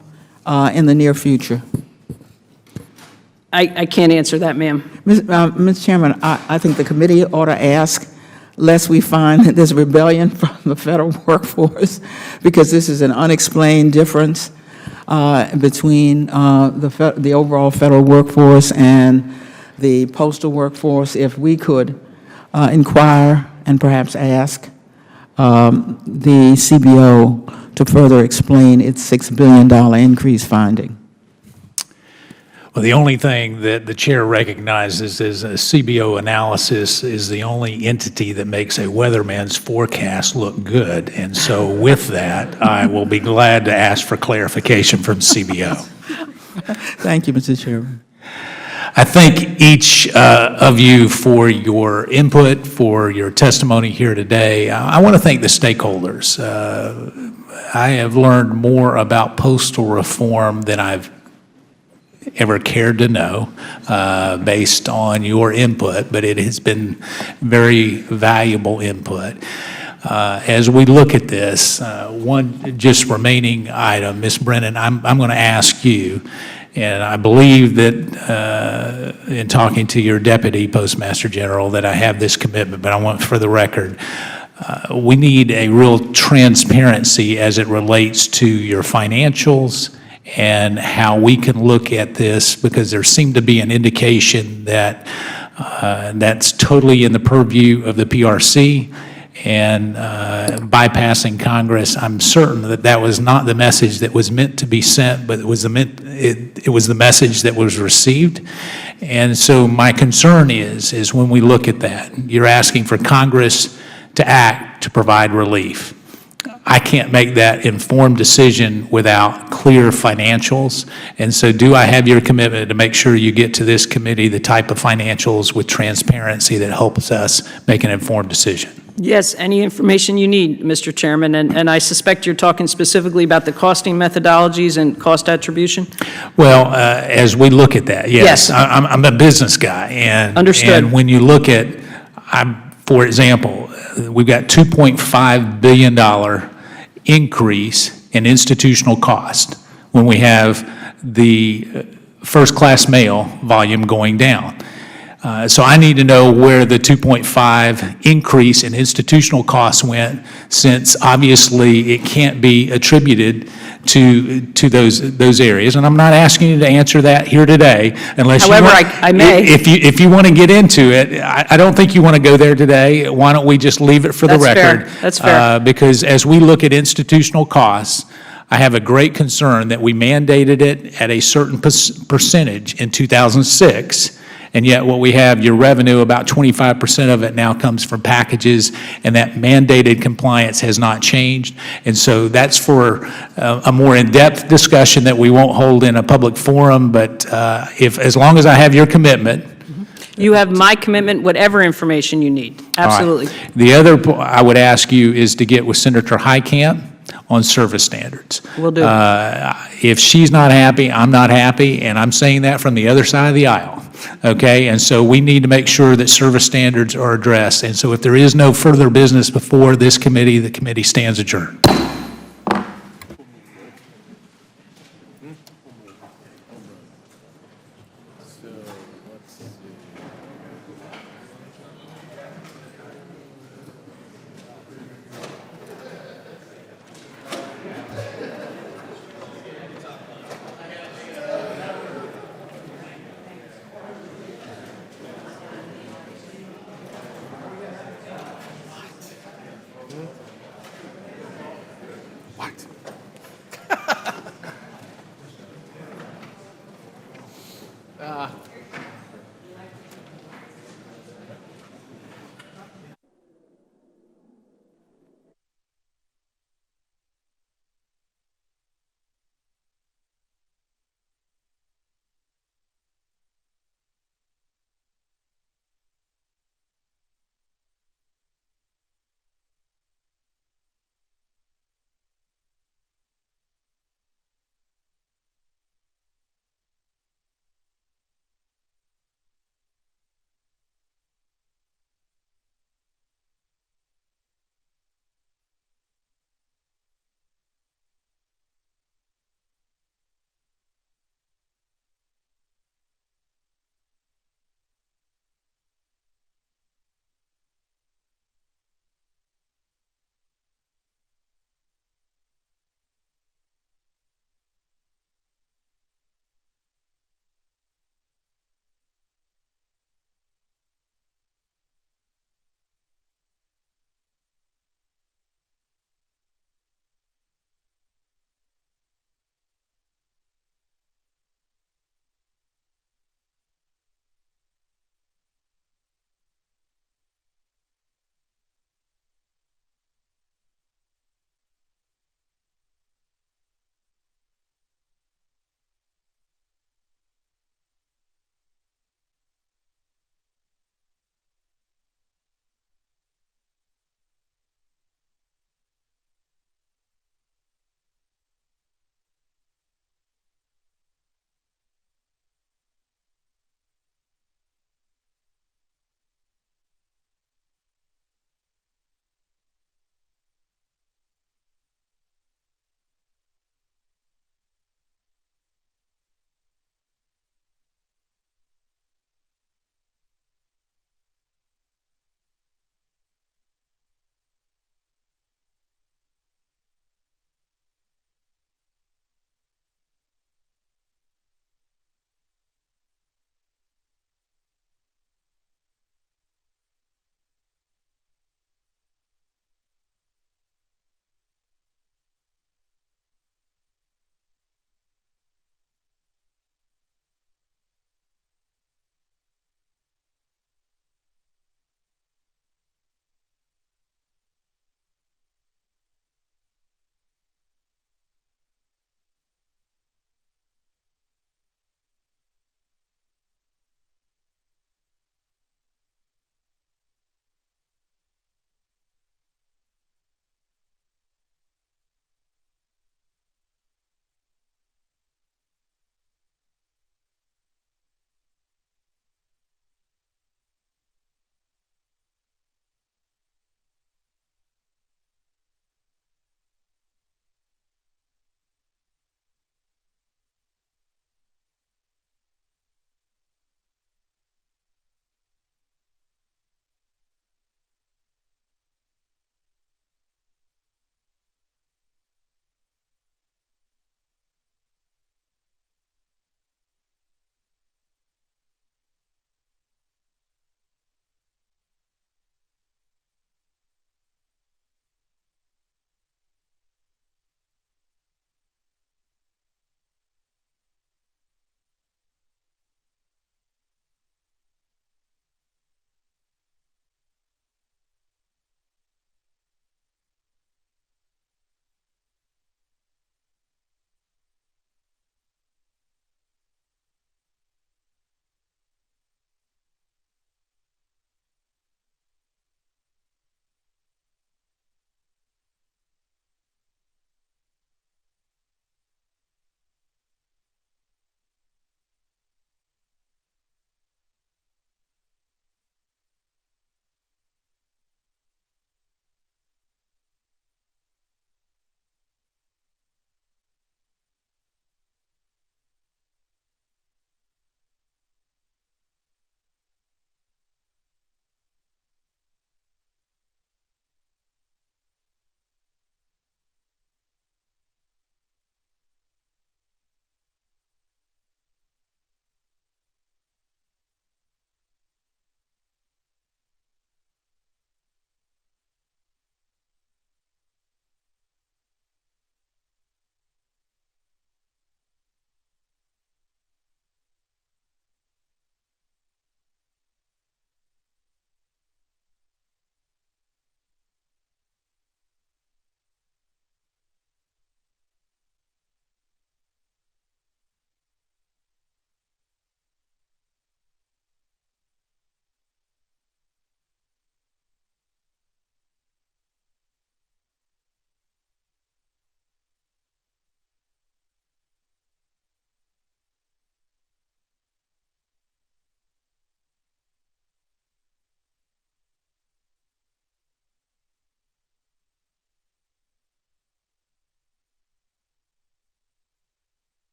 in the near future? I can't answer that, ma'am. Ms. Chairman, I think the committee ought to ask lest we find that there's rebellion from the federal workforce, because this is an unexplained difference between the overall federal workforce and the postal workforce. If we could inquire and perhaps ask the CBO to further explain its $6 billion increase finding. Well, the only thing that the chair recognizes is a CBO analysis is the only entity that makes a weatherman's forecast look good. And so with that, I will be glad to ask for clarification from CBO. Thank you, Mr. Chairman. I thank each of you for your input, for your testimony here today. I want to thank the stakeholders. I have learned more about postal reform than I've ever cared to know based on your input, but it has been very valuable input. As we look at this, one just remaining item, Ms. Brennan, I'm going to ask you, and I believe that in talking to your Deputy Postmaster General that I have this commitment, but I want for the record, we need a real transparency as it relates to your financials and how we can look at this, because there seemed to be an indication that that's totally in the purview of the PRC and bypassing Congress. I'm certain that that was not the message that was meant to be sent, but it was the message that was received. And so my concern is when we look at that, you're asking for Congress to act to provide relief. I can't make that informed decision without clear financials. And so do I have your commitment to make sure you get to this committee the type of financials with transparency that helps us make an informed decision? Yes, any information you need, Mr. Chairman, and I suspect you're talking specifically about the costing methodologies and cost attribution? Well, as we look at that, yes. Yes. I'm a business guy. And, Understood. And when you look at, for example, we've got $2.5 billion increase in institutional cost when we have the first-class mail volume going down. So I need to know where the 2.5 increase in institutional costs went, since obviously it can't be attributed to those areas. And I'm not asking you to answer that here today, unless However, you want, I may. If you want to get into it, I don't think you want to go there today. Why don't we just leave it for the That's fair. record? That's fair. Because as we look at institutional costs, I have a great concern that we mandated it at a certain percentage in 2006, and yet what we have, your revenue, about 25% of it now comes from packages, and that mandated compliance has not changed. And so that's for a more in-depth discussion that we won't hold in a public forum, but as long as I have your commitment. You have my commitment, whatever information you need. Absolutely. All right. The other I would ask you is to get with Senator Heitkamp on service standards. Will do. If she's not happy, I'm not happy, and I'm saying that from the other side of the aisle, okay? And so we need to make sure that service standards are addressed. And so if there is no further business before this committee, the committee stands adjourned.